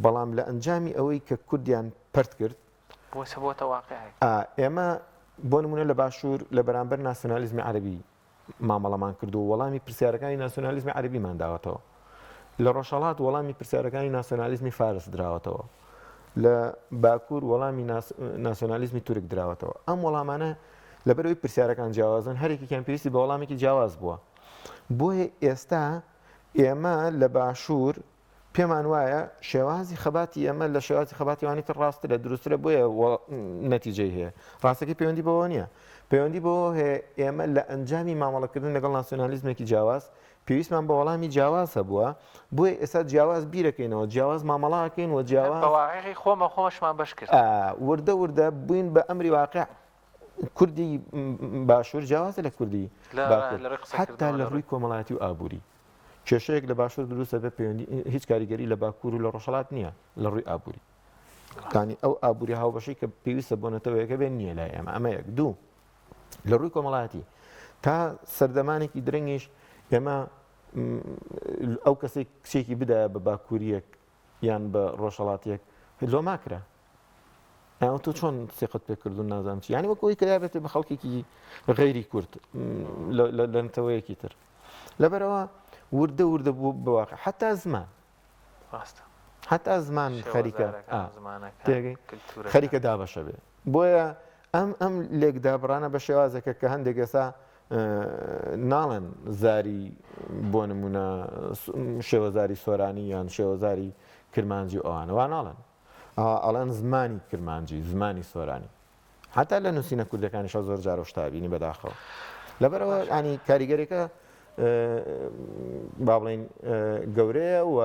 بەڵام لە ئەنجامی ئەوەی کە کوردیان پەرت کرد ئێمە بۆ نمونە لە باشوور لە بەرامبەر ناسیۆنالیزمی عەرەبی مامەڵەمان کرد و وەڵامی پرسیارەکانی ناسیۆنالیزمی عەرەبیمان داوەتەوە لە ڕۆژهەڵات وەڵامی پرسیارەکانی ناسیۆنالیزمی فارس دراوەتەوە لە باکوور وەڵامی ناسیۆنالیزمی تورک دراوەتەوە ئەم وەڵامانە لەبەرەوەی پرسیارەکان جیاوازن هەرێکیان پێویستی بە وەڵامێکی جیاواز بووە بۆیە ئێستا ئێمە لە باشوور پێمان وایە شێوازی خەباتی ئەمە لە شێوازی خەباتیوانیتر ڕاستە دروسترە بۆیە نەتیجەی هەیە ڕاستەکەی پەیوەندی بەوە نییە پەیوەندی بەوە هەیە ئێمە لە ئەنجامی مامەڵەکردن لەگەڵ ناسیۆنالیزمێکی جیاواز پێویستمان بە وەڵامی جیاواز هەبووە بۆیە ئێستا جیاواز بیرەکەینەوە جیاواز مامەڵاکەین و جیاواز خۆمەشمان بەش کرد وردە وردە بووین بە ئەمری واقع کوردی باشوور جیاوازە لە کوردی حتا لە ڕووی کۆمەڵایەتی و ئابووری کێشەیەک لە باشوور دروستە بە پەیوەندی هیچ کاریگەری لە باکوور و لە ڕۆژهەڵات نییە لە ڕووی ئابووری کانی ئەو ئابووری هاوبەشەی کە پێویستە بۆ نەتەوەیەکە بێن نییە لای ئێمە ئەمە یەک دوو لە ڕووی کۆمەڵایەتی تا سەردەمانێکی درەنگیش ئێمە ئەو کەسێک کچێکی بدایە بە باکووریەک یان بە ڕۆژهەڵاتێک لۆ ماکرا ئەو تۆ چۆن سێقەت پێکردون نازانم چی ینی وەکەوەی کە دابێتێ بە خەڵکێکی غەیری کورد لە نەتەوەیەکی تر لەبەرەوە وردە وردە بوو بەواقع حتا زمان خەریکە دابەشە بێ بۆیە ئەم لێکدابڕانە بە شێوازێکە کە هەندێک ئێستا ناڵێن زاری بۆ نمونە شێوەزاری سۆرانی یان شێوەزاری کرمانجی ئەوانەوە ناڵێن ئەڵەن زمانی کرمانجی زمانی سۆرانی حتا لە نووسینە کوردەکانیش زۆر جارۆ شتابینی بەداخەوە لەبەرەوە ینی کاریگەرێکە با بڵین گەورەیە و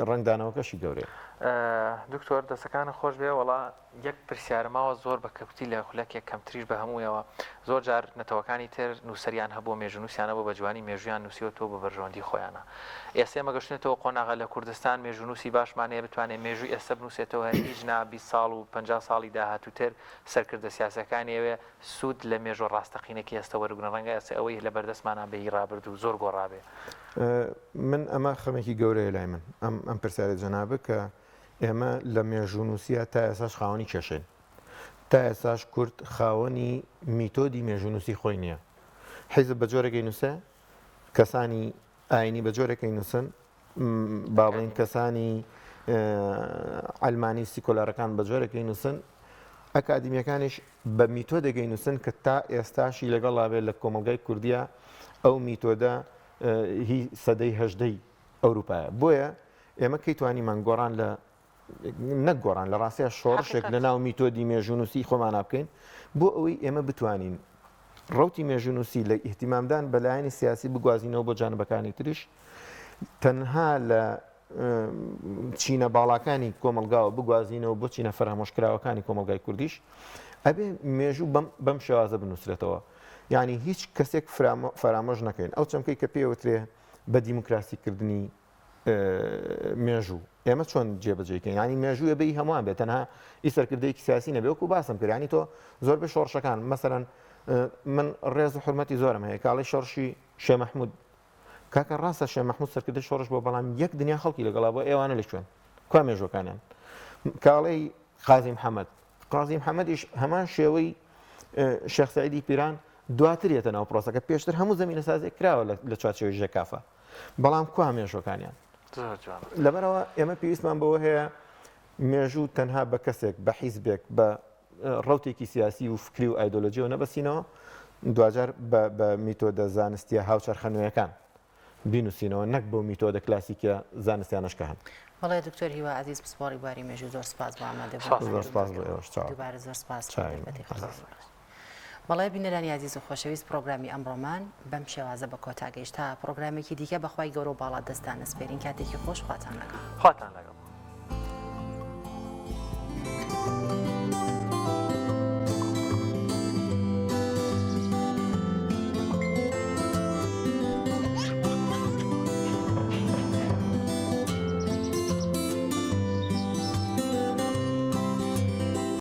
ڕنگدانەوەکەشی گەورەیە. دکتۆر دەستەکانە خۆش بێ وڵا یەک پرسیارماوە زۆر بە کەوتی لە خولەکێک کەمتریش بە هەموویەوە زۆر جار نەتەوەکانی تر نووسەریان هەبوو مێژونووسیانە بۆ بە جوانی مێژویان نووسیوەوە بە بەرژەوەندی خۆیانە ئێستا مەگەشتێتەوە قۆناغا لە کوردستان مێژونووسی باشمانەیە بتوانێت مێژووی ئێستا بنووسێتەوە هیچ نا 20 ساڵ و 50 ساڵی داهاتووتر سەرکردە سیاسەکانیەوێ سوود لە مێژۆ ڕاستەقینێکی ئێستا وەرگونە ڕەنگە ئێستا ئەوەی لە بەردەستمانە بەهی ڕابرد و زۆر گۆڕابێ. من ئەمە خەمێکی گەورەیە لای من ئەم پرسیارە جەنابە کە ئێمە لە مێژوونووسیە تا ئێساش خاوەنی کێشێن تا ئێساش کورد خاوەنی میتۆدی مێژوونووسی خۆی نییە حیزب بە جۆرەکەی نووسە کەسانی ئاینی بە جۆرەکەی نووسن با بڵین کەسانی ئەلمانی سیکۆلارەکان بە جۆرەکەی نووسن ئەکادیمیەکانیش بە میتۆدەگەی نووسن کە تا ئێستاشی لەگەڵابێت لە کۆمەلگای کوردیا ئەو میتۆدە هی سەدەی هەژدەی ئەوروپایە بۆیە ئێمە کەی توانیمان گۆڕان لە نەگۆڕان لە ڕاستیە شۆڕشێک لە ناو میتۆدی مێژوونووسی خۆمان بکەین بۆ ئەوەی ئێمە بتوانین ڕوتی مێژوونووسی لە ئیحتیمامدان بەلایەنی سیاسی بگوازینەوە بۆ جانبەکانی تریش تەنها لە چینە باڵاکانی کۆمەلگاوە بگوازینەوە بۆ چینە فەرهەمۆشکراوەکانی کۆمەلگای کوردیش ئەبێ مێژوو بەم شێوازە بنووسرێتەوە یعنی هیچ کەسێک فرامۆژ نەکەین ئەو چەمکەی کە پێوترێ بە دیموکراسیکردنی مێژوو ئێمە چۆن جێبەجێکەین ینی مێژووە بەی هەمووان بێت تەنها ئیسەرکردەیەکی سیاسی نەبێ وەکو باسم کرد ینی تۆ زۆر بە شۆڕشەکان مەسەرەن من ڕێز و حرمەتی زۆرم هەیە کاڵی شۆڕشی شێ مەحموود کاکە ڕاستە شێ مەحموود سەرکردەی شۆڕش بۆ بەڵام یەک دنیا خەڵکی لەگەڵا بۆ ئێوانە لە شوێن کوا مێژوەکانیان کاڵەی قازی محەممەدیش هەمان شێوەی شێخ سەعیدی پیران دواترێتە ناو پرۆسەکە پێشتر هەموو زەمینە سازێک کراوە لە چوارچێوەی ژێکافە بەڵام کوا مێژوەکانیان لەبەرەوە ئێمە پێویستمان بەوە هەیە مێژوو تەنها بە کەسێک بە حیزبێک بە ڕوتێکی سیاسی و فکری و ئایدۆلۆژیەوە نەبەسینەوە دوجار بە میتۆدە زانستیە هاوچەرخەنوێیەکان بینوسینەوە نەک بۆ میتۆدە کلاسیکە زانستیانەشکە هەن. وڵای دکتۆر هیوا عزیز پسپۆڕی باری مێژوو زۆر سپاس بۆ ئامادە دووبارە زۆر سپاس بەڵای بینەرانی عزیز و خۆشەویست پرۆگرامی ئەمڕۆمان بەم شێوازە بە کۆتا گەیشتا پرۆگرامێکی دیکە بەخوای گەورە و باڵا دەستان نسپێرین کاتێکی خۆش خواتان لەگەڵ.